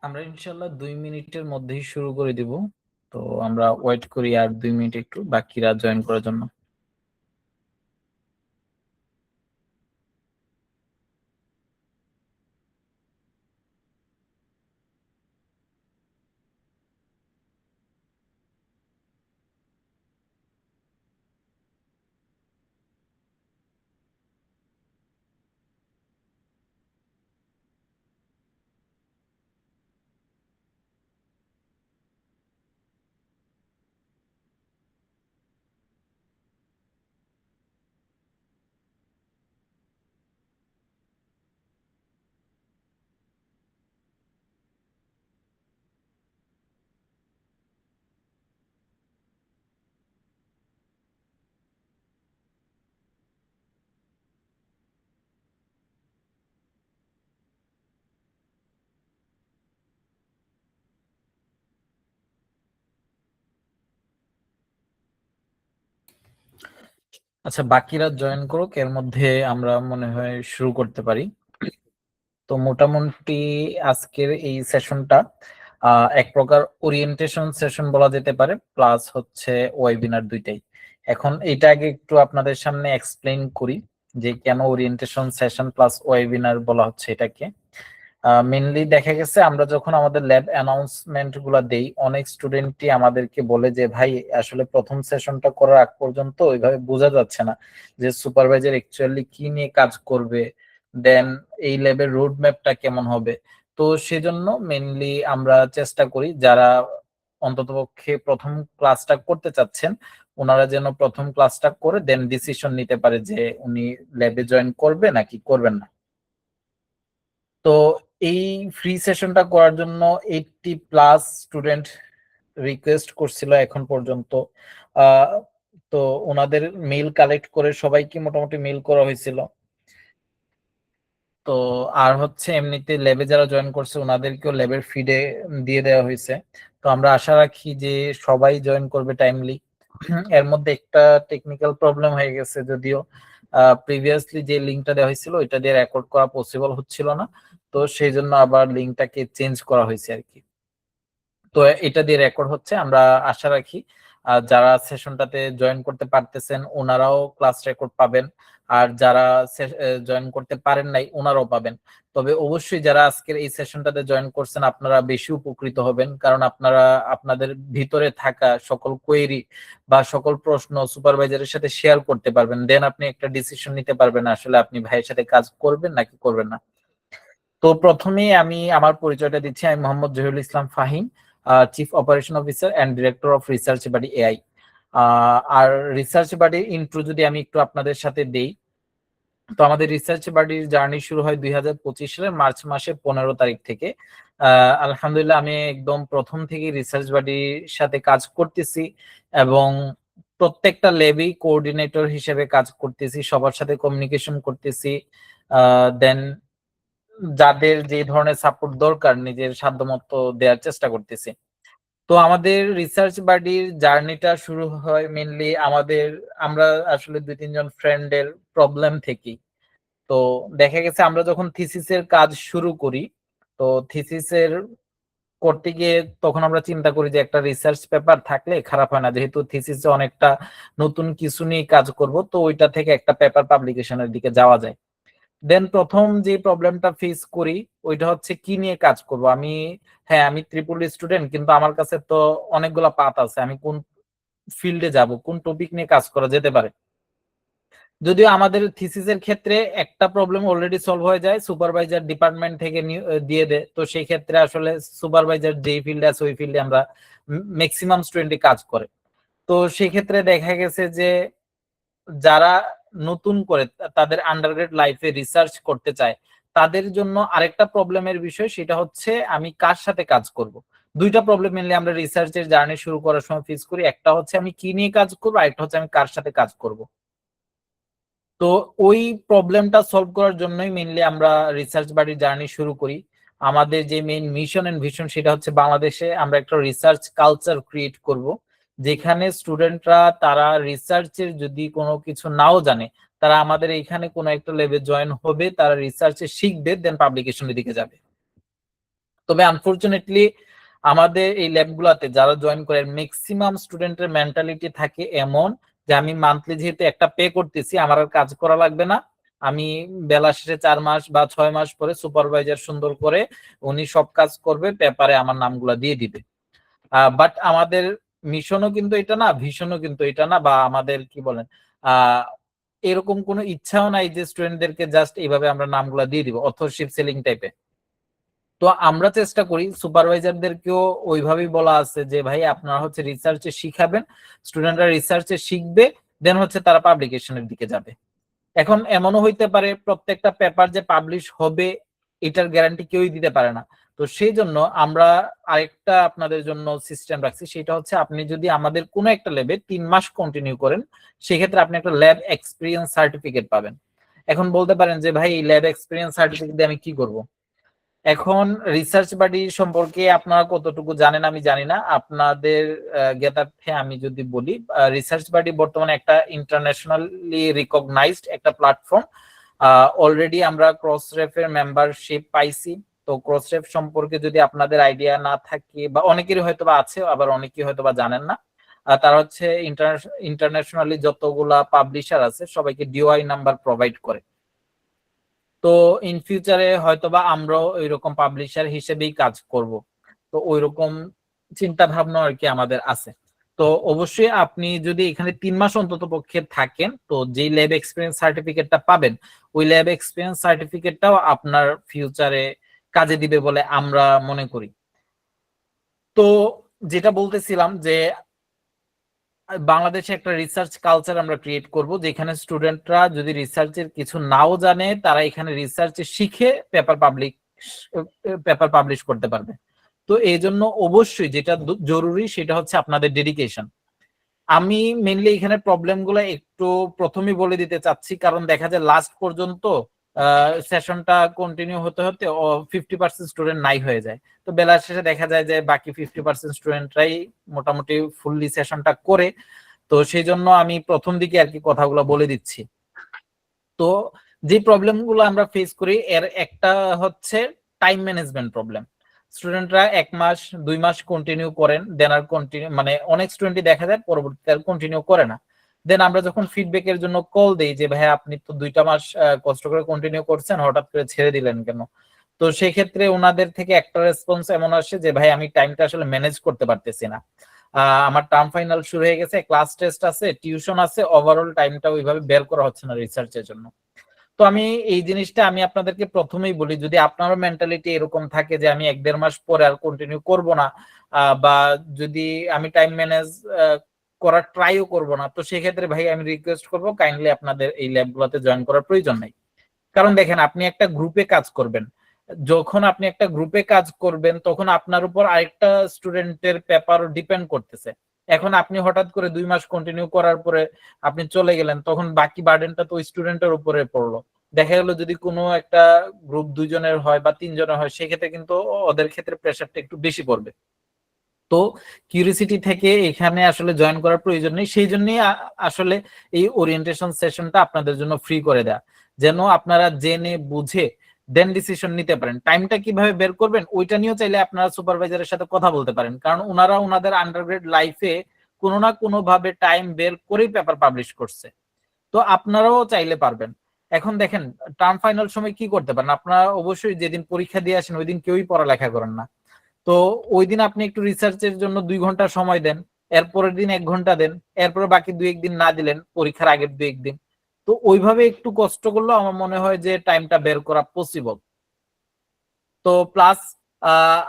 আমরা ইনশাল্লাহ 2 মিনিটের মধ্যেই শুরু করে দিব। তো আমরা ওয়েট করি আর 2 মিনিট একটু বাকিরা জয়েন করার জন্য। আচ্ছা, বাকিরা জয়েন করুক, এর মধ্যে আমরা মনে হয় শুরু করতে পারি। তো মোটামুটি আজকের এই সেশনটা এক প্রকার ওরিয়েন্টেশন সেশন বলা যেতে পারে, প্লাস হচ্ছে ওয়েবিনার দুইটাই। এখন এটা আগে একটু আপনাদের সামনে এক্সপ্লেইন করি যে কেন ওরিয়েন্টেশন সেশন প্লাস ওয়েবিনার বলা হচ্ছে এটাকে। মেনলি দেখা গেছে আমরা যখন আমাদের ল্যাব অ্যানাউন্সমেন্ট গুলা দেই, অনেক স্টুডেন্টই আমাদেরকে বলে যে ভাই আসলে প্রথম সেশনটা করার আগ পর্যন্ত ওইভাবে বোঝা যাচ্ছে না যে সুপারভাইজার অ্যাকচুয়ালি কি নিয়ে কাজ করবে, দেন এই ল্যাবের রোড ম্যাপটা কেমন হবে। তো সেজন্য মেনলি আমরা চেষ্টা করি যারা অন্ততপক্ষে প্রথম ক্লাসটা করতে চাচ্ছেন ওনারা যেন প্রথম ক্লাসটা করে দেন ডিসিশন নিতে পারে যে উনি ল্যাবে জয়েন করবে নাকি করবেন না। তো এই ফ্রি সেশনটা করার জন্য 80+ স্টুডেন্ট রিকোয়েস্ট করছিল এখন পর্যন্ত। আহ, তো ওনাদের মেইল কালেক্ট করে সবাইকে মোটামুটি মেইল করা হয়েছিল। তো আর হচ্ছে এমনিতে ল্যাবে যারা জয়েন করছে ওনাদেরকেও ল্যাবের ফিডে দিয়ে দেওয়া হয়েছে। তো আমরা আশা রাখি যে সবাই জয়েন করবে টাইমলি। এর মধ্যে একটা টেকনিক্যাল প্রবলেম হয়ে গেছে, যদিও প্রিভিয়াসলি যে লিঙ্কটা দেওয়া হয়েছিল ওইটা দিয়ে রেকর্ড করা পসিবল হচ্ছিল না। তো সেই জন্য আবার লিঙ্কটাকে চেঞ্জ করা হয়েছে আর কি। তো এটা দিয়ে রেকর্ড হচ্ছে, আমরা আশা রাখি যারা সেশনটাতে জয়েন করতে পারতেছেন ওনারাও ক্লাস রেকর্ড পাবেন, আর যারা জয়েন করতে পারেন নাই ওনারাও পাবেন। তবে অবশ্যই যারা আজকের এই সেশনটাতে জয়েন করছেন আপনারা বেশি উপকৃত হবেন, কারণ আপনারা আপনাদের ভিতরে থাকা সকল কোয়েরি বা সকল প্রশ্ন সুপারভাইজারের সাথে শেয়ার করতে পারবেন, দেন আপনি একটা ডিসিশন নিতে পারবেন আসলে আপনি ভাইয়ের সাথে কাজ করবেন নাকি করবেন না। তো প্রথমেই আমি আমার পরিচয়টা দিচ্ছি, আমি Mohammad Zahirul Islam Fahim, chief operation officer and director of research buddy AI. আর রিসার্চ বাডির ইন্ট্রো যদি আমি একটু আপনাদের সাথে দেই, তো আমাদের রিসার্চ বাডির জার্নি শুরু হয় 2025 সালের মার্চ মাসের 15 তারিখ থেকে। আলহামদুলিল্লাহ আমি একদম প্রথম থেকে রিসার্চ বাডির সাথে কাজ করতেছি এবং প্রত্যেকটা ল্যাবেই কোঅর্ডিনেটর হিসেবে কাজ করতেছি, সবার সাথে কমিউনিকেশন করতেছি। দেন যাদের যে ধরনের সাপোর্ট দরকার নিজের সাধ্যমতো দেওয়ার চেষ্টা করতেছি। তো আমাদের রিসার্চ বাডির জার্নিটা শুরু হয় মেনলি আমরা আসলে 2-3 জন ফ্রেন্ডের প্রবলেম থেকেই। তো দেখা গেছে আমরা যখন থিসিসের কাজ শুরু করি, তো থিসিসের করতে গিয়ে তখন আমরা চিন্তা করি যে একটা রিসার্চ পেপার থাকলে খারাপ হয় না, যেহেতু থিসিসে অনেকটা নতুন কিছু নিয়ে কাজ করব, তো ওইটা থেকে একটা পেপার পাবলিকেশনের দিকে যাওয়া যায়। দেন প্রথম যে প্রবলেমটা ফেস করি ওইটা হচ্ছে কি নিয়ে কাজ করব আমি। হ্যাঁ, আমি ট্রিপল স্টুডেন্ট, কিন্তু আমার কাছে তো অনেকগুলা পাথ আছে, আমি কোন ফিল্ডে যাব, কোন টপিক নিয়ে কাজ করা যেতে পারে। যদিও আমাদের থিসিসের ক্ষেত্রে একটা প্রবলেম অলরেডি সলভ হয়ে যায়, সুপারভাইজার ডিপার্টমেন্ট থেকে দিয়ে দেয়, তো সেই ক্ষেত্রে আসলে সুপারভাইজার যেই ফিল্ডে আছে ওই ফিল্ডে আমরা ম্যাক্সিমাম স্টুডেন্টই কাজ করে। তো সেই ক্ষেত্রে দেখা গেছে যে যারা নতুন করে তাদের আন্ডারগ্রেড লাইফে রিসার্চ করতে চায় তাদের জন্য আরেকটা প্রবলেমের বিষয়, সেটা হচ্ছে আমি কার সাথে কাজ করব। দুইটা প্রবলেম মেনলি আমরা রিসার্চের জার্নি শুরু করার সময় ফেস করি, একটা হচ্ছে আমি কি নিয়ে কাজ করবো, আরেকটা হচ্ছে আমি কার সাথে কাজ করব। তো ওই প্রবলেমটা সলভ করার জন্যই মেইনলি আমরা রিসার্চ বাড়ির জার্নি শুরু করি। আমাদের যে মেইন মিশন এন্ড ভিশন সেটা হচ্ছে বাংলাদেশে আমরা একটা রিসার্চ কালচার ক্রিয়েট করব, যেখানে স্টুডেন্টরা তারা রিসার্চের যদি কোনো কিছু নাও জানে তারা আমাদের এখানে কোনো একটা ল্যাবে জয়েন হবে, তারা রিসার্চে শিখবে, দেন পাবলিকেশনের দিকে যাবে। তবে আনফরচুনেটলি আমাদের এই ল্যাবগুলোতে যারা জয়েন করে ম্যাক্সিমাম স্টুডেন্টের মেন্টালিটি থাকে এমন যে আমি মান্থলি যেহেতু একটা পে করতেছি, আমার আর কাজ করা লাগবে না, আমি বেলা শেষে 4 মাস বা 6 মাস পরে সুপারভাইজার সুন্দর করে উনি সব কাজ করবে, পেপারে আমার নামগুলো দিয়ে দিবে। বাট আমাদের মিশনও কিন্তু এটা না, ভিশনও কিন্তু এটা না, বা আমাদের কি বলেন এরকম কোনো ইচ্ছাও নাই যে স্টুডেন্টদেরকে জাস্ট এইভাবে আমরা নামগুলো দিয়ে দিব অথরশিপ সেলিং টাইপে। তো আমরা চেষ্টা করি, সুপারভাইজারদেরকেও ওইভাবেই বলা আছে যে ভাই আপনারা হচ্ছে রিসার্চে শিখাবেন, স্টুডেন্টরা রিসার্চে শিখবে, দেন হচ্ছে তারা পাবলিকেশনের দিকে যাবে। এখন এমনও হইতে পারে প্রত্যেকটা পেপার যে পাবলিশ হবে এটার গ্যারান্টি কেউই দিতে পারে না। তো সেই জন্য আমরা আরেকটা আপনাদের জন্য সিস্টেম রাখছি, সেটা হচ্ছে আপনি যদি আমাদের কোনো একটা ল্যাবে 3 মাস কন্টিনিউ করেন, সেক্ষেত্রে আপনি একটা ল্যাব এক্সপিরিয়েন্স সার্টিফিকেট পাবেন। এখন বলতে পারেন যে ভাই ল্যাব এক্সপিরিয়েন্স সার্টিফিকেট দিয়ে আমি কি করব? এখন রিসার্চ বাডি সম্পর্কে আপনারা কতটুকু জানেন আমি জানি না, আপনাদের জ্ঞাতার্থে আমি যদি বলি, রিসার্চ বাডি বর্তমানে একটা ইন্টারন্যাশনালি রিকগনাইজড একটা প্ল্যাটফর্ম। অলরেডি আমরা ক্রসরেফের মেম্বারশিপ পাইছি। তো ক্রসরেফ সম্পর্কে যদি আপনাদের আইডিয়া না থাকে, বা অনেকেরই হয়তো বা আছে, আবার অনেকেই হয়তো বা জানেন না, তারা হচ্ছে ইন্টারন্যাশনালি যতগুলা পাবলিশার আছে সবাইকে ডিওআই নাম্বার প্রোভাইড করে। তো ইন ফিউচারে হয়তোবা আমরাও এরকম পাবলিশার হিসেবেই কাজ করব। তো ওইরকম চিন্তা ভাবনা আর কি আমাদের আছে। তো অবশ্যই আপনি যদি এখানে 3 মাস অন্তত পক্ষে থাকেন, তো যে ল্যাব এক্সপিরিয়েন্স সার্টিফিকেটটা পাবেন, ওই ল্যাব এক্সপিরিয়েন্স সার্টিফিকেটটাও আপনার ফিউচারে কাজে দিবে বলে আমরা মনে করি। তো যেটা বলতেছিলাম যে বাংলাদেশে একটা রিসার্চ কালচার আমরা ক্রিয়েট করব, যেখানে স্টুডেন্টরা যদি রিসার্চের কিছু নাও জানে, তারা এখানে রিসার্চে শিখে পেপার পাবলিশ করতে পারবে। তো এই জন্য অবশ্যই যেটা জরুরি সেটা হচ্ছে আপনাদের ডেডিকেশন। আমি মেইনলি এখানে প্রবলেম গুলো একটু প্রথমেই বলে দিতে চাচ্ছি, কারণ দেখা যায় লাস্ট পর্যন্ত সেশনটা কন্টিনিউ হতে হতে 50% স্টুডেন্ট নাই হয়ে যায়। তো বেলার শেষে দেখা যায় যে বাকি 50% স্টুডেন্টরাই মোটামুটি ফুললি সেশনটা করে। তো সেই জন্য আমি প্রথম দিকে আর কি কথাগুলো বলে দিচ্ছি। তো যে প্রবলেমগুলো আমরা ফেস করি এর একটা হচ্ছে টাইম ম্যানেজমেন্ট প্রবলেম। স্টুডেন্টরা 1 মাস 2 মাস কন্টিনিউ করেন, দেন আর কন্টিনিউ মানে অনেক স্টুডেন্টই দেখা যায় পরবর্তীতে আর কন্টিনিউ করে না। দেন আমরা যখন ফিডব্যাকের জন্য কল দেই যে ভাই আপনি তো 2টা মাস কষ্ট করে কন্টিনিউ করছেন, হঠাৎ করে ছেড়ে দিলেন কেন? তো সেই ক্ষেত্রে ওনাদের থেকে একটা রেসপন্স এমন আসে যে ভাই আমি টাইমটা আসলে ম্যানেজ করতে পারতেছি না, আমার টার্ম ফাইনাল শুরু হয়ে গেছে, ক্লাস টেস্ট আছে, টিউশন আছে, ওভারঅল টাইমটা ওইভাবে বের করা হচ্ছে না রিসার্চের জন্য। তো আমি এই জিনিসটা আমি আপনাদেরকে প্রথমেই বলি, যদি আপনারও মেন্টালিটি এরকম থাকে যে আমি 1-1.5 মাস পরে আর কন্টিনিউ করব না, বা যদি আমি টাইম ম্যানেজ করার ট্রাইও করব না, তো সেক্ষেত্রে ভাই আমি রিকোয়েস্ট করব কাইন্ডলি আপনাদের এই ল্যাবগুলোতে জয়েন করার প্রয়োজন নাই। কারণ দেখেন আপনি একটা গ্রুপে কাজ করবেন, যখন আপনি একটা গ্রুপে কাজ করবেন তখন আপনার উপর আরেকটা স্টুডেন্টের পেপার ডিপেন্ড করতেছে। এখন আপনি হঠাৎ করে 2 মাস কন্টিনিউ করার পরে আপনি চলে গেলেন, তখন বাকি বার্ডেনটা তো স্টুডেন্টের উপরে পড়লো। দেখা গেল যদি কোনো একটা গ্রুপ 2 জনের হয় বা 3 জনের হয়, সেক্ষেত্রে কিন্তু ওদের ক্ষেত্রে প্রেশারটা একটু বেশি পড়বে। তো কিউরিসিটি থেকে এখানে আসলে জয়েন করার প্রয়োজন নেই, সেই জন্যই আসলে এই ওরিয়েন্টেশন সেশনটা আপনাদের জন্য ফ্রি করে দেয়া, যেন আপনারা জেনে বুঝে দেন ডিসিশন নিতে পারেন। টাইমটা কিভাবে বের করবেন ওইটা নিয়েও চাইলে আপনারা সুপারভাইজারের সাথে কথা বলতে পারেন, কারণ ওনারা ওনাদের আন্ডারগ্রেড লাইফে কোনো না কোনো ভাবে টাইম বের করেই পেপার পাবলিশ করছে। তো আপনারাও চাইলে পারবেন। এখন দেখেন টার্ম ফাইনাল সময় কি করতে পারেন, আপনারা অবশ্যই যেদিন পরীক্ষা দিয়ে আসেন ওই দিন কেউই পড়ালেখা করেন না। তো ওই দিন আপনি একটু রিসার্চের জন্য 2 ঘন্টা সময় দেন, এরপরের দিন 1 ঘন্টা দেন, এরপরে বাকি 2-1 দিন না দিলেন, পরীক্ষার আগের 2-1 দিন। তো ওইভাবে একটু কষ্ট করলেও আমার মনে হয় যে টাইমটা বের করা পসিবল। তো প্লাস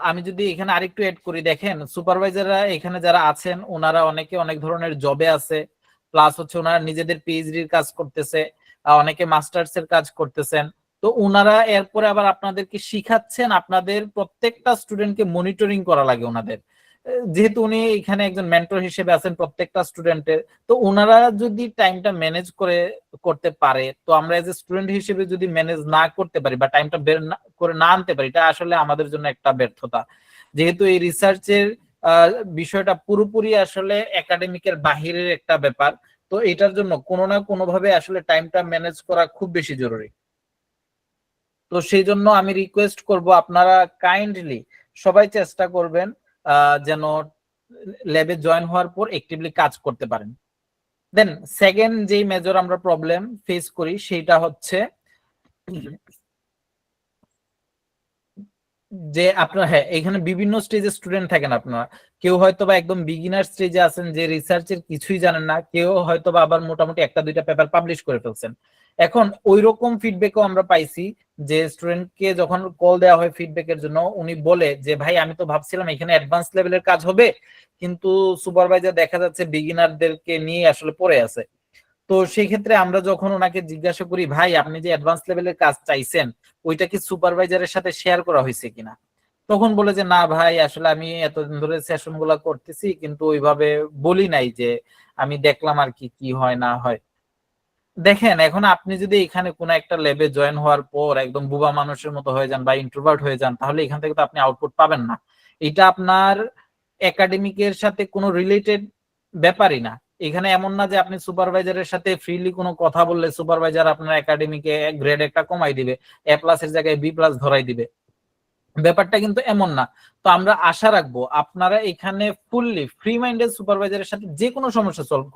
আমি যদি এখানে আরেকটু এড করি, দেখেন সুপারভাইজাররা এখানে যারা আছেন ওনারা অনেকে অনেক ধরনের জবে আছে, প্লাস হচ্ছে ওনারা নিজেদের পিএইচডির কাজ করতেছে, অনেকে মাস্টার্স এর কাজ করতেছেন। তো ওনারা এরপরে আবার আপনাদেরকে শিখাচ্ছেন, আপনাদের প্রত্যেকটা স্টুডেন্টকে মনিটরিং করা লাগে ওনাদের, যেহেতু উনি এখানে একজন মেন্টর হিসেবে আছেন প্রত্যেকটা স্টুডেন্টের। তো ওনারা যদি টাইমটা ম্যানেজ করতে পারে, তো আমরা এজ এ স্টুডেন্ট হিসেবে যদি ম্যানেজ না করতে পারি বা টাইমটা বের করে না আনতে পারি, এটা আসলে আমাদের জন্য একটা ব্যর্থতা। যেহেতু এই রিসার্চের বিষয়টা পুরোপুরি আসলে একাডেমিকের বাহিরের একটা ব্যাপার, তো এটার জন্য কোনো না কোনো ভাবে আসলে টাইমটা ম্যানেজ করা খুব বেশি জরুরি। তো সেই জন্য আমি রিকোয়েস্ট করব আপনারা কাইন্ডলি সবাই চেষ্টা করবেন যেন ল্যাবে জয়েন হওয়ার পর অ্যাক্টিভলি কাজ করতে পারেন। দেন সেকেন্ড যেই মেজর আমরা প্রবলেম ফেস করি সেটা হচ্ছে যে আপনার, হ্যাঁ, এখানে বিভিন্ন স্টেজে স্টুডেন্ট থাকেন আপনারা। কেউ হয়তো বা একদম বিগিনার স্টেজে আছেন যে রিসার্চের কিছুই জানেন না, কেউ হয়তো বা আবার মোটামুটি একটা দুইটা পেপার পাবলিশ করে ফেলছেন। এখন ওই রকম ফিডব্যাকও আমরা পাইছি যে স্টুডেন্টকে যখন কল দেওয়া হয় ফিডব্যাকের জন্য, উনি বলে যে ভাই আমি তো ভাবছিলাম এখানে অ্যাডভান্স লেভেলের কাজ হবে, কিন্তু সুপারভাইজার দেখা যাচ্ছে বিগিনারদেরকে নিয়ে আসলে পড়ে আছে। তো সেই ক্ষেত্রে আমরা যখন ওনাকে জিজ্ঞাসা করি ভাই আপনি যে অ্যাডভান্স লেভেলের কাজ চাইছেন ওইটা কি সুপারভাইজারের সাথে শেয়ার করা হয়েছে কিনা, তখন বলে যে না ভাই আসলে আমি এতদিন ধরে সেশন গুলা করতেছি কিন্তু ওইভাবে বলি নাই, যে আমি দেখলাম আর কি কি হয় না হয়। দেখেন এখন আপনি যদি এখানে কোনো একটা ল্যাবে জয়েন হওয়ার পর একদম বুবা মানুষের মতো হয়ে যান বা ইন্ট্রোভার্ট হয়ে যান, তাহলে এখান থেকে তো আপনি আউটপুট পাবেন না। এটা আপনার একাডেমিকের সাথে কোনো রিলেটেড ব্যাপারই না। এখানে এমন না যে আপনি সুপারভাইজারের সাথে ফ্রিলি কোনো কথা বললে সুপারভাইজার আপনার একাডেমিকে গ্রেড একটা কমাই দিবে, এ প্লাস এর জায়গায় বি প্লাস ধরাই দিবে, ব্যাপারটা কিন্তু এমন না। তো আমরা আশা রাখবো আপনারা এখানে ফুললি ফ্রি মাইন্ডেড সুপারভাইজারের সাথে যে কোনো সমস্যা সলভ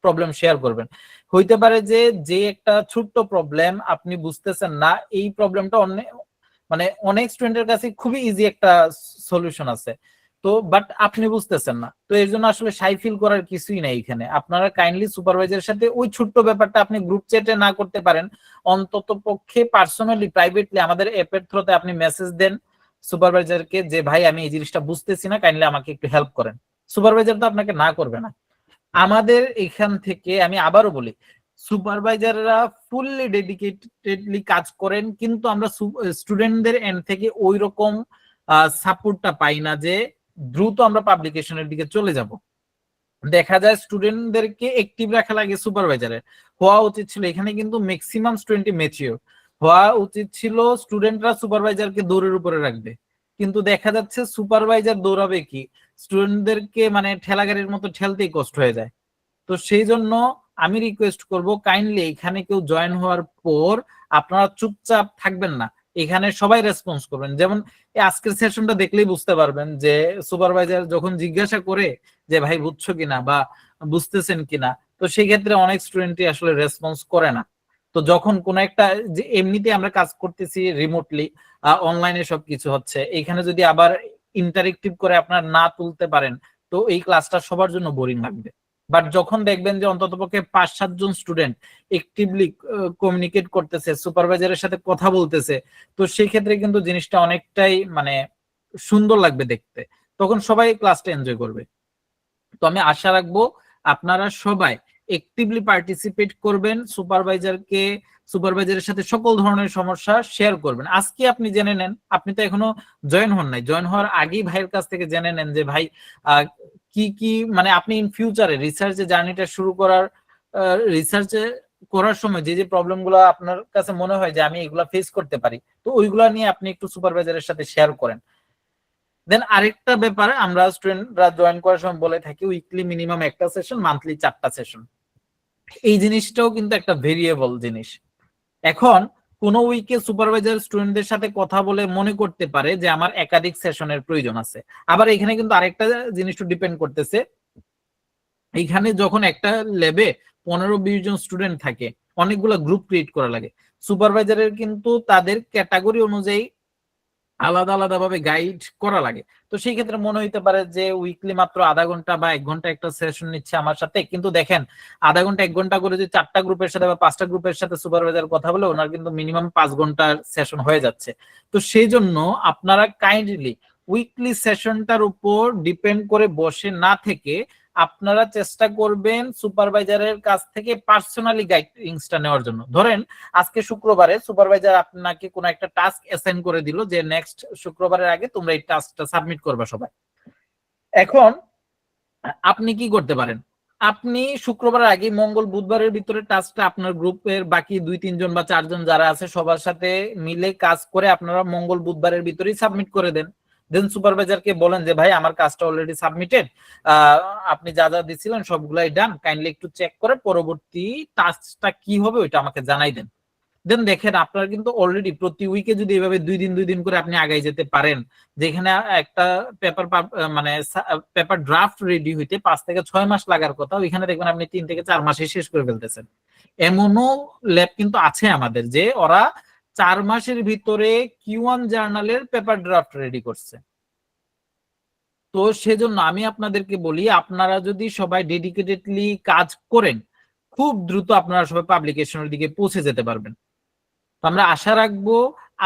প্রবলেম শেয়ার করবেন। হইতে পারে যে যে একটা ছোট্ট প্রবলেম আপনি বুঝতেছেন না, এই প্রবলেমটা অনেক মানে অনেক স্টুডেন্টের কাছে খুবই ইজি একটা সলিউশন আছে, তো বাট আপনি বুঝতেছেন না। তো এর জন্য আসলে শাই ফিল করার কিছুই নাই এখানে। আপনারা কাইন্ডলি সুপারভাইজারের সাথে ওই ছোট্ট ব্যাপারটা আপনি গ্রুপ চ্যাটে না করতে পারেন, অন্তত পক্ষে পার্সোনালি প্রাইভেটলি আমাদের অ্যাপের থ্রুতে আপনি মেসেজ দেন সুপারভাইজারকে যে ভাই আমি এই জিনিসটা বুঝতেছি না, কাইন্ডলি আমাকে একটু হেল্প করেন। সুপারভাইজার তো আপনাকে না করবে না। আমাদের এখান থেকে আমি আবারও বলি, সুপারভাইজাররা ফুললি ডেডিকেটেডলি কাজ করেন, কিন্তু আমরা স্টুডেন্টদের এন্ড থেকে ওই রকম সাপোর্টটা পাই না যে দ্রুত আমরা পাবলিকেশনের দিকে চলে যাব। দেখা যায় স্টুডেন্টদেরকে অ্যাক্টিভ রাখা লাগে সুপারভাইজারের। হওয়া উচিত ছিল এখানে কিন্তু ম্যাক্সিমাম স্টুডেন্টই ম্যাচিওর, হওয়া উচিত ছিল স্টুডেন্টরা সুপারভাইজারকে দৌড়ের উপরে রাখবে, কিন্তু দেখা যাচ্ছে সুপারভাইজার দৌড়াবে কি, স্টুডেন্টদেরকে মানে ঠেলাগাড়ির মতো ঠেলতেই কষ্ট হয়ে যায়। তো সেই জন্য আমি রিকোয়েস্ট করব কাইন্ডলি এখানে কেউ জয়েন হওয়ার পর আপনারা চুপচাপ থাকবেন না, এখানে সবাই রেসপন্স করবেন। যেমন আজকের সেশনটা দেখলেই বুঝতে পারবেন যে সুপারভাইজার যখন জিজ্ঞাসা করে যে ভাই বুঝছো কিনা বা বুঝতেছেন কিনা, তো সেই ক্ষেত্রে অনেক স্টুডেন্টই আসলে রেসপন্স করে না। তো যখন কোন একটা যে এমনিতে আমরা কাজ করতেছি রিমোটলি, অনলাইনে সবকিছু হচ্ছে, এখানে যদি আবার ইন্টারেক্টিভ করে আপনার না তুলতে পারেন, তো এই ক্লাসটা সবার জন্য বোরিং লাগবে। বাট যখন দেখবেন যে অন্ততপক্ষে 5-7 জন স্টুডেন্ট একটিভলি কমিউনিকেট করতেছে, সুপারভাইজারের সাথে কথা বলতেছে, তো সেই ক্ষেত্রে কিন্তু জিনিসটা অনেকটাই মানে সুন্দর লাগবে দেখতে, তখন সবাই ক্লাসটা এনজয় করবে। তো আমি আশা রাখবো আপনারা সবাই অ্যাক্টিভলি পার্টিসিপেট করবেন, সুপারভাইজারের সাথে সকল ধরনের সমস্যা শেয়ার করবেন। আজকে আপনি জেনে নেন, আপনি তো এখনো জয়েন হন নাই, জয়েন হওয়ার আগেই ভাইয়ের কাছ থেকে জেনে নেন যে ভাই কি কি মানে আপনি ইন ফিউচারে রিসার্চে জার্নিটা শুরু করার রিসার্চে করার সময় যে যে প্রবলেমগুলো আপনার কাছে মনে হয় যে আমি এগুলা ফেস করতে পারি, তো ওইগুলা নিয়ে আপনি একটু সুপারভাইজারের সাথে শেয়ার করেন। দেন আরেকটা ব্যাপার আমরা স্টুডেন্টরা জয়েন করার সময় বলে থাকি উইকলি মিনিমাম একটা সেশন, মান্থলি 4টা সেশন। এই জিনিসটাও কিন্তু একটা ভেরিয়েবল জিনিস। এখন কোন উইকে সুপারভাইজার স্টুডেন্টদের সাথে কথা বলে মনে করতে পারে যে আমার একাধিক সেশনের প্রয়োজন আছে। আবার এখানে কিন্তু আরেকটা জিনিস ডিপেন্ড করতেছে, এইখানে যখন একটা ল্যাবে 15-20 জন স্টুডেন্ট থাকে, অনেকগুলো গ্রুপ ক্রিয়েট করা লাগে, সুপারভাইজারের কিন্তু তাদের ক্যাটাগরি অনুযায়ী আলাদা আলাদা ভাবে গাইড করা লাগে। তো সেই ক্ষেত্রে মনে হইতে পারে যে উইকলি মাত্র আধা ঘন্টা বা 1 ঘন্টা একটা সেশন নিচ্ছে আমার সাথে, কিন্তু দেখেন আধা ঘন্টা 1 ঘন্টা করে যদি 4টা গ্রুপের সাথে বা 5টা গ্রুপের সাথে সুপারভাইজার কথা বলে ওনার কিন্তু মিনিমাম 5 ঘন্টার সেশন হয়ে যাচ্ছে। তো সেই জন্য আপনারা কাইন্ডলি উইকলি সেশনটার উপর ডিপেন্ড করে বসে না থেকে আপনারা চেষ্টা করবেন সুপারভাইজারের কাছ থেকে পার্সোনালি গাইডেন্সটা নেওয়ার জন্য। ধরেন আজকে শুক্রবারে সুপারভাইজার আপনাকে কোনো একটা টাস্ক অ্যাসাইন করে দিল যে নেক্সট শুক্রবারের আগে তোমরা এই টাস্কটা সাবমিট করবে সবাই। এখন আপনি কি করতে পারেন, আপনি শুক্রবারের আগে মঙ্গল বুধবারের ভিতরে টাস্কটা আপনার গ্রুপের বাকি 2-3 জন বা 4 জন যারা আছে সবার সাথে মিলে কাজ করে আপনারা মঙ্গল বুধবারের ভিতরেই সাবমিট করে দেন। দেন সুপারভাইজারকে বলেন যে ভাই আমার কাজটা অলরেডি সাবমিটেড, আপনি যা যা দিছিলেন সবগুলাই ডান, কাইন্ডলি একটু চেক করে পরবর্তী টাস্কটা কি হবে ওইটা আমাকে জানাই দেন। দেন দেখেন আপনারা কিন্তু অলরেডি প্রতি উইকে যদি এভাবে 2 দিন করে আপনি আগাই যেতে পারেন, যেখানে একটা পেপার মানে পেপার ড্রাফট রেডি হইতে 5 থেকে 6 মাস লাগার কথা, ওইখানে দেখবেন আপনি 3 থেকে 4 মাসে শেষ করে ফেলতেছেন। এমনও ল্যাব কিন্তু আছে আমাদের যে ওরা 4 মাসের ভিতরে Q1 জার্নালের পেপার ড্রাফট রেডি করছে। তো সেজন্য আমি আপনাদেরকে বলি, আপনারা যদি সবাই ডেডিকেটেডলি কাজ করেন, খুব দ্রুত আপনারা সবাই পাবলিকেশনের দিকে পৌঁছে যেতে পারবেন। তো আমরা আশা রাখবো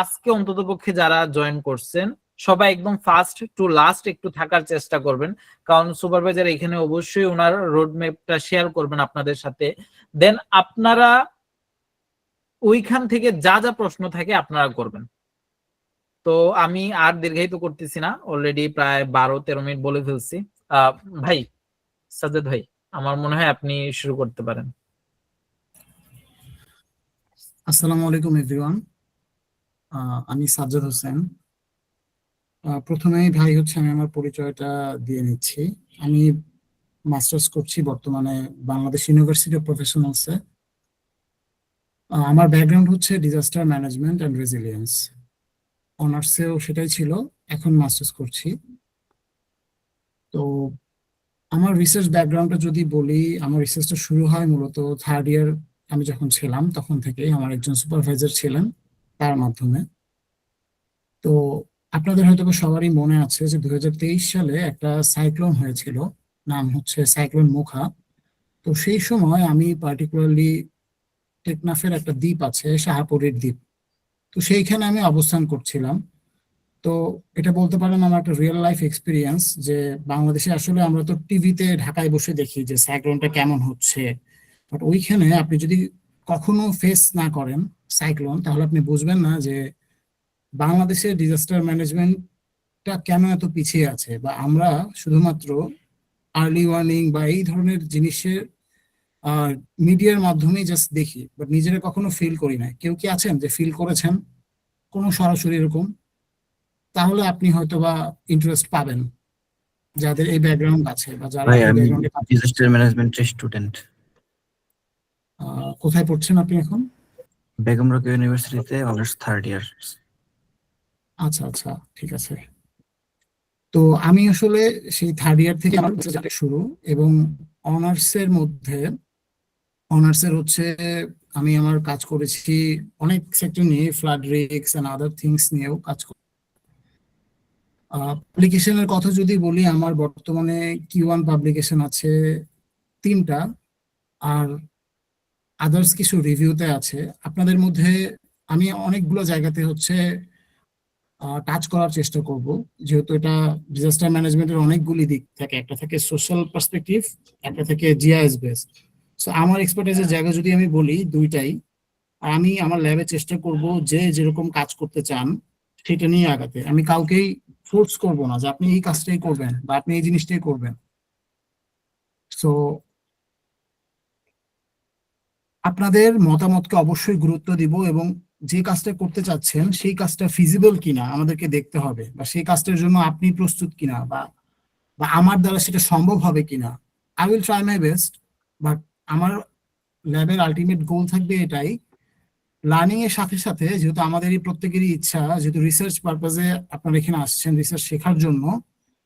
আজকে অন্ততপক্ষে যারা জয়েন করছেন সবাই একদম ফার্স্ট টু লাস্ট একটু থাকার চেষ্টা করবেন, কারণ সুপারভাইজার এখানে অবশ্যই ওনার রোডম্যাপটা শেয়ার করবেন আপনাদের সাথে। দেন আপনারা ওইখান থেকে যা যা প্রশ্ন থাকে আপনারা করবেন। তো আমি আর দীর্ঘায়িত করতেছি না, অলরেডি প্রায় 12-13 মিনিট বলে ফেলছি। ভাই সাজ্জাদ ভাই, আমার মনে হয় আপনি শুরু করতে পারেন। আসসালামু আলাইকুম এভরিওয়ান, আমি সাজ্জাদ হোসেন। প্রথমেই ভাই হচ্ছে আমি আমার পরিচয়টা দিয়ে নিচ্ছি। আমি মাস্টার্স করছি বর্তমানে বাংলাদেশ ইউনিভার্সিটি অফ প্রফেশনালসে। আমার ব্যাকগ্রাউন্ড হচ্ছে ডিজাস্টার ম্যানেজমেন্ট অ্যান্ড রেজিলিয়েন্স, অনার্সেও সেটাই ছিল, এখন মাস্টার্স করছি। তো আমার রিসার্চ ব্যাকগ্রাউন্ডটা যদি বলি, আমার রিসার্চটা শুরু হয় মূলত থার্ড ইয়ার আমি যখন ছিলাম, তখন থেকেই আমার একজন সুপারভাইজার ছিলেন, তার মাধ্যমে। তো আপনাদের হয়তো সবারই মনে আছে যে 2023 সালে একটা সাইক্লোন হয়েছিল, নাম হচ্ছে সাইক্লোন মোখা। তো সেই সময় আমি পার্টিকুলারলি টেকনাফের একটা দ্বীপ আছে, শাহপরীর দ্বীপ, তো সেইখানে আমি অবস্থান করছিলাম। তো এটা বলতে পারেন আমার একটা রিয়েল লাইফ এক্সপিরিয়েন্স, যে বাংলাদেশে আসলে আমরা তো টিভিতে ঢাকায় বসে দেখি যে সাইক্লোনটা কেমন হচ্ছে, বাট ওইখানে আপনি যদি কখনো ফেস না করেন সাইক্লোন, তাহলে আপনি বুঝবেন না যে বাংলাদেশের ডিজাস্টার ম্যানেজমেন্টটা কেন এত পিছিয়ে আছে, বা আমরা শুধুমাত্র আর্লি ওয়ার্নিং বা এই ধরনের জিনিসের মিডিয়ার মাধ্যমেই জাস্ট দেখি, বাট নিজেরা কখনো ফিল করি না। কেউ কি আছেন যে ফিল করেছেন কোনো সরাসরি এরকম? তাহলে আপনি হয়তো বা ইন্টারেস্ট পাবেন, যাদের এই ব্যাকগ্রাউন্ড আছে বা যারা ভাই এই আমি ব্যাকগ্রাউন্ডে। ডিজাস্টার ম্যানেজমেন্টের স্টুডেন্ট। কোথায় পড়ছেন আপনি এখন? বেগম রোকেয়া ইউনিভার্সিটিতে অনার্স থার্ড ইয়ার। আচ্ছা আচ্ছা, ঠিক আছে। তো আমি আসলে সেই থার্ড ইয়ার থেকে আমার জার্নি শুরু, এবং অনার্সের মধ্যে অনার্সের হচ্ছে আমি আমার কাজ করেছি অনেক সেক্টর নিয়ে, flood risk and other things নিয়েও কাজ করি। পাবলিকেশনের কথা যদি বলি, আমার বর্তমানে Q1 পাবলিকেশন আছে 3টা, আর আদার্স কিছু রিভিউতে আছে। আপনাদের মধ্যে আমি অনেকগুলো জায়গাতে হচ্ছে টাচ করার চেষ্টা করব, যেহেতু এটা ডিজাস্টার ম্যানেজমেন্টের অনেকগুলি দিক থাকে, একটা থেকে সোশ্যাল পার্সপেক্টিভ, একটা থেকে জিআইএস বেসড। সো আমার এক্সপার্টাইজের জায়গা যদি আমি বলি, দুইটাই। আর আমি আমার ল্যাবে চেষ্টা করব যে যেরকম কাজ করতে চান সেটা নিয়ে আগাতে। আমি কাউকেই ফোর্স করব না যে আপনি এই কাজটাই করবেন বা আপনি এই জিনিসটাই করবেন। সো আপনাদের মতামতকে অবশ্যই গুরুত্ব দিব, এবং যে কাজটা করতে চাচ্ছেন সেই কাজটা ফিজিবল কিনা আমাদেরকে দেখতে হবে, বা সেই কাজটার জন্য আপনি প্রস্তুত কিনা, বা বা আমার দ্বারা সেটা সম্ভব হবে কিনা। I will try my best, but আমার ল্যাবের আলটিমেট গোল থাকবে এটাই, লার্নিং এর সাথে সাথে, যেহেতু আমাদেরই প্রত্যেকেরই ইচ্ছা, যেহেতু রিসার্চ পারপাজে আপনারা এখানে আসছেন রিসার্চ শেখার জন্য,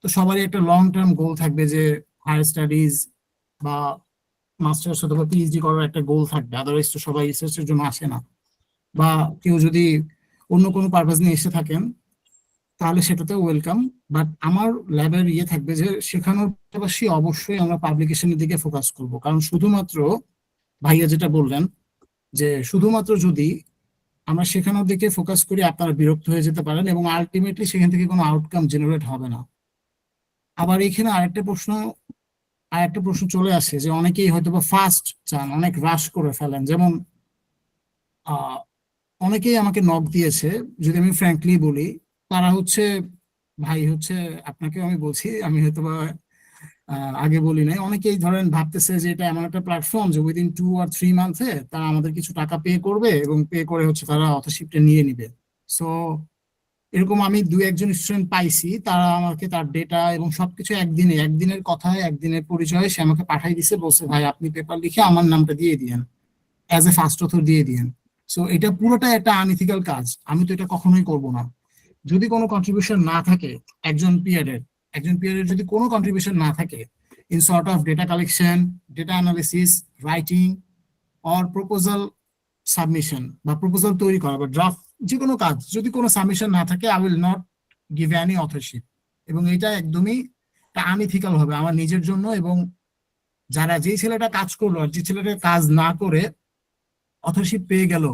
তো সবারই একটা লং টার্ম গোল থাকবে যে হায়ার স্টাডিজ বা মাস্টার্স অথবা পিএইচডি করার একটা গোল থাকবে। আদারওয়াইজ তো সবাই রিসার্চের জন্য আসে না, বা কেউ যদি অন্য কোনো পারপাস নিয়ে এসে থাকেন তাহলে সেটাতে ওয়েলকাম। বাট আমার ল্যাবের ইয়ে থাকবে যে শেখানোর পাশাপাশি অবশ্যই আমরা পাবলিকেশনের দিকে ফোকাস করব, কারণ শুধুমাত্র ভাইয়া যেটা বললেন যে শুধুমাত্র যদি আমরা শেখানোর দিকে ফোকাস করি, আপনারা বিরক্ত হয়ে যেতে পারেন এবং আলটিমেটলি সেখান থেকে কোনো আউটকাম জেনারেট হবে না। আবার এখানে আরেকটা প্রশ্ন চলে আসে যে অনেকেই হয়তো বা ফাস্ট চান, অনেক রাশ করে ফেলেন। যেমন অনেকেই আমাকে নক দিয়েছে, যদি আমি ফ্র্যাঙ্কলি বলি, তারা হচ্ছে, ভাই হচ্ছে আপনাকেও আমি বলছি, আমি হয়তো বা আগে বলি নাই, অনেকেই ধরেন ভাবতেছে যে এটা এমন একটা প্ল্যাটফর্ম যে উইদিন 2 or 3 মান্থে তারা আমাদের কিছু টাকা পে করবে এবং পে করে হচ্ছে তারা অথরশিপটা নিয়ে নিবে। সো এরকম আমি 2-1 জন স্টুডেন্ট পাইছি, তারা আমাকে তার ডেটা এবং সবকিছু একদিনের কথায়, একদিনের পরিচয়ে সে আমাকে পাঠাই দিছে, বলছে ভাই আপনি পেপার লিখে আমার নামটা দিয়ে দিয়েন, অ্যাজ এ ফার্স্ট অথর দিয়ে দিয়েন। সো এটা পুরোটা একটা আনইথিক্যাল কাজ, আমি তো এটা কখনোই করব না। যদি কোনো কন্ট্রিবিউশন না থাকে একজন পিয়ারের যদি কোনো কন্ট্রিবিউশন না থাকে in sort of data collection, data analysis, writing or proposal submission বা প্রপোজাল তৈরি করা বা ড্রাফট, যে কোনো কাজ যদি কোনো সাবমিশন না থাকে, I will not give any authorship. এবং এটা একদমই আনইথিক্যাল হবে আমার নিজের জন্য, এবং যারা যেই ছেলেটা কাজ করলো আর যে ছেলেটা কাজ না করে অথরশিপ পেয়ে গেল,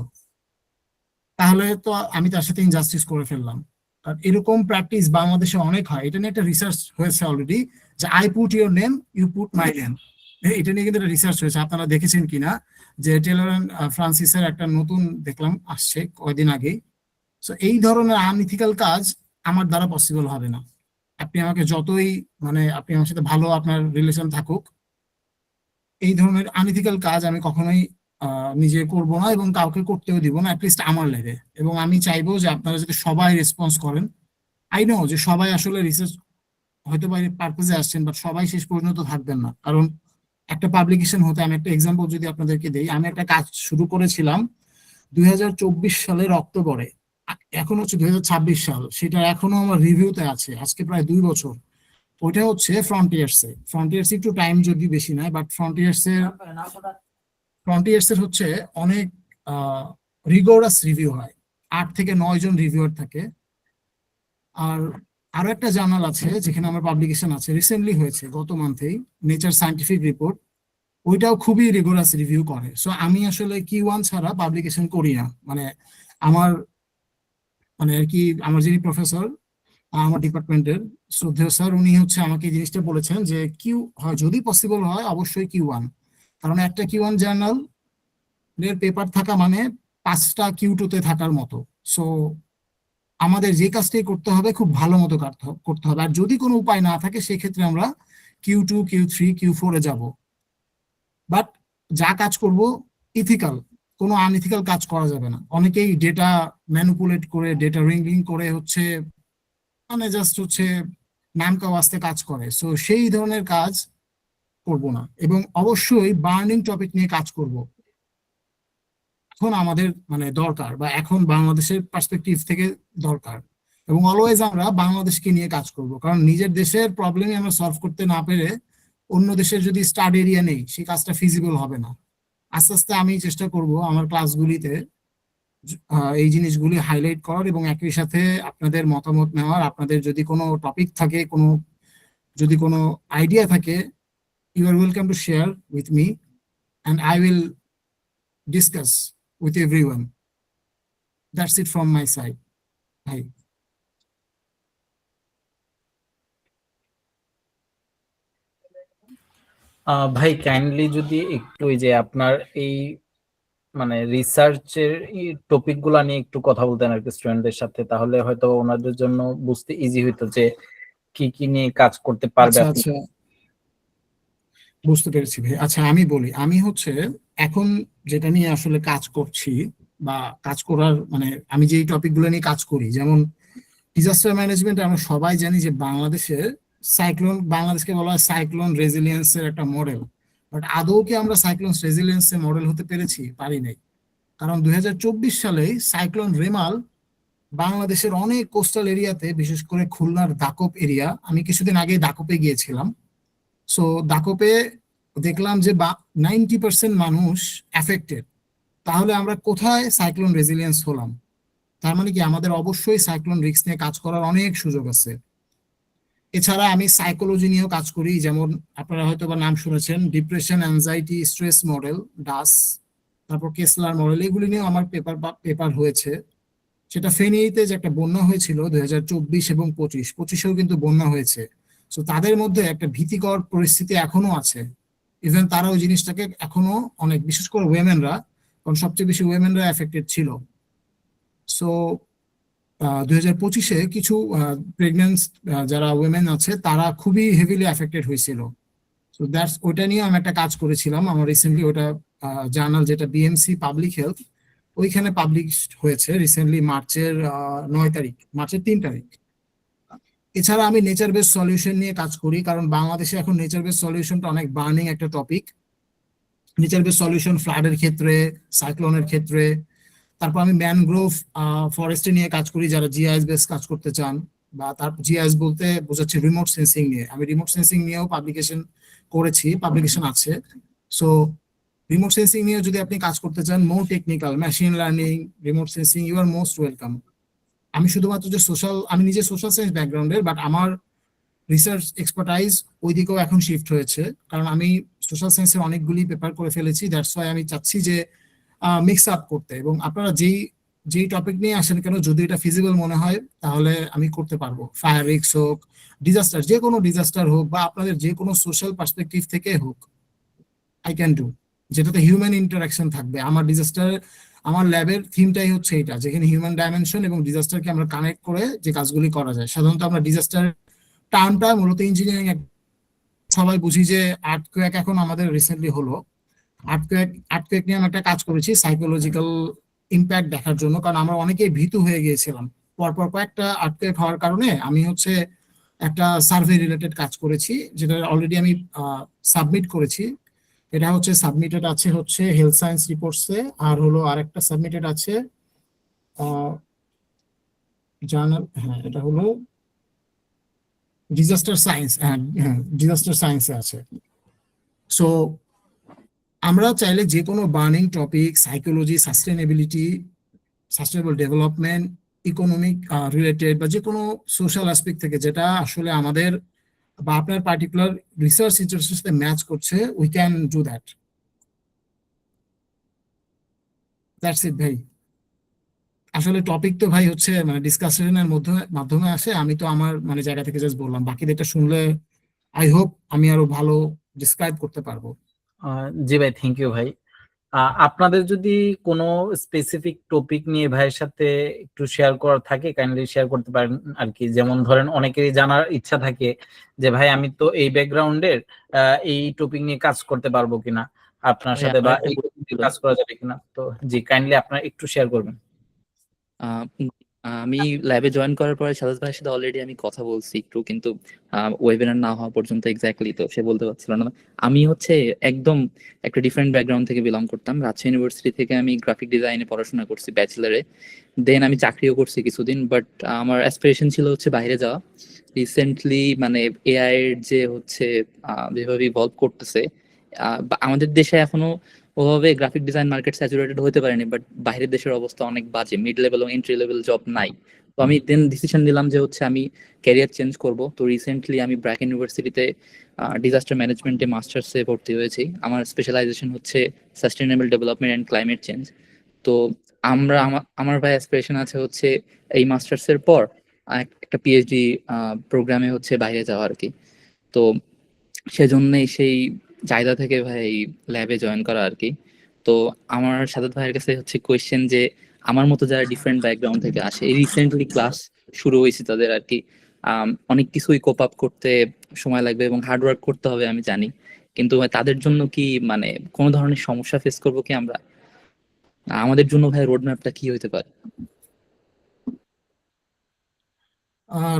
তাহলে তো আমি তার সাথে ইনজাস্টিস করে ফেললাম। আর এরকম প্র্যাকটিস বাংলাদেশে অনেক হয়, এটা নিয়ে একটা রিসার্চ হয়েছে অলরেডি, যে I put your name, you put my name. এটা নিয়ে কিন্তু একটা রিসার্চ হয়েছে, আপনারা দেখেছেন কিনা, যে টেলর অ্যান্ড ফ্রান্সিসের একটা নতুন দেখলাম আসছে কয়দিন আগেই। সো এই ধরনের আনইথিক্যাল কাজ আমার দ্বারা পসিবল হবে না। আপনি আমাকে যতই মানে আপনি আমার সাথে ভালো আপনার রিলেশন থাকুক, এই ধরনের আনইথিক্যাল কাজ আমি কখনোই নিজে করব না এবং কাউকে করতেও দিব না, অ্যাটলিস্ট আমার লেগে। এবং আমি চাইবো যে আপনারা যাতে সবাই রেসপন্স করেন। আই নো যে সবাই আসলে রিসার্চ হয়তো বা পারপাজে আসছেন, বাট সবাই শেষ পর্যন্ত থাকবেন না, কারণ একটা পাবলিকেশন হতে, আমি একটা এক্সাম্পল যদি আপনাদেরকে দিই, আমি একটা কাজ শুরু করেছিলাম 2024 সালের অক্টোবরে, এখন হচ্ছে 2026 সাল, সেটা এখনো আমার রিভিউতে আছে, আজকে প্রায় 2 বছর। ওইটা হচ্ছে ফ্রন্টিয়ার্স একটু টাইম যদি বেশি নেয়, বাট ফ্রন্টিয়ার্স এর হচ্ছে অনেক রিগোরাস রিভিউ হয়, 8 থেকে 9 জন রিভিউয়ার থাকে। আর আরো একটা জার্নাল আছে যেখানে আমার পাবলিকেশন আছে, রিসেন্টলি হয়েছে গত মান্থেই, নেচার সায়েন্টিফিক রিপোর্ট, ওইটাও খুবই রিগোরাস রিভিউ করে। সো আমি আসলে Q1 ছাড়া পাবলিকেশন করি না। মানে আমার মানে আর কি, আমার যিনি প্রফেসর আমার ডিপার্টমেন্টের শ্রদ্ধেয় স্যার, উনি হচ্ছে আমাকে এই জিনিসটা বলেছেন যে কিউ হয় যদি পসিবল হয় অবশ্যই Q1, কারণ একটা Q1 জার্নাল এর পেপার থাকা মানে 5টা Q2 তে থাকার মতো। সো আমাদের যে কাজটাই করতে হবে খুব ভালো মতো করতে হবে, আর যদি কোনো উপায় না থাকে সেক্ষেত্রে আমরা Q2, Q3, Q4 এ যাব। বাট যা কাজ করব ইথিক্যাল, কোনো আনইথিক্যাল কাজ করা যাবে না। অনেকেই ডেটা ম্যানিপুলেট করে, ডেটা রিংলিং করে হচ্ছে মানে জাস্ট হচ্ছে নাম কাওয়াস্তে কাজ করে। সো সেই ধরনের কাজ করব না, এবং অবশ্যই বার্নিং টপিক নিয়ে কাজ করব। এখন আমাদের মানে দরকার, বা এখন বাংলাদেশের পার্সপেক্টিভ থেকে দরকার, এবং অলওয়েজ আমরা বাংলাদেশকে নিয়ে কাজ করব, কারণ নিজের দেশের প্রবলেমই আমরা সলভ করতে না পেরে অন্য দেশের যদি স্টাডি এরিয়া নেই, সেই কাজটা ফিজিবল হবে না। আস্তে আস্তে আমি চেষ্টা করব আমার ক্লাসগুলিতে এই জিনিসগুলি হাইলাইট করার, এবং একই সাথে আপনাদের মতামত নেওয়ার। আপনাদের যদি কোনো টপিক থাকে, যদি কোনো আইডিয়া থাকে, you are welcome to share with me, and I will discuss with everyone. That's it from my side. Hi. ভাই কাইন্ডলি যদি একটু ওই যে আপনার এই মানে রিসার্চের টপিক গুলা নিয়ে একটু কথা বলতেন আর কি স্টুডেন্টদের সাথে, তাহলে হয়তো ওনাদের জন্য বুঝতে ইজি হইতো যে কি কি নিয়ে কাজ করতে পারবে আচ্ছা আপনি। আচ্ছা, বুঝতে পেরেছি ভাই। আচ্ছা আমি বলি, আমি হচ্ছে এখন যেটা নিয়ে আসলে কাজ করছি, বা কাজ করার মানে আমি যে টপিকগুলো নিয়ে কাজ করি, যেমন ডিজাস্টার ম্যানেজমেন্ট, আমরা সবাই জানি যে বাংলাদেশকে বলা হয় সাইক্লোন রেজিলিয়েন্সের একটা মডেল। বাট আদৌ কি আমরা সাইক্লোন রেজিলিয়েন্সের মডেল হতে পেরেছি? পারি নাই। কারণ 2024 সালে সাইক্লোন রেমাল বাংলাদেশের অনেক কোস্টাল এরিয়াতে, বিশেষ করে খুলনার দাকপ এরিয়া, আমি কিছুদিন আগে দাকপে গিয়েছিলাম। সো দাকপে দেখলাম যে 90% মানুষ অ্যাফেক্টেড। তাহলে আমরা কোথায় সাইক্লোন রেজিলিয়েন্স হলাম? তার মানে কি আমাদের অবশ্যই সাইক্লোন রিস্ক নিয়ে কাজ করার অনেক সুযোগ আছে। এছাড়া আমি সাইকোলজি নিয়েও কাজ করি, যেমন আপনারা হয়তো বা নাম শুনেছেন ডিপ্রেশন, অ্যাংজাইটি, স্ট্রেস মডেল, ডাস, তারপর কেসলার মডেল, এগুলি নিয়েও আমার পেপার হয়েছে। সেটা ফেনীতে যে একটা বন্যা হয়েছিল 2024 এবং 25-এও কিন্তু বন্যা হয়েছে। তো তাদের মধ্যে একটা ভীতিকর পরিস্থিতি এখনো আছে। ইভেন তারা ওই জিনিসটাকে এখনো অনেক, বিশেষ করে ওয়েমেনরা, কারণ সবচেয়ে বেশি ওয়েমেনরা এফেক্টেড ছিল। সো 2025-এ কিছু প্রেগনেন্ট যারা ওয়েমেন আছে তারা খুবই হেভিলি এফেক্টেড হয়েছিল। সো দ্যাটস, ওইটা নিয়ে আমি একটা কাজ করেছিলাম। আমার রিসেন্টলি ওটা জার্নাল, যেটা BMC পাবলিক হেলথ, ওইখানে পাবলিশ হয়েছে রিসেন্টলি মার্চের 3 তারিখ। এছাড়া আমি নেচার বেস সলিউশন নিয়ে কাজ করি, কারণ বাংলাদেশে এখন নেচার বেস সলিউশনটা অনেক বার্নিং একটা টপিক। নেচার বেস সলিউশন ফ্লাডের ক্ষেত্রে, সাইক্লোনের ক্ষেত্রে, তারপর আমি ম্যানগ্রোভ ফরেস্টে নিয়ে কাজ করি, যারা জিআইএস বেস কাজ করতে চান, বা তার জিআইএস বলতে বোঝাচ্ছে রিমোট সেন্সিং নিয়ে। আমি রিমোট সেন্সিং নিয়েও পাবলিকেশন করেছি, পাবলিকেশন আছে। সো রিমোট সেন্সিং নিয়ে যদি আপনি কাজ করতে চান, more technical, machine learning, remote sensing, you are most welcome. আমি শুধুমাত্র যে আমি নিজে সোশ্যাল সায়েন্স ব্যাকগ্রাউন্ডের, বাট আমার রিসার্চ এক্সপার্টাইজ ওই দিকেও এখন শিফট হয়েছে, কারণ আমি সোশ্যাল সায়েন্সের অনেকগুলি পেপার করে ফেলেছি। দ্যাটস ওয়াই আমি চাচ্ছি যে মিক্স আপ করতে, এবং আপনারা যেই টপিক নিয়ে আসেন কেন, যদি এটা ফিজিবল মনে হয় তাহলে আমি করতে পারবো। ফায়ার রিস্ক হোক, ডিজাস্টার, যে কোনো ডিজাস্টার হোক, বা আপনাদের যে কোনো সোশ্যাল পার্সপেক্টিভ থেকে হোক, আই ক্যান ডু, যেটাতে হিউম্যান ইন্টারাকশন থাকবে। আমার ল্যাবের থিমটাই হচ্ছে এটা, যেখানে হিউম্যান ডাইমেনশন এবং ডিজাস্টারকে আমরা কানেক্ট করে যে কাজগুলি করা যায়। সাধারণত আমরা ডিজাস্টার টার্মটা মূলত ইঞ্জিনিয়ারিং, সবাই বুঝি যে আর্থকোয়েক এখন আমাদের রিসেন্টলি হলো। আর্থকোয়েক নিয়ে আমি একটা কাজ করেছি সাইকোলজিক্যাল ইম্প্যাক্ট দেখার জন্য, কারণ আমরা অনেকেই ভীতু হয়ে গিয়েছিলাম পরপর কয়েকটা আর্থকোয়েক হওয়ার কারণে। আমি একটা সার্ভে রিলেটেড কাজ করেছি, যেটা অলরেডি আমি সাবমিট করেছি। এটা সাবমিটেড আছে হেলথ সায়েন্স রিপোর্টসে, আর আরেকটা সাবমিটেড আছে জার্নাল, হ্যাঁ এটা ডিজাস্টার সায়েন্স, হ্যাঁ ডিজাস্টার সায়েন্সে আছে। সো আমরা চাইলে যে কোনো burning topic, psychology, sustainable development, economic related, বা যে কোনো সোশ্যাল অ্যাসপেক্ট থেকে যেটা আসলে আমাদের বা আপনার পার্টিকুলার রিসার্চ ইন্টারেস্টের সাথে ম্যাচ করছে, we can do that. That's it ভাই। আসলে টপিক তো ভাই মানে ডিসকাশনের মাধ্যমে আসে। আমি তো আমার জায়গা থেকে জাস্ট বললাম, বাকিদেরটা শুনলে আই হোপ আমি আরো ভালো ডিসক্রাইব করতে পারবো। জি ভাই, থ্যাংক ইউ ভাই। আপনাদের যদি কোনো স্পেসিফিক টপিক নিয়ে ভাইয়ের সাথে একটু শেয়ার করার থাকে, কাইন্ডলি শেয়ার করতে পারেন আর কি। যেমন ধরেন অনেকেরই জানার ইচ্ছা থাকে যে ভাই আমি তো এই ব্যাকগ্রাউন্ডের, এই টপিক নিয়ে কাজ করতে পারবো কিনা আপনার সাথে, বা এই কাজ করা যাবে কিনা। তো জি, কাইন্ডলি আপনারা একটু শেয়ার করবেন। আমি ল্যাবে জয়েন করার পরে সাদাত ভাইয়ের সাথে অলরেডি আমি কথা বলছি একটু, কিন্তু ওয়েবিনার না হওয়া পর্যন্ত এক্স্যাক্টলি তো সে বলতে পারছিল না। আমি একদম একটা ডিফারেন্ট ব্যাকগ্রাউন্ড থেকে বিলং করতাম। রাজশাহী ইউনিভার্সিটি থেকে আমি গ্রাফিক ডিজাইনে পড়াশোনা করছি ব্যাচেলারে, দেন আমি চাকরিও করছি কিছুদিন, বাট আমার অ্যাসপিরেশন ছিল বাইরে যাওয়া। রিসেন্টলি এআই এর যে যেভাবে ইভলভ করতেছে, আমাদের দেশে এখনো ওভাবে গ্রাফিক ডিজাইন মার্কেট স্যাচুরেটেড হতে পারেনি, বাট বাইরের দেশের অবস্থা অনেক বাজে, মিড লেভেল এবং এন্ট্রি লেভেল জব নাই। তো আমি দেন ডিসিশন নিলাম যে আমি ক্যারিয়ার চেঞ্জ করব। তো রিসেন্টলি আমি ব্র্যাক ইউনিভার্সিটিতে ডিজাস্টার ম্যানেজমেন্টে মাস্টার্সে ভর্তি হয়েছি। আমার specialisation sustainable development and climate change. তো আমার ভাই অ্যাসপিরেশন আছে এই মাস্টার্সের পর একটা পিএইচডি প্রোগ্রামে বাইরে যাওয়া আর কি। তো সেজন্যই সেই চাহিদা থেকে ভাই ল্যাবে জয়েন করা আর কি। তো আমার সাদাত ভাইয়ের কাছে কোয়েশ্চেন যে আমার মতো যারা ডিফারেন্ট ব্যাকগ্রাউন্ড থেকে আসে, এই রিসেন্টলি ক্লাস শুরু হয়েছে তাদের আর কি, অনেক কিছুই কোপ আপ করতে সময় লাগবে এবং হার্ড ওয়ার্ক করতে হবে আমি জানি, কিন্তু তাদের জন্য কি কোনো ধরনের সমস্যা ফেস করবো কি আমরা? আমাদের জন্য ভাই রোড ম্যাপটা কি হইতে পারে?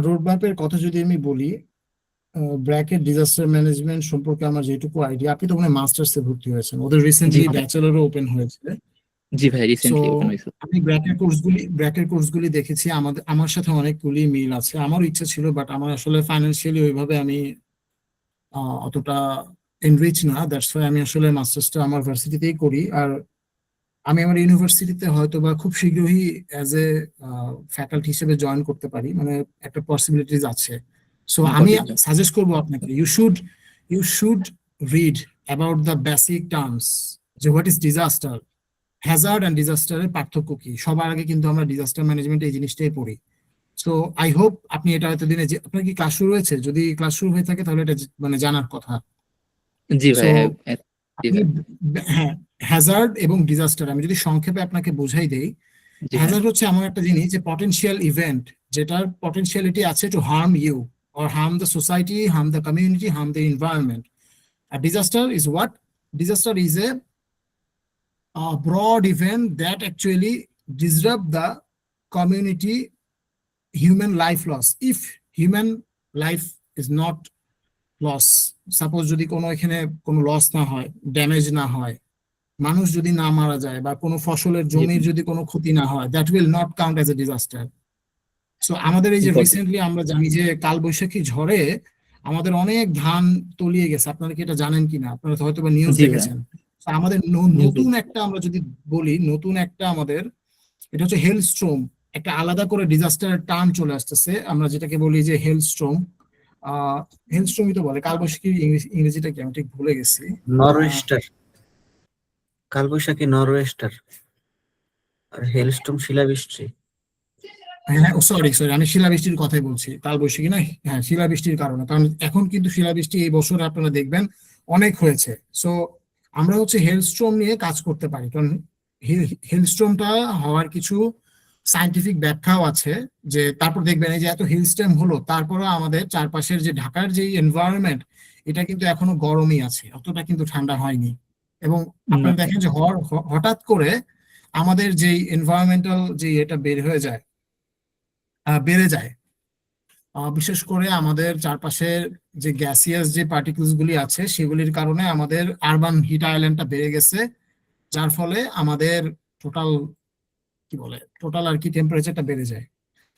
রোড ম্যাপের কথা যদি আমি বলি, ব্র্যাকের ডিজাস্টার ম্যানেজমেন্ট সম্পর্কে আমার যেটুকু আইডিয়া, আপনি তো মাস্টার্সে ভর্তি হয়েছেন, ওদের রিসেন্টলি ব্যাচেলরও ওপেন হয়েছে। জি ভাই, রিসেন্টলি ওপেন হয়েছে। আমি ব্র্যাকের কোর্সগুলি দেখেছি, আমার সাথে অনেকগুলি মিল আছে। আমারও ইচ্ছা ছিল, বাট আমার আসলে ফাইন্যান্সিয়ালি ওইভাবে আমি অতটা এনরিচ না। দ্যাটস ওয়াই আমি আসলে মাস্টার্সটা আমার ভার্সিটিতেই করি। আর আমি আমার ইউনিভার্সিটিতে হয়তো বা খুব শীঘ্রই অ্যাজ এ ফ্যাকাল্টি হিসেবে জয়েন করতে পারি, একটা পসিবিলিটিস আছে। সো আমি সাজেস্ট করবো আপনাকে, you should read about the basic terms, যে what is disaster, hazard and ডিজাস্টারের পার্থক্য কি। সবার আগে কিন্তু আমরা ডিজাস্টার ম্যানেজমেন্ট এই জিনিসটাই পড়ি। সো আই হোপ আপনি এটা এতদিনে, আপনার কি ক্লাস শুরু হয়েছে? যদি ক্লাস শুরু হয়ে থাকে তাহলে এটা জানার কথা। জি ভাই, হ্যাঁ, হ্যাজার্ড এবং ডিজাস্টার আমি যদি সংক্ষেপে আপনাকে বোঝাই দেই, হ্যাজার্ড এমন একটা জিনিস যে পটেনশিয়াল ইভেন্ট, যেটার পটেনশিয়ালিটি আছে to harm you or harm the society, harm the community, harm the environment. A disaster is what? Disaster is a broad event that actually disrupt the community, human life loss. If human life is not loss, suppose যদি কোনো এখানে কোনো loss না হয়, damage না হয়, মানুষ যদি না মারা যায় বা কোনো ফসলের জমির যদি কোনো ক্ষতি না হয়, that will not count as a disaster. So আমাদের এই যে Got it. রিসেন্টলি আমরা জানি যে কালবৈশাখী ঝড়ে আমাদের অনেক ধান তলিয়ে গেছে, আপনারা কি এটা জানেন কিনা? আপনারা তো হয়তো বা নিউজ জি ভাই। দেখেছেন। তো আমাদের নতুন একটা, আমরা যদি বলি নতুন একটা আমাদের, এটা হচ্ছে হেলস্ট্রোম, একটা আলাদা করে ডিজাস্টার টার্ম চলে আসতেছে, আমরা যেটাকে বলি যে হেলস্ট্রোম। হেলস্ট্রোমই তো বলে, কালবৈশাখীর ইংরেজিটা কি আমি ঠিক ভুলে গেছি। নরওয়েস্টার, কালবৈশাখী নরওয়েস্টার, আর হেলস্টর্ম শিলাবৃষ্টি। হ্যাঁ, সরি সরি, আমি শিলাবৃষ্টির কথাই বলছি, কালবৈশাখী নয়। হ্যাঁ, শিলাবৃষ্টির কারণে, কারণ এখন কিন্তু শিলাবৃষ্টি এই বছর আপনারা দেখবেন অনেক হয়েছে। সো আমরা হচ্ছে হেলস্ট্রোম নিয়ে কাজ করতে পারি, কারণ হেলস্ট্রোমটা হওয়ার কিছু সায়েন্টিফিক ব্যাখ্যাও আছে। যে তারপর দেখবেন এই যে এত হিলস্টর্ম হলো, তারপরে আমাদের চারপাশের যে ঢাকার যে এনভায়রনমেন্ট, এটা কিন্তু এখনো গরমই আছে, অতটা কিন্তু ঠান্ডা হয়নি। এবং আপনারা দেখেন যে হঠাৎ করে আমাদের যে এনভায়রনমেন্টাল যে এটা বেড়ে যায়, বিশেষ করে আমাদের চারপাশের যে গ্যাসিয়াস যে পার্টিকেলস গুলি আছে সেগুলির কারণে আমাদের আরবান হিট আইল্যান্ডটা বেড়ে গেছে, যার ফলে আমাদের টোটাল কি বলে টোটাল আর কি টেম্পারেচারটা বেড়ে যায়।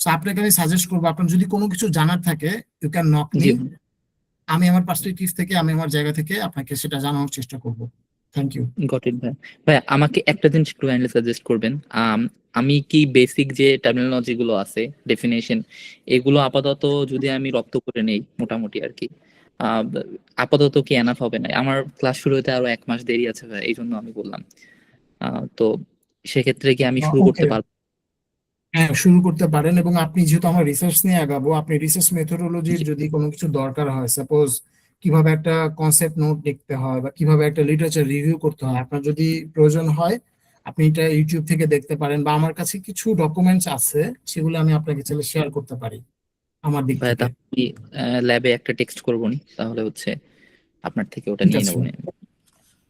তো আপনাকে আমি সাজেস্ট করবো, আপনার যদি কোনো কিছু জানার থাকে, ইউ ক্যান নক মি। জি আমি আমার পার্সপেক্টিভ থেকে, আমি আমার জায়গা থেকে আপনাকে সেটা জানানোর চেষ্টা করব। Thank you. গট ইট ভাই। ভাই আমাকে একটা জিনিস একটু কাইন্ডলি সাজেস্ট করবেন। আমি কি বেসিক যে টার্মিনোলজি গুলো আছে, ডেফিনেশন, এগুলো আপাতত যদি আমি রপ্ত করে নেই মোটামুটি আর কি, আহ, আপাতত কি এনাফ হবে না? আমার ক্লাস শুরু হতে আরো 1 মাস দেরি আছে ভাই, এই জন্য আমি বললাম। তো সেক্ষেত্রে কি আমি শুরু করতে ওকে, পারবো? হ্যাঁ শুরু করতে পারেন। এবং আপনি যেহেতু আমার রিসার্চ নিয়ে আগাবো, আপনি রিসার্চ মেথোডোলজির জি যদি কোনো কিছু দরকার হয়, সাপোজ কিভাবে একটা কনসেপ্ট নোট লিখতে হয় বা কিভাবে একটা লিটারেচার রিভিউ করতে হয়, আপনার যদি প্রয়োজন হয় আপনি এটা ইউটিউব থেকে দেখতে পারেন, বা আমার কাছে কিছু ডকুমেন্টস আছে সেগুলো আমি আপনাকে চাইলে শেয়ার করতে পারি আমার দিক ভাই, থেকে। তাহলে ল্যাবে একটা টেক্সট করবো নি, তাহলে হচ্ছে আপনার থেকে ওটা ঠিক নিয়ে আছে, নেবো নি।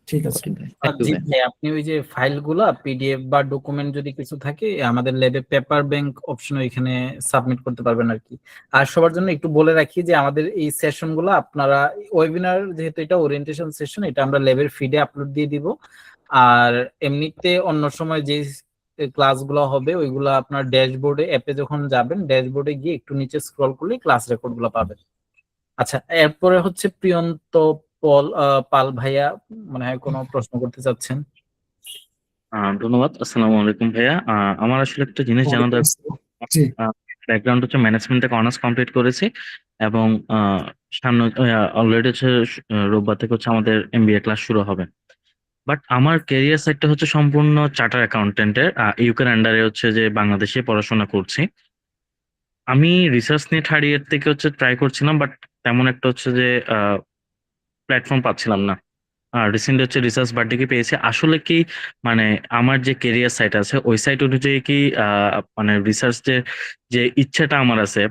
ঠিক Got আছে। it ভাই, থ্যাংক ইউ জি ভাই। ভাই, আপনি ওই যে ফাইলগুলা পিডিএফ বা ডকুমেন্ট যদি কিছু থাকে আমাদের ল্যাবে পেপার ব্যাংক অপশন ওইখানে সাবমিট করতে পারবেন আর কি। আর সবার জন্য একটু বলে রাখি যে আমাদের এই সেশনগুলো আপনারা, ওয়েবিনার যেহেতু এটা ওরিয়েন্টেশন সেশন, এটা আমরা ল্যাবের ফিডে আপলোড দিয়ে দিব। আর এমনিতে অন্য সময় যে ক্লাসগুলো হবে ওইগুলো আপনার ড্যাশবোর্ডে, অ্যাপে যখন যাবেন ড্যাশবোর্ডে গিয়ে একটু নিচে স্ক্রল করলে ক্লাস রেকর্ডগুলো পাবেন। আচ্ছা, এরপরে হচ্ছে প্রিয়ন্ত পাল ভাইয়া মনে হয় কোনো প্রশ্ন করতে চাচ্ছেন। ধন্যবাদ। আসসালামু আলাইকুম ভাইয়া। আমার আসলে একটা জিনিস জানা ওয়ালাইকুম দরকার। আসসালাম। জি, ব্যাকগ্রাউন্ড হচ্ছে ম্যানেজমেন্ট থেকে অনার্স কমপ্লিট করেছি, এবং সামনে অলরেডি হচ্ছে রোববার থেকে হচ্ছে আমাদের এমবিএ ক্লাস শুরু হবে। বাট আমার ক্যারিয়ার সাইডটা হচ্ছে সম্পূর্ণ চার্টার অ্যাকাউন্টেন্টের, ইউকের আন্ডারে হচ্ছে যে বাংলাদেশে পড়াশোনা করছি। আমি রিসার্চ নিয়ে থার্ড ইয়ার থেকে হচ্ছে ট্রাই করছিলাম, বাট তেমন একটা হচ্ছে যে প্ল্যাটফর্ম পাচ্ছিলাম না। রিসেন্টলি হচ্ছে রিসার্চ বার্ডে পেয়েছি। আসলে কি মানে আমার যে কেরিয়ার সাইট আছে ওই সাইট অনুযায়ী কি মানে রিসার্চ যে ইচ্ছাটা আমার আছে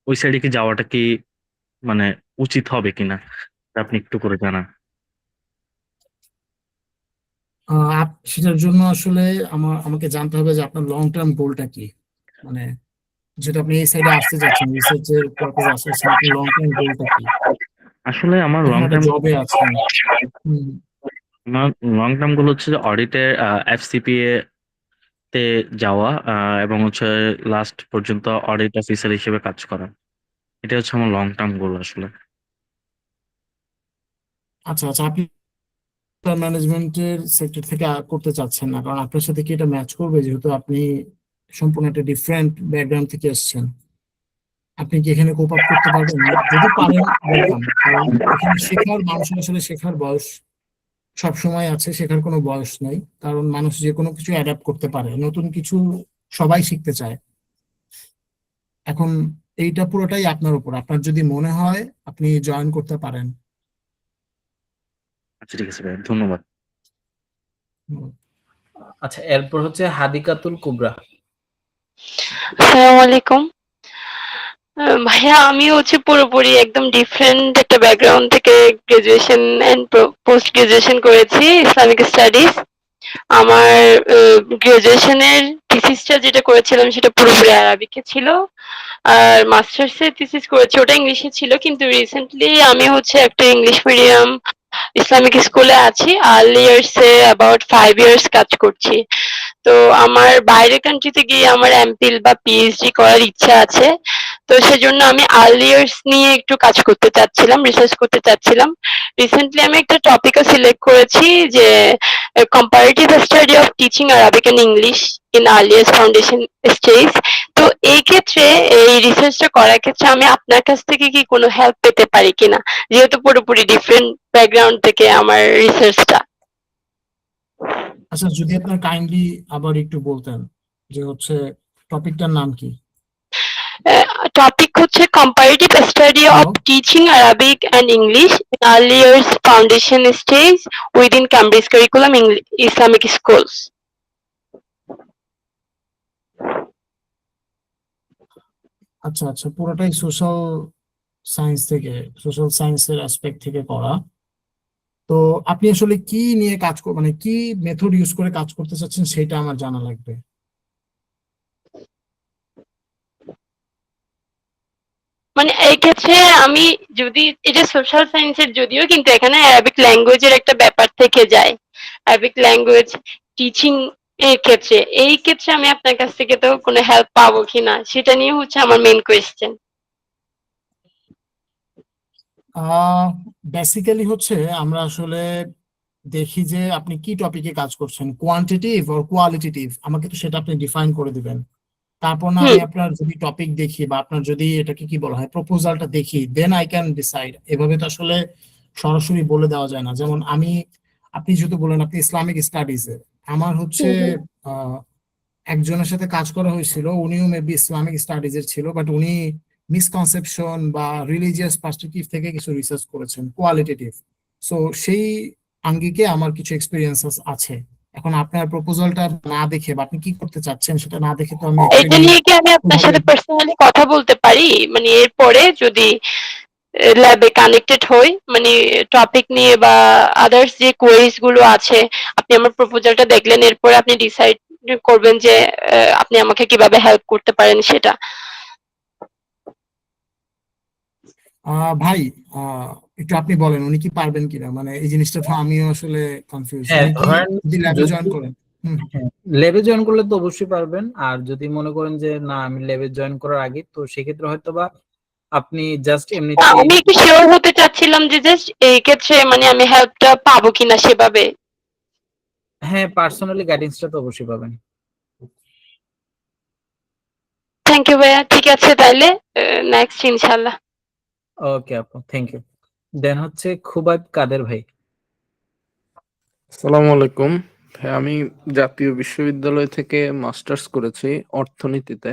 ওই সাইডে কি যাওয়াটা কি মানে উচিত হবে কিনা, তা আপনি একটু করে জানান। সেটার জন্য আসলে আমাকে জানতে হবে যে আপনার লং টার্ম গোলটা কি, মানে যেটা আপনি এই সাইডে আসতে যাচ্ছেন, রিসার্চের পারপাসে আসতে যাচ্ছেন, আপনার লং টার্ম গোলটা কি? আসলে আমার এখন লং একটা টার্ম জবে আছেন। হুম, আমার লং টার্ম গুলো হচ্ছে যে অডিটের এফসিপিএ তে যাওয়া, এবং হচ্ছে লাস্ট পর্যন্ত অডিট অফিসার হিসেবে কাজ করা। এটা হচ্ছে আমার লং টার্ম গোল আসলে। আচ্ছা আচ্ছা, আপনি ম্যানেজমেন্টের সেক্টর থেকে করতে চাচ্ছেন না, কারণ আপনার সাথে কি এটা ম্যাচ করবে, যেহেতু আপনি সম্পূর্ণ একটা ডিফারেন্ট ব্যাকগ্রাউন্ড থেকে এসেছেন? আপনি কি এখানে কোপ আপ করতে পারবেন? যদি পারেন ওয়েলকাম, কারণ এখানে শেখার, মানুষের আসলে শেখার বয়স সব সময় আছে, শেখার কোনো বয়স নাই, কারণ মানুষ যে কোনো কিছু অ্যাডাপ্ট করতে পারে, নতুন কিছু সবাই শিখতে চায়। এখন এইটা পুরোটাই আপনার উপর, আপনার যদি মনে হয় আপনি জয়েন করতে পারেন। আচ্ছা ঠিক আছে ভাই, ধন্যবাদ। আচ্ছা, এরপর হচ্ছে হাদিকাতুল কুবরা। আসসালামু আলাইকুম। ভাইয়া আমি হচ্ছে পুরোপুরি একদম ডিফারেন্ট একটা ব্যাকগ্রাউন্ড থেকে গ্রাজুয়েশন এন্ড পোস্ট গ্রাজুয়েশন করেছি, ইসলামিক স্টাডিজ। আমার গ্রাজুয়েশনের থিসিসটা যেটা করেছিলাম সেটা পুরোপুরি আরবিকে ছিল, আর মাস্টার্স এর থিসিস করেছি ওটা ইংলিশে ছিল। কিন্তু রিসেন্টলি আমি হচ্ছে একটা ইংলিশ মিডিয়াম ইসলামিক স্কুলে আছি। আর্লি ইয়ার্সে অ্যাবাউট 5 ইয়ার্স কাজ করছি। তো আমার বাইরের কান্ট্রিতে গিয়ে আমার এমফিল বা পিএইচডি করার ইচ্ছা আছে। তো সেজন্য আমি আর্লি ইয়ার্স নিয়ে একটু কাজ করতে চাচ্ছিলাম, রিসার্চ করতে চাচ্ছিলাম। রিসেন্টলি আমি একটা টপিকও সিলেক্ট করেছি যে comparative study of teaching Arabic and English in earliest foundation stage. তো এই ক্ষেত্রে এই রিসার্চটা করার ক্ষেত্রে আমি আপনার কাছ থেকে কি কোনো হেল্প পেতে পারি কিনা, যেহেতু পুরোপুরি ডিফারেন্ট ব্যাকগ্রাউন্ড থেকে আমার রিসার্চটা। আচ্ছা, যদি আপনার কাইন্ডলি আবার একটু বলতেন যে হচ্ছে টপিকটার নাম কি? টপিক হচ্ছে comparative study of hello? Teaching Arabic and English in early years foundation stage within Cambridge curriculum Islamic schools. আচ্ছা আচ্ছা, পুরোটাই সোশ্যাল সায়েন্স থেকে, সোশ্যাল সায়েন্সের অ্যাসপেক্ট থেকে করা। তো আপনি আসলে কি নিয়ে কাজ মানে কি মেথড ইউজ করে কাজ করতে চাচ্ছেন সেটা আমার জানা লাগবে। মানে এই ক্ষেত্রে আমি যদি এটা সোশ্যাল সায়েন্সের যদিও, কিন্তু এখানে অ্যারাবিক ল্যাঙ্গুয়েজের একটা ব্যাপার থেকে যায়। অ্যারাবিক ল্যাঙ্গুয়েজ টিচিং এর ক্ষেত্রে, এই ক্ষেত্রে আমি আপনার কাছ থেকে তো কোনো হেল্প পাবো কিনা সেটা নিয়ে হচ্ছে আমার মেইন কোয়েশ্চেন। বেসিক্যালি হচ্ছে আমরা আসলে দেখি যে আপনি কি টপিকে কাজ করছেন, কোয়ান্টিটিভ অর কোয়ালিটিটিভ, আমাকে তো সেটা আপনি ডিফাইন করে দিবেন। তারপর না আমি আপনার যদি টপিক দেখি বা আপনার যদি এটাকে কি বলা হয় প্রপোজালটা দেখি, দেন আই ক্যান ডিসাইড। এভাবে তো আসলে সরাসরি বলে দেওয়া যায় না। যেমন আপনি যেহেতু বলেন আপনি ইসলামিক স্টাডিজে, আমার হচ্ছে একজনের সাথে কাজ করা হয়েছিল, উনিও মেবি ইসলামিক স্টাডিজের ছিল, বাট উনি মিসকনসেপশন বা রিলিজিয়াস পার্সপেক্টিভ থেকে কিছু রিসার্চ করেছেন কোয়ালিটেটিভ। সো সেই আঙ্গিকে আমার কিছু এক্সপিরিয়েন্স আছে। এখন আপনার প্রপোজালটা না দেখে বা আপনি কি করতে চাচ্ছেন সেটা না দেখে তো আমি এটা actually নিয়ে কি আমি আপনার সাথে ওভাবে- পার্সোনালি কথা বলতে পারি? মানে এরপরে যদি ল্যাবে কানেক্টেড হই, মানে টপিক নিয়ে বা আদার্স যে কোয়েরিজ গুলো আছে, আপনি আমার প্রপোজালটা দেখলেন, এরপরে আপনি ডিসাইড করবেন যে আপনি আমাকে কিভাবে হেল্প করতে পারেন সেটা। ভাই, একটু আপনি বলেন উনি কি পারবেন কিনা, মানে এই জিনিসটা তো আমিও আসলে কনফিউজ। হ্যাঁ, উনি কি ধরেন যদি ল্যাবে যদি জয়েন করেন? হুম। লেবে জয়েন করলে তো অবশ্যই পারবেন। আর যদি মনে করেন যে না আমি লেবে জয়েন করার আগে, তো সেক্ষেত্রে হয়তো বা আপনি জাস্ট এমনিতে আমি একটু শিওর হতে চাচ্ছিলাম যে জাস্ট এই ক্ষেত্রে মানে আমি হেল্পটা পাবো কিনা সেভাবে। হ্যাঁ, পার্সোনালি গাইডেন্সটা তো অবশ্যই পাবেন। থ্যাংক ইউ ভাইয়া, ঠিক আছে তাইলে নেক্সট ইনশাল্লাহ। ওকে আপু, থ্যাংক ইউ। দেন হচ্ছে খুবাইব কাদের ভাই। আসসালামু আলাইকুম। হ্যাঁ, আমি জাতীয় বিশ্ববিদ্যালয় থেকে মাস্টার্স করেছি অর্থনীতিতে।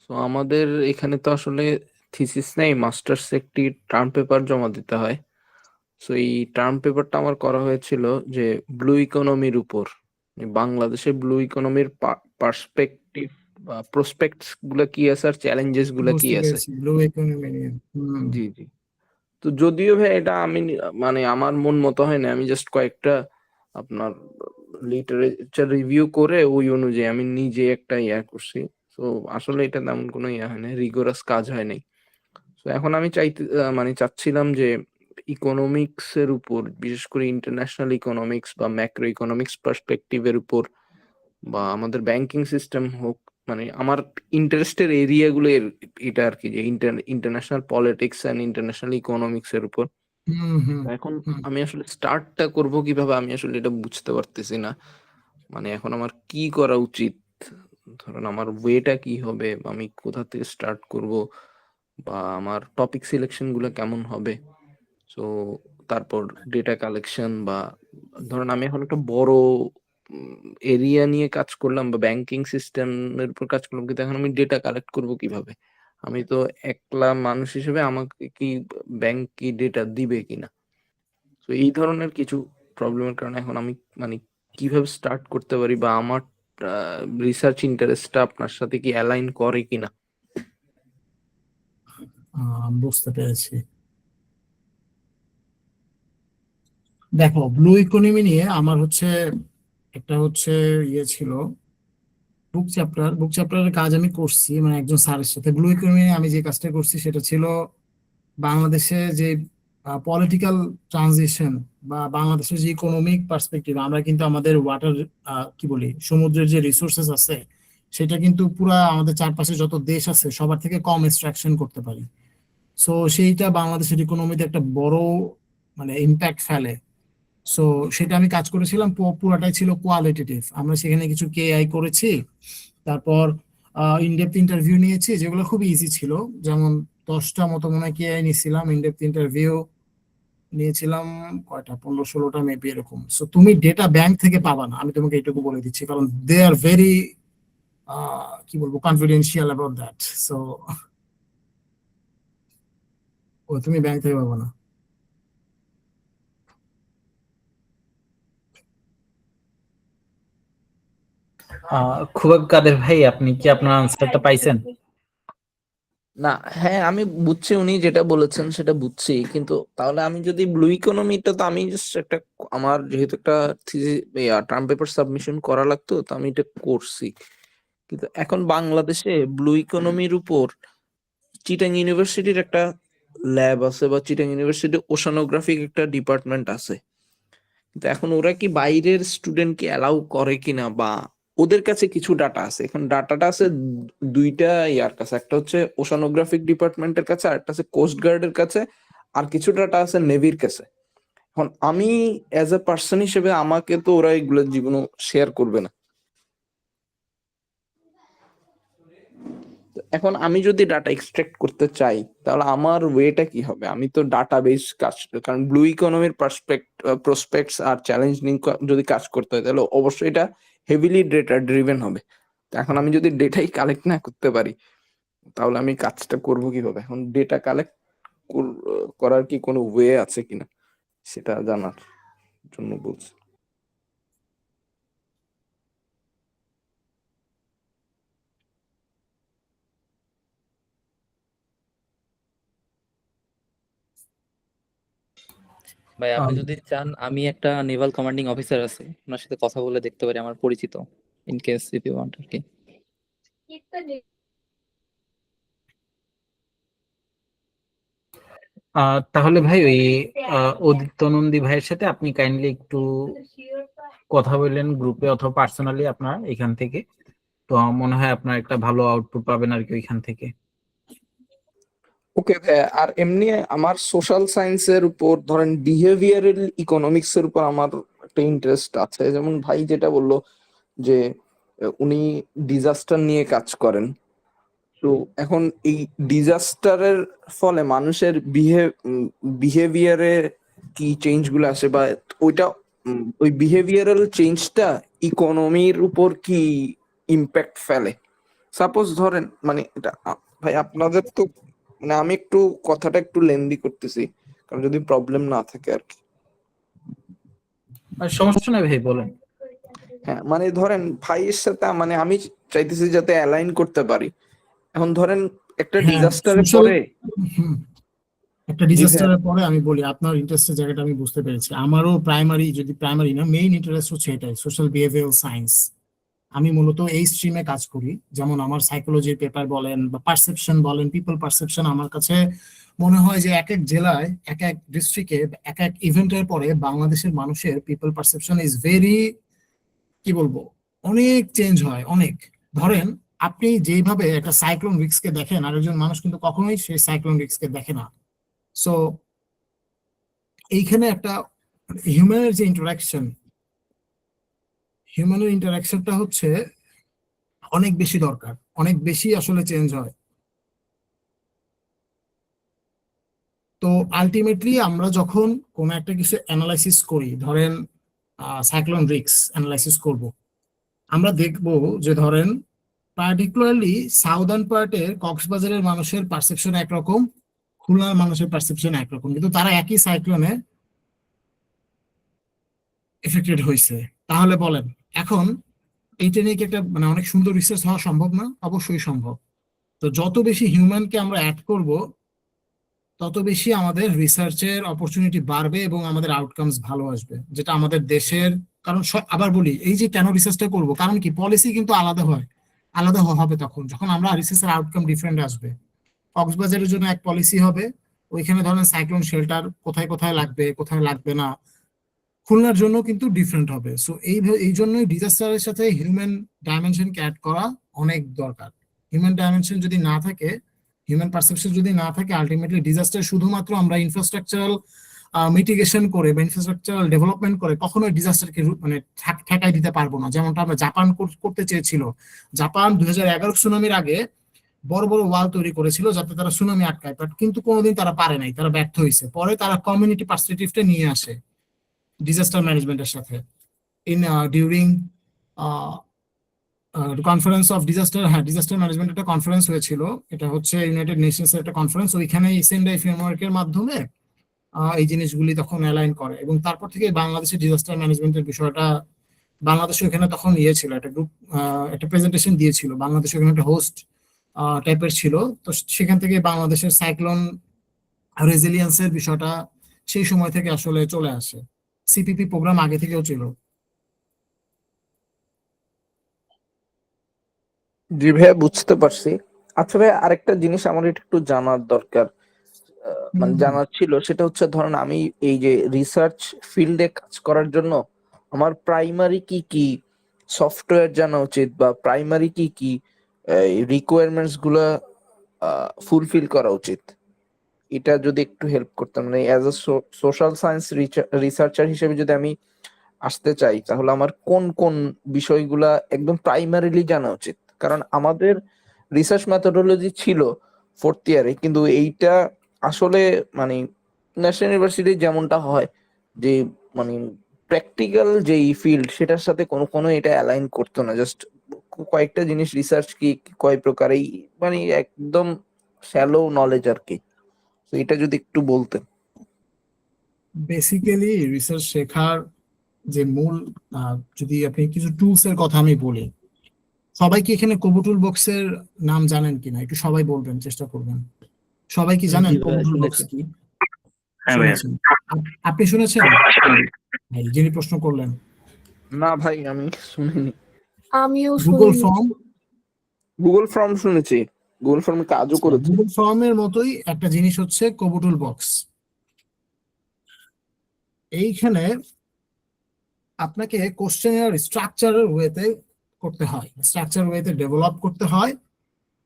তো আমাদের এখানে তো আসলে থিসিস নেই, মাস্টার্স একটি টার্ম পেপার জমা দিতে হয়। তো এই টার্ম পেপারটা আমার করা হয়েছিল যে ব্লু ইকোনমির উপর, বাংলাদেশে ব্লু ইকোনমির পার্সপেক্টিভ বা প্রসপেক্টস গুলা কি আছে আর চ্যালেঞ্জেস গুলা কি বুঝতে আছে। পেরেছি, ব্লু ইকোনমি নিয়ে। জি জি। তো যদিও ভাই এটা আমি মানে আমার মন মতো হয় না, আমি জাস্ট কয়েকটা আপনার লিটারেচার রিভিউ করে ওই অনুযায়ী আমি নিজে একটা করছি। তো আসলে এটা তেমন কোনো হয় না, রিগোরাস কাজ হয় নাই। তো এখন আমি মানে চাচ্ছিলাম যে ইকোনমিক্স এর উপর, বিশেষ করে ইন্টারন্যাশনাল ইকোনমিক্স বা ম্যাক্রো ইকোনমিক্স পার্সপেক্টিভের উপর, বা আমাদের ব্যাংকিং সিস্টেম হোক, মানে আমার ইন্টারেস্টের এরিয়া গুলো এটা আর কি, যে international politics and international economics এর উপর। হুম হুম এখন হুম। আমি আসলে স্টার্টটা করব কিভাবে আমি আসলে এটা বুঝতে পারতেছি না। মানে এখন আমার কি করা উচিত, ধরুন আমার ওয়েটা কি হবে, আমি কোথা থেকে স্টার্ট করব, বা আমার টপিক সিলেকশন গুলো কেমন হবে। সো তারপর ডেটা কালেকশন, বা ধরুন আমি এখন একটা বড় এরিয়া নিয়ে কাজ করলাম বা ব্যাংকিং সিস্টেমের উপর কাজ করলাম, কিন্তু এখন আমি ডেটা কালেক্ট করব কিভাবে? আমি তো একলা মানুষ হিসেবে আমাকে কি ব্যাংক কি ডেটা দিবে কিনা? তো এই ধরনের কিছু প্রবলেমের কারণে এখন আমি মানে কিভাবে স্টার্ট করতে পারি, বা আমার রিসার্চ ইন্টারেস্টটা আপনার সাথে কি অ্যালাইন করে কিনা। বুঝতে পেরেছি। দেখো, ব্লু ইকোনমি নিয়ে আমার হচ্ছে একটা হচ্ছে ছিল বুক চ্যাপ্টারের কাজ আমি করছি, মানে একজন স্যারের সাথে। ব্লু ইকোনমি আমি যে কাজটা করছি সেটা ছিল বাংলাদেশে যে পলিটিক্যাল ট্রানজিশন বা বাংলাদেশের যে ইকোনমিক পার্সপেক্টিভ, আমরা কিন্তু আমাদের ওয়াটার কি বলি সমুদ্রের যে রিসোর্সেস আছে সেটা কিন্তু পুরা আমাদের চারপাশে যত দেশ আছে সবার থেকে কম এক্সট্রাকশন করতে পারি। সো সেইটা বাংলাদেশের ইকোনমিতে একটা বড় মানে ইম্প্যাক্ট ফেলে। সো সেটা আমি কাজ করেছিলাম, পুরাটাই ছিল কোয়ালিটেটিভ। আমরা সেখানে কিছু কেআই করেছি, তারপর ইনডেপথ ইন্টারভিউ নিয়েছি যেগুলো খুব ইজি ছিল, যেমন 10টা মতো মনে হয় কেআই নিয়েছিলাম, ইনডেপথ ইন্টারভিউ নিয়েছিলাম কয়টা 15-16টা মেবি এরকম। সো তুমি ডেটা ব্যাংক থেকে পাবা না, আমি তোমাকে এটুকু বলে দিচ্ছি, কারণ দে আর ভেরি কি বলবো কনফিডেন্সিয়াল অ্যাবাউট দ্যাট। সো তুমি ব্যাংক থেকে পাবা না। খুবব কাদের ভাই, আপনি কি আপনার আনসারটা পাইছেন? না, হ্যাঁ আমি বুঝছি উনি যেটা বলেছেন সেটা বুঝছি, কিন্তু তাহলে আমি যদি ব্লু ইকোনমিটা, তো আমি জাস্ট একটা, আমার যেহেতু একটা টার্ম পেপার সাবমিশন করা লাগতো তো আমি এটা করছি। কিন্তু এখন বাংলাদেশে ব্লু ইকোনমির উপর চিটাং ইউনিভার্সিটির একটা ল্যাব আছে, বা চিটাং ইউনিভার্সিটি ওশানোগ্রাফিক একটা ডিপার্টমেন্ট আছে, কিন্তু এখন ওরা কি বাইরের স্টুডেন্টকে অ্যালাউ করে কিনা, বা ওদের কাছে কিছু ডাটা আছে। এখন ডাটাটা আছে দুইটা ইয়ার কাছে, একটা হচ্ছে ওশানোগ্রাফিক ডিপার্টমেন্টের কাছে, আর একটা আছে কোস্ট গার্ডের কাছে, আর কিছু ডাটা আছে নেভির কাছে। এখন আমি অ্যাজ এ পার্সন হিসেবে আমাকে তো ওরা এগুলো জীবনও শেয়ার করবে না। এখন আমি যদি ডাটা এক্সট্রাক্ট করতে চাই তাহলে আমার ওয়েটা কি হবে? আমি তো ডাটাবেস কাজ, কারণ ব্লু ইকোনমির প্রসপেক্টস আর চ্যালেঞ্জ নিয়ে যদি কাজ করতে হয় তাহলে অবশ্যই এটা হেভিলি ডেটা ড্রিভেন হবে। তো এখন আমি যদি ডেটাই কালেক্ট না করতে পারি তাহলে আমি কাজটা করব কিভাবে? এখন ডেটা কালেক্ট করার কি কোনো ওয়ে আছে কিনা সেটা জানার জন্য বলছি। ভাই আপনি যদি চান, আমি একটা নেভাল কমান্ডিং অফিসার আছে, ওনার সাথে কথা বলে দেখতে পারি, আমার পরিচিত, in case if you want আর কি। তাহলে ভাই ওই উদিত নন্দী ভাইয়ের সাথে আপনি কাইন্ডলি একটু কথা বললেন গ্রুপে অথবা পার্সোনালি আপনার এখান থেকে, তো আমার মনে হয় আপনার একটা ভালো আউটপুট পাবেন আর কি ওইখান থেকে। ওকে ভাই, আর এমনি আমার সোশ্যাল সায়েন্সের উপর, ধরেন বিহেভিয়ারাল ইকোনমিক্স এর উপর আমার একটা ইন্টারেস্ট আছে। যেমন ভাই যেটা বললো যে উনি ডিজাস্টার নিয়ে কাজ করেন, তো এখন এই ডিজাস্টারের ফলে মানুষের বিহেভিয়ারে কি চেঞ্জ গুলো আসে, বা ওইটা ওই বিহেভিয়ারাল চেঞ্জটা ইকোনমির উপর কি ইম্প্যাক্ট ফেলে। সাপোজ ধরেন, মানে এটা ভাই আপনাদের তো, মানে আমি একটু কথাটা একটু লেন্দি করতেছি, কারণ যদি প্রবলেম না থাকে আর কি। সমস্যা নেই ভাই, বলেন। হ্যাঁ, মানে ধরেন ভাইয়ের সাথে মানে আমি চাইতেছি যাতে অ্যালাইন করতে পারি। এখন ধরেন একটা হ্যাঁ, ডিজাস্টারের social- পরে, একটা ডিজাস্টারের পরে আমি বলি, আপনার ইন্টারেস্টের জায়গাটা আমি বুঝতে পেরেছি। আমারও প্রাইমারি না, মেইন ইন্টারেস্ট হচ্ছে এটাই, সোশ্যাল বিহেভিয়ারাল সায়েন্স। আমি মূলত এই স্ট্রিমে কাজ করি। যেমন আমার সাইকোলজির পেপার বলেন বা পারসেপশন বলেন, পিপল পারসেপশন, আমার কাছে মনে হয় যে এক এক জেলায়, এক এক ডিস্ট্রিক্টে, এক এক ইভেন্টের পরে বাংলাদেশের মানুষের পিপল পারসেপশন ইজ ভেরি, কি বলবো, অনেক চেঞ্জ হয় অনেক। ধরেন আপনি যেভাবে একটা সাইক্লোন রিস্ককে দেখেন, আরেকজন মানুষ কিন্তু কখনোই সেই সাইক্লোন রিস্ককে দেখে না। সো এইখানে একটা হিউম্যানের যে ইন্টারাকশনটা হচ্ছে অনেক বেশি দরকার, অনেক বেশি আসলে চেঞ্জ হয়। তো আলটিমেটলি আমরা যখন কোনো একটা কিছু অ্যানালাইসিস করি, ধরেন সাইক্লোন রিস্ক অ্যানালাইসিস করব, আমরা দেখব যে ধরেন পার্টিকুলারলি সাউদার্ন পার্টের কক্সবাজারের মানুষের পারসেপশন একরকম, খুলনার মানুষের পারসেপশন একরকম, কিন্তু তারা একই সাইক্লোনে এফেক্টেড হয়েছে। তাহলে বলেন এখন এইটা নিয়ে কি একটা মানে অনেক সুন্দর রিসার্চ হওয়া সম্ভব না? অবশ্যই সম্ভব। তো যত বেশি হিউম্যানকে আমরা অ্যাড করব তত বেশি আমাদের রিসার্চের অপরচুনিটি বাড়বে এবং আমাদের আউটকামস ভালো আসবে, যেটা আমাদের দেশের, কারণ আবার বলি এই যে কেন রিসার্চটা করব, কারণ কি পলিসি কিন্তু আলাদা হবে তখন যখন আমরা রিসার্চের আউটকাম ডিফারেন্ট আসবে। কক্সবাজারের জন্য এক পলিসি হবে, ওইখানে ধরেন সাইক্লোন শেল্টার কোথায় কোথায় লাগবে কোথায় লাগবে না, খুলনার জন্য কিন্তু ডিফারেন্ট হবে। সো এই জন্যই ডিজাস্টারের সাথে হিউম্যান ডাইমেনশনকে অ্যাড করা অনেক দরকার। হিউম্যান ডাইমেনশন যদি না থাকে, হিউম্যান পারসেপশন যদি না থাকে, আলটিমেটলি ডিজাস্টার শুধুমাত্র আমরা ইনফ্রাস্ট্রাকচারাল মিটিগেশন করে বা ইনফ্রাস্ট্রাকচারাল ডেভেলপমেন্ট করে কখনোই ডিজাস্টারকে মানে ঠেকাই দিতে পারবো না। যেমনটা আমরা জাপান করতে চেয়েছিল। জাপান 2011 সুনামির আগে বড় বড় ওয়াল তৈরি করেছিল যাতে তারা সুনামি আটকায়, বাট কিন্তু কোনোদিন তারা পারে নাই, তারা ব্যর্থ হয়েছে। পরে তারা কমিউনিটি পার্সপেক্টিভটা নিয়ে আসে ডিজাস্টার ম্যানেজমেন্টের সাথে ডিউরিং কনফারেন্স অফ ডিজাস্টার। হ্যাঁ, ডিজাস্টার ম্যানেজমেন্ট একটা কনফারেন্স হয়েছিল, এটা হচ্ছে ইউনাইটেড নেশনস এর একটা কনফারেন্স। ওইখানে সেন্ডাই ফ্রেমওয়ার্কের মাধ্যমে এই জিনিসগুলি তখন অ্যালাইন করে, এবং তারপর থেকে বাংলাদেশের ডিজাস্টার ম্যানেজমেন্টের বিষয়টা বাংলাদেশ ওখানে তখন ছিল, একটা গ্রুপ একটা প্রেজেন্টেশন দিয়েছিল, বাংলাদেশ ওখানে একটা হোস্ট টাইপের ছিল। তো সেখান থেকে বাংলাদেশের সাইক্লোন রেজিলিয়েন্সের বিষয়টা সেই সময় থেকে আসলে চলে আসে। সিপিপি প্রোগ্রাম আগে থেকেও ছিল। জি ভাইয়া, বুঝতে পারছি। আচ্ছা ভাই, আরেকটা জিনিস আমার একটু জানার দরকার, মানে জানার ছিল, সেটা হচ্ছে ধরেন আমি এই যে রিসার্চ ফিল্ডে কাজ করার জন্য আমার প্রাইমারি কি কি সফটওয়্যার জানা উচিত, বা প্রাইমারি কি কি রিকোয়ারমেন্টস গুলা ফুলফিল করা উচিত, এটা যদি একটু হেল্প করতাম। মানে as a social science researcher হিসেবে যদি আমি আসতে চাই, তাহলে আমার কোন কোন বিষয়গুলা একদম প্রাইমারিলি জানা উচিত? কারণ আমাদের রিসার্চ মেথোডোলজি ছিল 4th ইয়ারে, কিন্তু এইটা আসলে মানে ন্যাশনাল ইউনিভার্সিটি যেমনটা হয় যে মানে প্র্যাকটিক্যাল যেই ফিল্ড সেটার সাথে কোনো এটা অ্যালাইন করতো না। জাস্ট কয়েকটা জিনিস রিসার্চ কি কয় প্রকার, এই মানে একদম শ্যালো নলেজ আর কি। তো এটা যদি একটু বলতেন। বেসিক্যালি রিসার্চ শেখার যে মূল যদি আপনি কিছু টুলস এর কথা আমি বলি, সবাই কি এখানে কোবো টুল বক্সের নাম জানেন কিনা একটু সবাই বলবেন, চেষ্টা করবেন। সবাই কি জানেন জি কোবো ভাইয়া, টুল বক্স শুনেছি। কি? হ্যাঁ ভাইয়া। শুনেছেন? আপনি শুনেছেন? যিনি প্রশ্ন করলেন। না ভাই, আমি শুনিনি। আমিও গুগল শুনিনি। ফর্ম, গুগল ফর্ম শুনেছি, গুগল ফর্মে কাজও করেছি। গুগল ফর্মের মতোই একটা জিনিস হচ্ছে কোবো টুল বক্স। এইখানে আপনাকে কোশ্চেনের স্ট্রাকচারের ওয়েতে করতে হয়, স্ট্রাকচার ওয়েতে ডেভেলপ করতে হয়।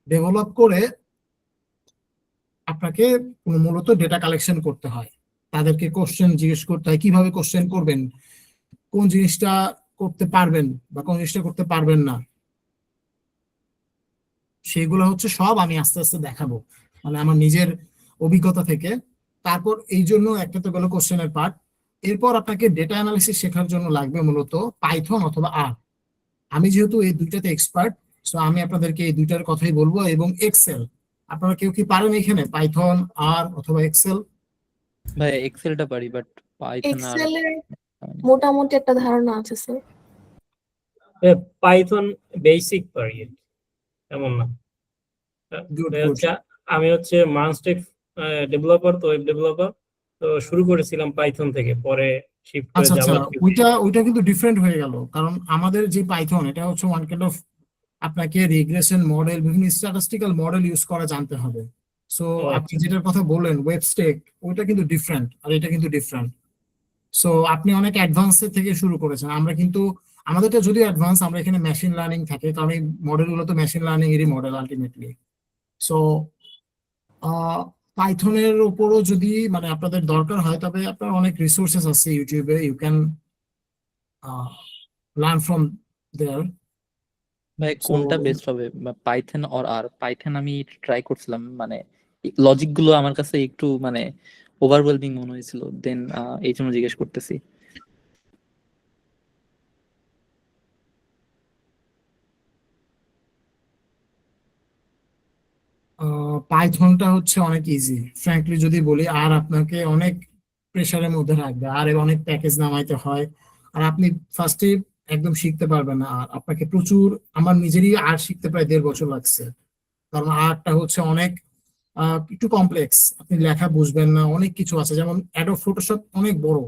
ডেভেলপ করে আপনাকে মূলত ডেটা কালেকশন করতে হয়, তাদেরকে কোশ্চেন জিজ্ঞেস করতে হয় কিভাবে কোশ্চেন করবেন, কোন জিনিসটা করতে পারবেন বা কোন জিনিসটা করতে পারবেন না, সেগুলো হচ্ছে সব আমি আস্তে আস্তে দেখাবো, মানে আমার নিজের অভিজ্ঞতা থেকে। তারপর এই জন্য একটা তো গেল কোশ্চেনের পার্ট। এরপর আপনাকে ডেটা অ্যানালিসিস শেখার জন্য লাগবে মূলত পাইথন অথবা আর। আমি যেহেতু এই দুইটাতে এক্সপার্ট, সো আমি আপনাদেরকে এই দুইটার কথাই বলবো, এবং এক্সেল। আপনারা কেউ কি পারেন এখানে পাইথন, আর অথবা এক্সেল? ভাই এক্সেলটা পারি, বাট পাইথন আর এক্সেলের মোটামুটি একটা ধারণা আছে স্যার। পাইথন বেসিক পারি আর কি, এমন না। গুড এই গুড। হচ্ছে আমি হচ্ছে মানস্টেক ডেভেলপার, তো ওয়েব ডেভেলপার। তো শুরু করেছিলাম পাইথন থেকে, পরে শিফট করে আচ্ছা আচ্ছা, জাভা। ওইটা কিন্তু ডিফারেন্ট হয়ে গেল, কারণ আমাদের যে পাইথন এটা হচ্ছে ওয়ান কাইন্ড অফ আপনাকে রিগ্রেশন মডেল, বিভিন্ন স্ট্যাটিস্টিক্যাল মডেল ইউজ করা জানতে হবে। সো আপনি যেটার কথা বললেন ওয়েবস্টেক, ওইটা কিন্তু ডিফারেন্ট, আর এটা কিন্তু ডিফারেন্ট। সো আপনি অনেক অ্যাডভান্স থেকে শুরু করেছেন, আমরা কিন্তু আমাদেরটা যদি অ্যাডভান্স, আমরা এখানে মেশিন লার্নিং থাকে, কারণ এই মডেলগুলো তো মেশিন লার্নিং এরই মডেল আলটিমেটলি। সো পাইথনের উপরও যদি মানে আপনাদের দরকার হয়, তবে আপনার অনেক রিসোর্সেস আছে ইউটিউবে, ইউ ক্যান লার্ন ফ্রম দেয়ার। ভাই কোনটা বেস্ট হবে, পাইথন অর আর? পাইথন আমি ট্রাই করছিলাম, মানে লজিক গুলো আমার কাছে একটু মানে ওভারওয়েলমিং মনে হয়েছিল, দেন এই জন্য জিজ্ঞেস করতেছি। পাইথনটা হচ্ছে অনেক ইজি ফ্র্যাঙ্কলি যদি বলি, আর আপনাকে অনেক প্রেসারের মধ্যে রাখবে, আর এর অনেক প্যাকেজ নামাইতে হয়, আর আপনি ফার্স্টে একদম শিখতে পারবেন না। আর আপনাকে প্রচুর, আমার নিজেরই আর্ট শিখতে প্রায় 1.5 বছর লাগছে, কারণ আর্টটা হচ্ছে অনেক একটু কমপ্লেক্স, আপনি লেখা বুঝবেন না, অনেক কিছু আছে, যেমন অ্যাডোব ফটোশপ অনেক বড়।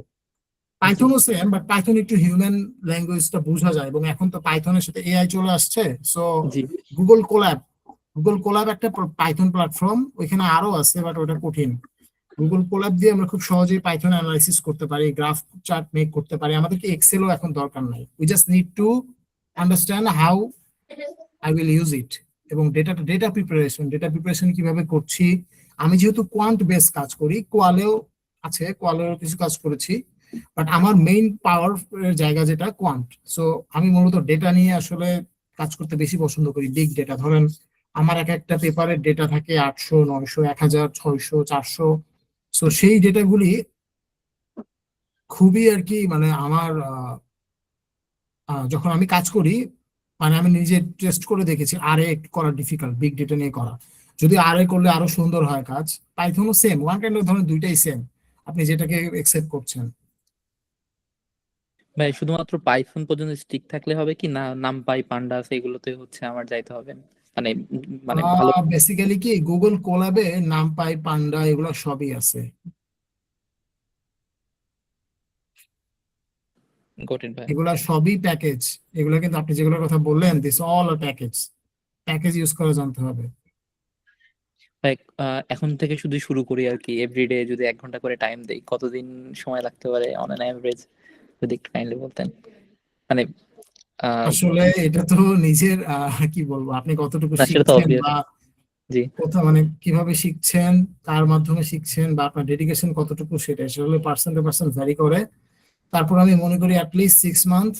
পাইথনও সেম, বাট পাইথন একটু হিউম্যান ল্যাঙ্গুয়েজটা বোঝা যায়, এবং এখন তো পাইথনের সাথে এআই চলে আসছে। সো জি গুগল কোল্যাব একটা পাইথন প্ল্যাটফর্ম, ওইখানে আরো আছে, বাট ওটা কঠিন। গুগল কোল্যাব দিয়ে আমরা খুব সহজেই পাইথন অ্যানালাইসিস করতে পারি, গ্রাফ চার্ট মেক করতে পারি। আমাদেরকে এক্সেলও এখন দরকার নাই, we just need to understand how I will use it. এবং ডেটা প্রিপারেশন কিভাবে করছি, আমি যেহেতু কোয়ান্ট বেস কাজ করি, কোয়ালেও কিছু কাজ করেছি, বাট আমার মেইন পাওয়ার জায়গা যেটা কোয়ান্ট। সো আমি মূলত ডেটা নিয়ে আসলে কাজ করতে বেশি পছন্দ করি। বিগ ডেটা, ধরেন আমার একটা পেপারের ডেটা থাকে 800, 900, 1000, 600, 400। সো সেই ডেটাগুলি খুবই আর কি মানে আমার যখন আমি কাজ করি, মানে আমি নিজে টেস্ট করে দেখেছি আরে করা ডিফিকাল্ট বিগ ডেটা নিয়ে করা। যদি আরে করলে আরো সুন্দর হয় কাজ। পাইথনও সেম, ওয়ান কাইন্ড অফ, ধরেন দুইটাই সেম, আপনি যেটাকে একসেপ্ট করছেন। ভাই শুধুমাত্র পাইথন পর্যন্ত স্টিক থাকলে হবে কি না, নামপাই পান্ডাস এগুলোতে হচ্ছে আমার যাইতে হবে? মানে মানে ভালো বেসিক্যালি কি গুগল কোল্যাবে নামপাই, পান্ডা এগুলো সবই আছে। গটেড ভাই। এগুলা সবই প্যাকেজ, এগুলো কিন্তু আপনি যেগুলোর কথা বললেন, this all are package use করে জানতে হবে। ভাই এখন থেকে শুধু শুরু করি আর কি, এভরিডে যদি 1 ঘন্টা করে টাইম দেই, কতদিন সময় লাগতে পারে অন অ্যান অ্যাভারেজ যদি একটু কাইন্ডলি বলতেন? মানে আসলে এটা তো নিজের কি বলবো, আপনি কতটুকু না সেটা তো শিখছেন অবভিয়াস। বা জি কোথাও মানে কিভাবে শিখছেন, কার মাধ্যমে শিখছেন, বা আপনার ডেডিকেশন কতটুকু, সেটা আসলে পার্সন টু পার্সন ভ্যারি করে। তারপর আমি মনে করি at least 6 month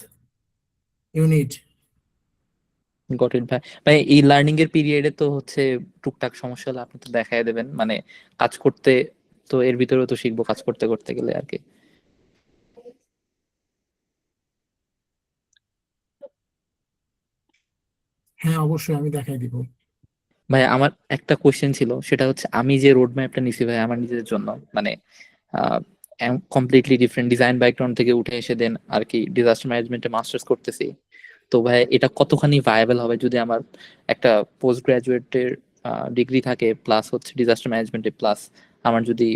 unit. Got it ভাই। ভাই এই লার্নিং এর পিরিয়ডে তো হচ্ছে টুকটাক সমস্যা হলে আপনি তো দেখাই দেবেন, মানে কাজ করতে তো এর ভিতরেও তো শিখবো কাজ করতে করতে গেলে আর কি। হ্যাঁ অবশ্যই আমি দেখাই দিব। ভাই আমার একটা কোশ্চেন ছিল, সেটা হচ্ছে আমি যে রোড ম্যাপটা নিছি ভাই আমার নিজের জন্য, মানে কমপ্লিটলি ডিফারেন্ট ডিজাইন ব্যাকগ্রাউন্ড থেকে উঠে এসে দেন আর কি ডিজাস্টার ম্যানেজমেন্টে মাস্টার্স করতেছি। তো ভাই এটা কতখানি ভায়াবল হবে যদি আমার একটা পোস্ট গ্রাজুয়েটের ডিগ্রি থাকে প্লাস হচ্ছে ডিজাস্টার ম্যানেজমেন্টে, প্লাস আমার যদি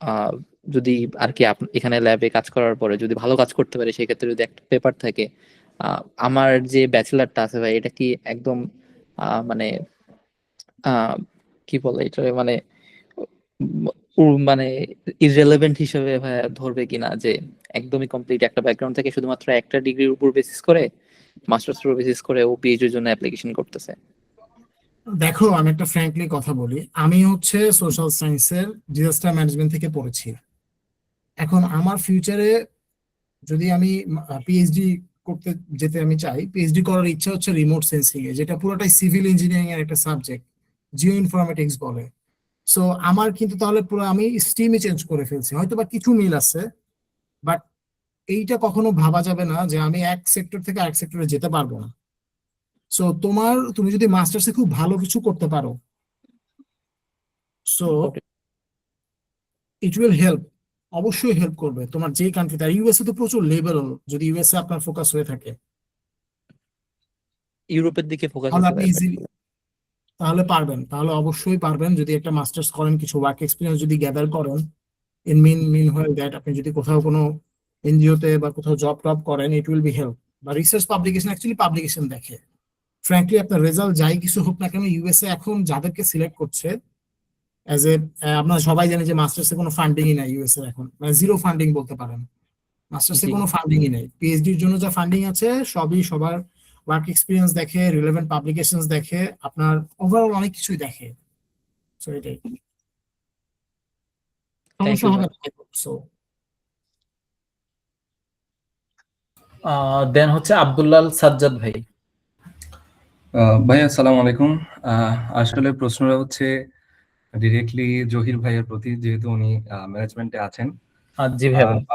আহ, যদি আর কি এখানে ল্যাবে কাজ করার পরে যদি ভালো কাজ করতে পারে, সেক্ষেত্রে যদি একটা পেপার থাকে, আমার যে ব্যাচেলারটা আছে ভাই এটা কি একদম মানে আহ কি বলে এটা, মানে মানে ইররেলেভেন্ট হিসেবে ভাই ধরবে কিনা যে একদমই কমপ্লিট একটা ব্যাকগ্রাউন্ড থেকে শুধুমাত্র একটা ডিগ্রির উপর বেসিস করে, মাস্টার্স উপর বেসিস করে ও পিএইচডির জন্য অ্যাপ্লিকেশন করতেছে? দেখো আমি একটা ফ্র্যাঙ্কলি কথা বলি, আমি হচ্ছে সোশ্যাল সায়েন্সের ডিজাস্টার ম্যানেজমেন্ট থেকে পড়েছি। এখন আমার ফিউচারে যদি আমি পিএইচডি করতে যেতে আমি চাই, পিএইচডি করার ইচ্ছা হচ্ছে রিমোট সেন্সিং এ, যেটা পুরোটাই সিভিল ইঞ্জিনিয়ারিং এর একটা সাবজেক্ট, জিও ইনফরমেটিক্স বলে। সো আমার কিন্তু তাহলে পুরো আমি স্ট্রিমই চেঞ্জ করে ফেলছি, হয়তো বা কিছু মিল আছে, বাট এইটা কখনো ভাবা যাবে না যে আমি এক সেক্টর থেকে আরেক সেক্টরে যেতে পারবো না। সো তুমি যদি মাস্টার্সে খুব ভালো কিছু করতে পারো, সো ইট উইল হেল্প, অবশ্যই হেল্প করবে তোমার যে কান্ট্রিতে। আর ইউএসএ তো প্রচুর লেভেল, যদি ইউএসএ আপনার ফোকাস হয়ে থাকে ইউরোপের দিকে ফোকাস তাহলে আছে আপনি ভাই। ইজিলি তাহলে পারবেন, তাহলে অবশ্যই পারবেন যদি একটা মাস্টার্স করেন, কিছু ওয়ার্ক এক্সপিরিয়েন্স যদি গ্যাদার করেন। মিন হোয়াইল দ্যাট আপনি যদি কোথাও কোনো এনজিওতে বা কোথাও জব টব করেন, ইট উইল বি হেল্প। বা রিসার্চ পাবলিকেশন, অ্যাকচুয়ালি পাবলিকেশন দেখে, ফ্র্যাঙ্কলি আপনার রেজাল্ট যাই কিছু হোক না কেন, ইউএসএ এখন যাদেরকে সিলেক্ট করছে অ্যাজ এ, আপনারা সবাই জানেন যে মাস্টার্সে কোনো ফান্ডিংই নাই ইউএসএ এখন, মানে জিরো ফান্ডিং বলতে পারেন। মাস্টার্সে জি কোনো ফান্ডিংই নেই, পিএইচডির জন্য যা ফান্ডিং আছে সবই সবার ওয়ার্ক এক্সপিরিয়েন্স দেখে, রিলেভেন্ট পাবলিকেশনস দেখে, আপনার ওভারঅল অনেক কিছুই দেখে। সো এটাই থ্যাংক সমস্যা ইউ হবে ভাই। না। সো দেন হচ্ছে আব্দুল্লাল সাজ্জাদ ভাই। ভাই আসসালামু আলাইকুম। আসলে প্রশ্নটা হচ্ছে ডিরেক্টলি জহির ভাইয়ের প্রতি, যেহেতু উনি ম্যানেজমেন্টে আছেন। জি ভাই বলেন।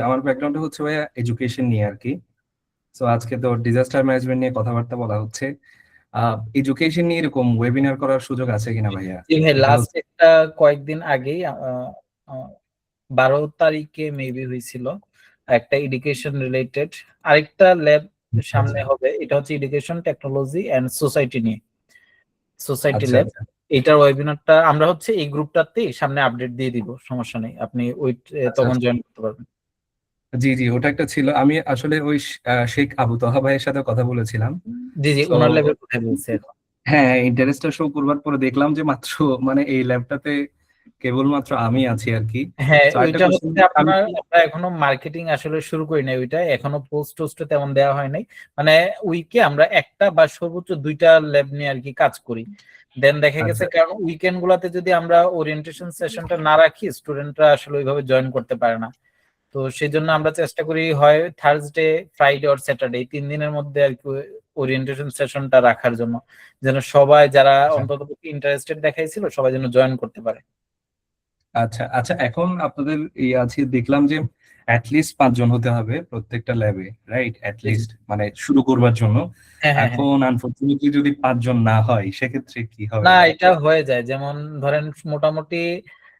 আমার ব্যাকগ্রাউন্ডটা হচ্ছে ভাইয়া এডুকেশন নিয়ে আর কি। তো আজকে তো ডিজাস্টার ম্যানেজমেন্ট নিয়ে কথাবার্তা বলা হচ্ছে। এডুকেশন নিয়ে এরকম ওয়েবিনার করার সুযোগ আছে কিনা ভাইয়া? জি ভাই, এটা লাস্ট একটা কয়েকদিন আগেই 12 তারিখে মেবি হয়েছিল একটা এডুকেশন রিলেটেড, আরেকটা ল্যাব সামনে হবে, এটা হচ্ছে এডুকেশন টেকনোলজি এন্ড সোসাইটি নিয়ে, সোসাইটি আচ্ছা ল্যাব। আচ্ছা এটার ওয়েবিনারটা আমরা হচ্ছে এই গ্রুপটাতেই সামনে আপডেট দিয়ে দিব, সমস্যা নেই, আপনি ওই আচ্ছা তখন আচ্ছা। জয়েন করতে পারবেন। জি জি, ওটা একটা ছিল। আমি আসলে ওই শেখ আবু তহা ভাইয়ের সাথে কথা বলেছিলাম। জি জি, তো ওনার লেভেল কোথায় বলছে এখন? হ্যাঁ, ইন্টারেস্টটা শো করবার পরে দেখলাম যে মাত্র মানে এই ল্যাবটাতে কেবলমাত্র আমি আছি আর কি। হ্যাঁ, তো আরেকটা ওইটা কোশ্চেন, হচ্ছে আমি আপনার, কি আমরা এখনো মার্কেটিং আসলে শুরু করি নাই, ওইটা এখনো পোস্ট টোস্ট তেমন দেওয়া হয় নাই। মানে উইকে আমরা একটা বা সর্বোচ্চ 2টা ল্যাব নিয়ে আর কি কাজ করি। দেন দেখা গেছে, আচ্ছা কারণ উইকেন্ড গুলাতে যদি আমরা ওরিয়েন্টেশন সেশনটা না রাখি, স্টুডেন্টরা আসলে ওইভাবে জয়েন করতে পারে না। তো সেই জন্য আমরা চেষ্টা করি হয় থার্সডে, ফ্রাইডে আর স্যাটারডে, এই 3 দিনের মধ্যে আর কি ওরিয়েন্টেশন সেশনটা রাখার জন্য, যেন সবাই যারা আচ্ছা অন্তত ইন্টারেস্টেড দেখাইছিল সবাই যেন জয়েন করতে পারে। আচ্ছা আচ্ছা, এখন আপনাদের এই আছে দেখলাম যে অ্যাটলিস্ট 5 জন হতে হবে প্রত্যেকটা ল্যাবে, রাইট? জি, জি। অ্যাটলিস্ট মানে শুরু করবার জন্য। হ্যাঁ, হ্যাঁ, হ্যাঁ। এখন আনফরচুনেটলি যদি 5 জন না হয় সেক্ষেত্রে কি হবে না, ভাই? এটা হয়ে যায়। যেমন ধরেন মোটামুটি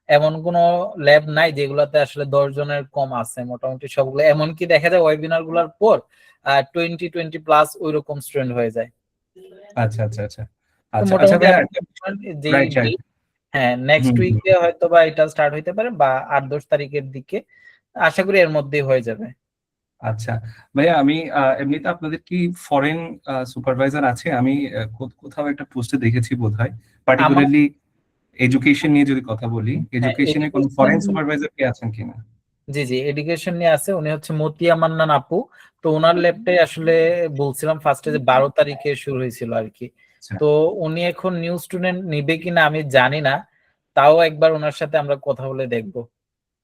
এমন কোনো ল্যাব নাই যেগুলাতে আসলে 10 জনের কম আছে, মোটামুটি সবগুলো। এমনকি দেখা যায় ওয়েবিনার গুলার পর 20 প্লাস ওইরকম স্টুডেন্ট হয়ে যায়। আচ্ছা আচ্ছা আচ্ছা তো আচ্ছা আচ্ছা মোটামুটি ভাইয়া, আপনি যেই রাইট রাইট। হ্যাঁ, নেক্সট হুম হুম। উইকে হয়তো বা এটা স্টার্ট হইতে পারে, বা 8-10 তারিখের দিকে। আশা করি এর মধ্যেই হয়ে যাবে। আচ্ছা ভাইয়া, আমি এমনিতে আপনাদের কি ফরেন সুপারভাইজার আছে? আমি কোথাও একটা পোস্টে দেখেছি বোধহয়, আমার পার্টিকুলারলি এডুকেশন নিয়ে যদি কথা বলি, হ্যাঁ, এডুকেশনে কোনো এডুকেশন, ফরেন সুপারভাইজার কি আছেন কিনা? জি জি, এডুকেশন নিয়ে আছে। উনি হচ্ছে মতিয়া মান্নান আপু। তো ওনার ল্যাবটাই আসলে বলছিলাম ফার্স্টে যে 12 তারিখে শুরু হয়েছিল আর কি। আচ্ছা তো উনি এখন নিউ স্টুডেন্ট নিবে কিনা আমি জানি না, তাও একবার ওনার সাথে আমরা কথা বলে দেখবো।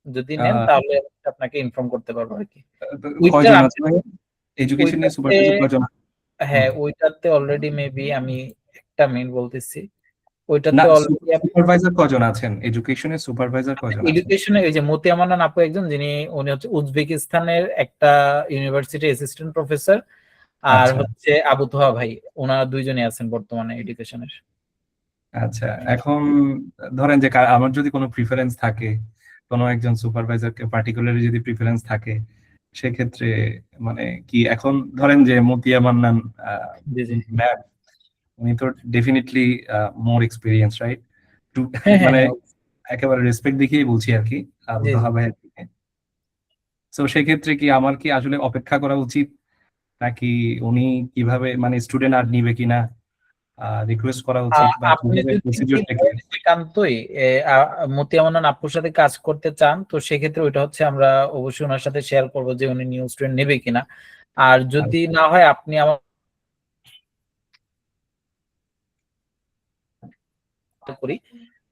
যদি নেন আহ, তাহলে আপনাকে ইনফর্ম করতে পারবো আর কি। ওইটার কয়জন আছে আপডেট, ভাইয়া? এডুকেশন নিয়ে ওইটাতে সুপারভাইজার কয়জন আছে? হুম। হ্যাঁ, ওইটাতে অলরেডি মেবি আমি একটা মেইল বলতেছি। না, ওইটাতে অলরেডি সুপারভাইজার কয়জন আছেন? এডুকেশনের সুপারভাইজার কয়জন আছেন? এডুকেশনে ওই যে মতিয়া মান্নান আপু একজন, যিনি উনি হচ্ছে উজবেকিস্তানের একটা ইউনিভার্সিটি অ্যাসিস্ট্যান্ট প্রফেসর। আর আচ্ছা হচ্ছে আবু তোহা ভাই, ওনারা 2জনই আছেন বর্তমানে এডুকেশনের। আচ্ছা, এখন ধরেন যে আমার যদি কোনো প্রিফারেন্স থাকে, কোনো একজন সুপারভাইজারকে পার্টিকুলারলি যদি প্রিফারেন্স থাকে, সেক্ষেত্রে মানে কি, এখন ধরেন যে মতিয়া মান্নান জি জি, ম্যাম, উনি তো ডেফিনেটলি মোর এক্সপিরিয়েন্স, রাইট? হ্যাঁ হ্যাঁ মানে হ্যাঁ, একেবারে রেসপেক্ট দেখিয়ে বলছি আর কি, আবু জি জি। তাহা ভাইয়ের দিকে। তো সেক্ষেত্রে কি আমার কি আসলে অপেক্ষা করা উচিত, নাকি উনি কিভাবে মানে স্টুডেন্ট আর নিবে কিনা রিকোয়েস্ট করা উচিত, বা আপনি কিভাবে যদি প্রসিডিউরটা কি? একান্তই মতিয়া মান্নান আপুর সাথে কাজ করতে চান, তো সেক্ষেত্রে ওইটা হচ্ছে আমরা অবশ্যই ওনার সাথে শেয়ার করবো যে উনি নিউ স্টুডেন্ট নেবে কিনা। আর যদি না হয়, আপনি আমার করি,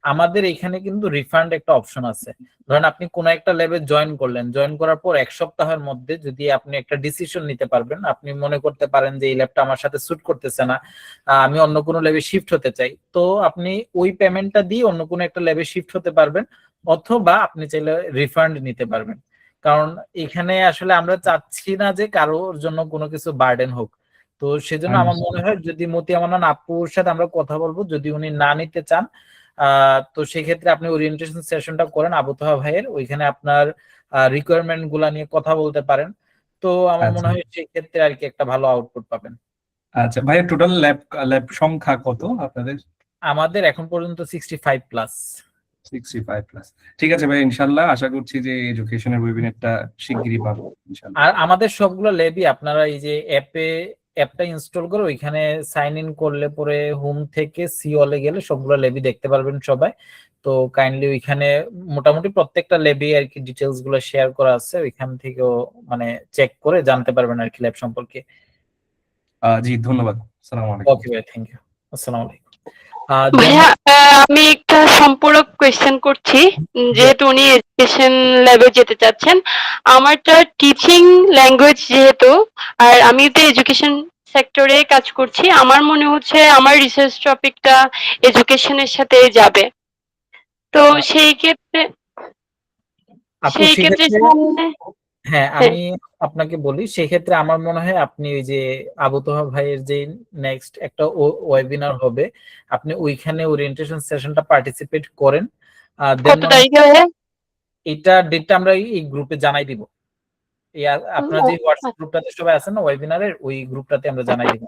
আমাদের এখানে কিন্তু রিফান্ড একটা অপশন আছে। ধরেন আপনি কোন একটা ল্যাবে জয়েন করলেন, জয়েন করার পর 1 সপ্তাহের মধ্যে যদি আপনি একটা ডিসিশন নিতে পারবেন, আপনি মনে করতে পারেন যে এই ল্যাবটা আমার সাথে স্যুট করতেছে না, আমি অন্য কোনো ল্যাবে শিফট হতে চাই, তো আপনি ওই পেমেন্টটা দিয়ে অন্য কোনো একটা ল্যাবে শিফট হতে পারবেন, অথবা আপনি চাইলে রিফান্ড নিতে পারবেন। কারণ এখানে আসলে আমরা চাচ্ছি না যে কারোর জন্য কোনো কিছু বার্ডেন হোক। তো সেজন্য আমার মনে হয় যদি মতিয়া মান্নান আপুর সাথে আমরা কথা বলবো, যদি উনি না নিতে চান, তো সেক্ষেত্রে আপনি ওরিয়েন্টেশন সেশনটা করেন আবু তোহা ভাইয়ের, ওইখানে আপনার রিকোয়ারমেন্ট গুলা নিয়ে কথা বলতে পারেন। তো আমার মনে আচ্ছা হয় সেই ক্ষেত্রে আর কি একটা ভালো আউটপুট পাবেন। আচ্ছা ভাইয়া, টোটাল ল্যাব ল্যাব সংখ্যা কত আপনাদের? আমাদের এখন পর্যন্ত 65+। 65+। ঠিক আছে ভাই, ইনশাল্লাহ আশা করছি যে এডুকেশনের ওয়েবিনারটা শিগগিরই পাবো ইনশাল্লাহ। আর আমাদের সবগুলো ল্যাবই আপনারা এই যে অ্যাপটা ইনস্টল করে ওইখানে সাইন ইন করলে পরে হোম থেকে সিওলে গেলে সবগুলো ল্যাবই দেখতে পারবেন সবাই। তো কাইন্ডলি ওইখানে মোটামুটি প্রত্যেকটা ল্যাবে আর কি ডিটেলস গুলো শেয়ার করা আছে, ওইখান থেকেও মানে চেক করে জানতে পারবেন আর কি ল্যাব সম্পর্কে। জি ধন্যবাদ, আসসালামু আলাইকুম। ওকে ভাই, থ্যাংক ইউ। আসসালামু আলাইকুম। ভাইয়া আমি একটা সম্পূরক কোয়েশ্চেন করছি। যেহেতু উনি এডুকেশন ল্যাবে যেতে চাচ্ছেন, আমারটা টিচিং ল্যাঙ্গুয়েজ যেহেতু, আর আমি তো এডুকেশন সেক্টরে কাজ করছি, আমার মনে হচ্ছে আমার রিসার্চ টপিকটা এডুকেশনের সাথে যাবে। তো সেই ক্ষেত্রে আপু সেই ক্ষেত্রে সেক্ষেত্রে সামনে হ্যাঁ, হ্যাঁ, আমি আপনাকে বলি, সেক্ষেত্রে আমার মনে হয় আপনি ওই যে আবু তোহা ভাইয়ের যে নেক্সট একটা ওয়েবিনার হবে, আপনি ওইখানে ওরিয়েন্টেশন সেশনটা পার্টিসিপেট করেন। দেন কত তারিখে ভাইয়া? এটা ডেটটা আমরা এই গ্রুপে জানাই দিব। এই আপনার যে হোয়াটসঅ্যাপ গ্রুপটাতে সবাই আছেন না ওয়েবিনারের, ওই গ্রুপটাতে আমরা জানাই দিব।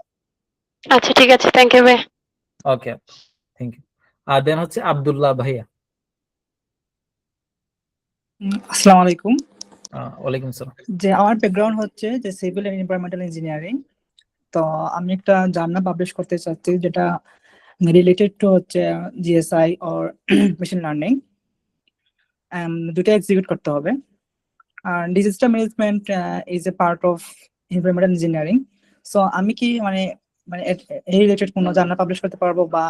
আচ্ছা ঠিক আছে, থ্যাংক ইউ ভাই। ওকে, থ্যাংক ইউ। আর দেন হচ্ছে আব্দুল্লাহ ভাইয়া। আসসালামু আলাইকুম। ওয়ালাইকুম সালাম। যে আমার ব্যাকগ্রাউন্ড হচ্ছে যে সিভিল এন্ড এনভায়রনমেন্টাল ইঞ্জিনিয়ারিং। তো আমি একটা জার্নাল পাবলিশ করতে চাচ্ছি যেটা রিলেটেড টু হচ্ছে জিএসআই অর মেশিন লার্নিং। দুটো এক্সিকিউট করতে হবে। আর disaster management is a part of environmental engineering. So আমি কি মানে মানে এই রিলেটেড কোনো জার্নাল পাবলিশ করতে পারবো বা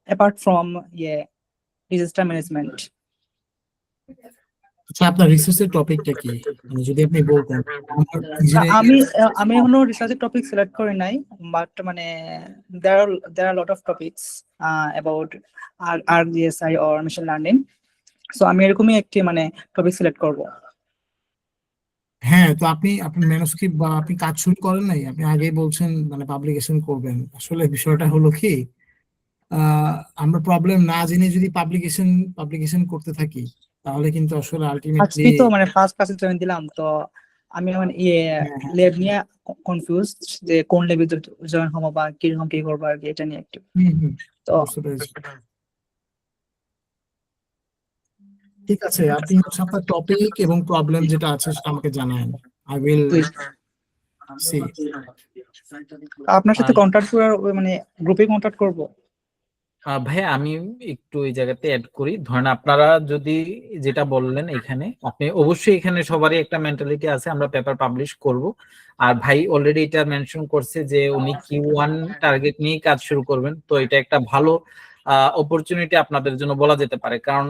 অ্যাপার্ট ফ্রম ডিজাস্টার ম্যানেজমেন্ট? আচ্ছা, আপনার রিসার্চের টপিকটা কি, মানে যদি আপনি বলতেন। আমার আমি এখনো রিসার্চের টপিক সিলেক্ট করি নাই, বাট মানে there are a lot of topics about ArcGIS or machine learning. So আমি এরকমই একটি মানে টপিক সিলেক্ট করব। হ্যাঁ, তো আপনি ম্যানুস্ক্রিপ্ট বা আপনি কাজ শুরু করেন নাই? আপনি আগেই বলছেন মানে পাবলিকেশন করবেন। আসলে বিষয়টা হলো কি, আমরা প্রবলেম না জেনে যদি পাবলিকেশন করতে থাকি, তাহলে কিন্তু আসলে আলটিমেটলি আজকে তো মানে ফার্স্ট ক্লাসে জয়েন দিলাম, তো আমি মানে ল্যাব নিয়ে কনফিউজ যে কোন ল্যাবে জয়েন হবো বা কিরকম কি করবো আর কি, এটা নিয়ে একটু। তো বুঝতে পেরেছি। ঠিক আছে, আপনি হচ্ছে আপনার টপিক এবং প্রবলেম যেটা আছে সেটা আমাকে জানান। I will see. আপনার সাথে কন্ট্যাক্ট করার মানে গ্রুপে কন্ট্যাক্ট করব। ভাই আমি একটু এই জায়গাতে অ্যাড করি। ধরেন আপনারা যদি যেটা বললেন এখানে, আপনি অবশ্যই এখানে সবারই একটা মেন্টালিটি আছে আমরা পেপার পাবলিশ করব। আর ভাই অলরেডি এটা মেনশন করছে যে উনি Q1 টার্গেট নিয়ে কাজ শুরু করবেন। তো এটা একটা ভালো অপরচুনিটি আপনাদের জন্য বলা যেতে পারে, কারণ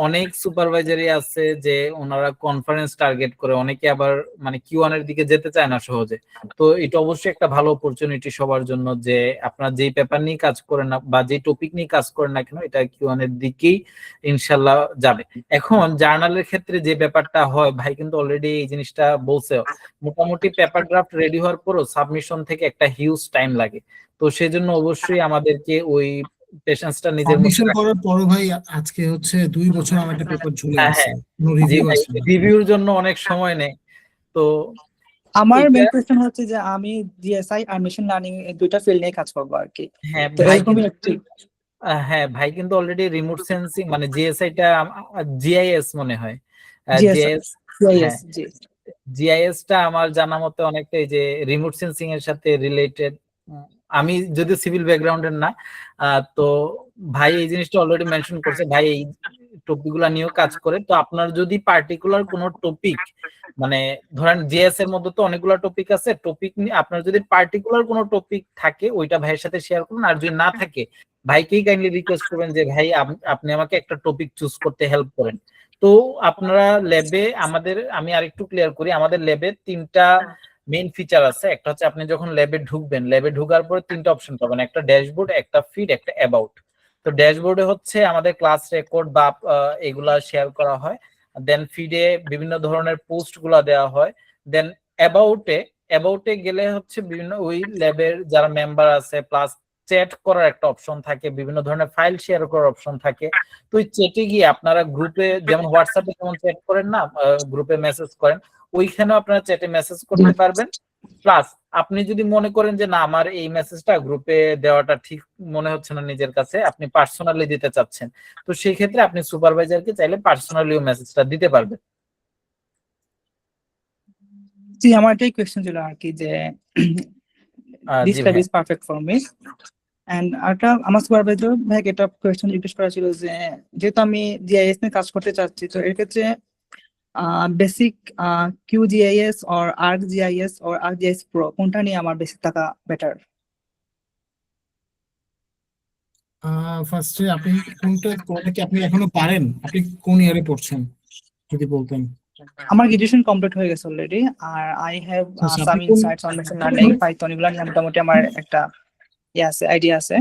অনেক সুপারভাইজারই আছে যে ওনারা কনফারেন্স টার্গেট করে, অনেকে আবার মানে Q1 এর দিকে যেতে চায় না সহজে। তো এটা অবশ্যই একটা ভালো অপরচুনিটি সবার জন্য যে আপনারা যেই পেপার নিয়ে কাজ করেন না বা যেই টপিক নিয়ে কাজ করেন না কেন, এটা Q1 এর দিকেই ইনশাল্লাহ যাবে। এখন জার্নালের ক্ষেত্রে যে ব্যাপারটা হয়, ভাই কিন্তু অলরেডি এই জিনিসটা বলছে, মোটামুটি পেপার ড্রাফট রেডি হওয়ার পরও সাবমিশন থেকে একটা হিউজ টাইম লাগে। তো সেজন্য অবশ্যই আমাদেরকে ওই পেশেন্সটা নিজের মধ্যে সাবমিশন করার পরও ভাই আজকে হচ্ছে 2 বছর আমার একটা পেপার ঝুলে হ্যাঁ, আছে, হ্যাঁ। কোনো জি রিভিউ ভাই, আসে না। রিভিউর জন্য অনেক সময় নেয়। তো আমার এটা মেইন কোশ্চেন হচ্ছে যে আমি জিএসআই আর মেশিন লার্নিং এই দুইটা ফিল্ড নিয়ে কাজ করবো আর কি। হ্যাঁ তো ভাই এরকমই একটি হ্যাঁ ভাই কিন্তু অলরেডি রিমোট সেন্সিং মানে জিএসআইটা জিআইএস মনে হয়, জিআইএস। জিএস হ্যাঁ, জিআইএস টা আমার জানা মতে অনেকটা এই যে রিমোট সেন্সিং এর সাথে রিলেটেড। আমি যদি সিভিল ব্যাকগ্রাউন্ডের না, তো ভাই এই জিনিসটা অলরেডি মেনশন করছে, ভাই এই টপিক গুলা নিয়েও কাজ করে। তো আপনার যদি পার্টিকুলার কোনো টপিক মানে ধরেন জিএস এর মধ্যে তো অনেকগুলো টপিক আছে, টপিক নিয়ে আপনার যদি পার্টিকুলার কোনো টপিক থাকে ওইটা ভাইয়ের সাথে শেয়ার করুন। আর যদি না থাকে ভাইকেই কাইন্ডলি রিকোয়েস্ট করবেন যে ভাই আপনি আমাকে একটা টপিক চুজ করতে হেল্প করেন। তো আপনারা ল্যাবে আমি আরেকটু ক্লিয়ার করি, আমাদের ল্যাবে 3টা মেইন ফিচার আছে। একটা হচ্ছে আপনি যখন ল্যাবে ঢুকবেন, ল্যাবে ঢুকার পরে 3টা অপশন পাবেন, একটা ড্যাশবোর্ড, একটা ফিড, একটা অ্যাবাউট। তো ড্যাশবোর্ডে হচ্ছে আমাদের ক্লাস রেকর্ড বা এগুলা শেয়ার করা হয়। দেন ফিডে বিভিন্ন ধরনের পোস্ট গুলা দেওয়া হয়। দেন অ্যাবাউটে গেলে হচ্ছে বিভিন্ন ওই ল্যাবের যারা মেম্বার আছে, প্লাস চ্যাট করার একটা অপশন থাকে, বিভিন্ন ধরনের ফাইল শেয়ার করার অপশন থাকে। তো ওই চ্যাটে গিয়ে আপনারা গ্রুপে যেমন হোয়াটসঅ্যাপে যেমন চ্যাট করেন না, গ্রুপে মেসেজ করেন, ওইখানেও আপনারা চ্যাটে মেসেজ করতে পারবেন। প্লাস আপনি যদি মনে করেন যে না আমার এই মেসেজটা গ্রুপে দেওয়াটা ঠিক মনে হচ্ছে না নিজের কাছে, আপনি পার্সোনালি দিতে চাচ্ছেন, তো সেই ক্ষেত্রে আপনি সুপারভাইজারকে চাইলে পার্সোনালিও মেসেজটা দিতে পারবেন। জি, আমার এটাই কোয়েশ্চেন ছিল আর কি যে দিস জি টাইপ ভাই। Is perfect for me. And আরটা আমার সুপারভাইজার ভাই এটা কোয়েশ্চেন জিজ্ঞেস করা ছিল যে যেহেতু আমি জিআইএস নিয়ে কাজ করতে চাচ্ছি, তো এর ক্ষেত্রে basic QGIS or ArcGIS or ArcGIS Pro কোনটা নিয়ে আমার বেশি টাকা বেটার? ফার্স্টে আপনি কোনটা কি আপনি এখনো পারেন? আপনি কোন ইয়ারে পড়ছেন যদি বলতেন? আমার গ্রাজুয়েশন কমপ্লিট হয়ে গেছে অলরেডি, আর আই হ্যাভ আচ্ছা, সাম আপনি কোন insights on machine learning, Python, এগুলো নিয়ে মোটামুটি আমার একটা আইডিয়া আছে,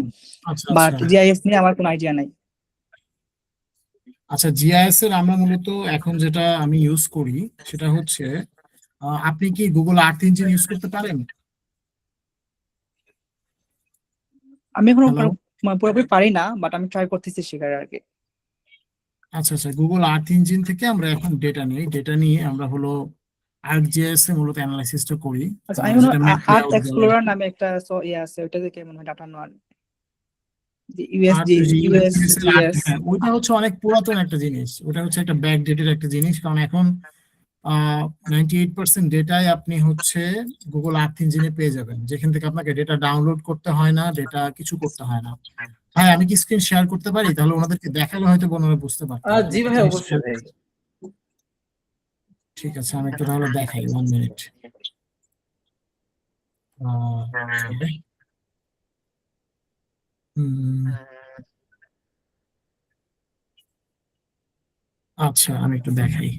আচ্ছা বাট আচ্ছা জিআইএস নিয়ে আমার কোনো আইডিয়া নাই। আচ্ছা, জিআইএস এর আমরা মূলত এখন যেটা আমি ইউজ করি সেটা হচ্ছে আপনি কি গুগল আর্থ ইঞ্জিন ইউজ করতে পারেন? আমি এখনো হ্যালো, পুরোপুরি পারি না, বাট আমি ট্রাই করতেছি শেখার আর কি। আচ্ছা আচ্ছা, গুগল আর্থ ইঞ্জিন থেকে আমরা এখন ডেটা নিয়ে আমরা হলো ArcGIS এ মূলত অ্যানালাইসিসটা করি। আচ্ছা, আমরা আমি মনে যেটা ম্যাপ আর্থ লেআউট বলে এক্সপ্লোরার নামে একটা আছে, ওইটা থেকে মনে হয় ডাটা নেওয়ার যে আর্থ ইউএসজিএস। হ্যাঁ, ওইটা হচ্ছে অনেক পুরাতন একটা জিনিস, ওটা হচ্ছে একটা ব্যাকডেটেড একটা জিনিস, কারণ এখন 98% ডেটাই আপনি হচ্ছে গুগল আর্থ ইঞ্জিনে পেয়ে যাবেন, যেখান থেকে আপনাকে ডেটা ডাউনলোড করতে হয় না, ডেটা কিছু করতে হয় না। তো হ্যাঁ, আমি কি স্ক্রিন শেয়ার করতে পারি? তাহলে ওনাদেরকে দেখালে হয়তো ওনারা বুঝতে পারতেন। জি ভাই, অবশ্যই ভাই। ঠিক আছে, আমি একটু তাহলে দেখাই, 1 মিনিট। আচ্ছা, আমি একটু দেখাই।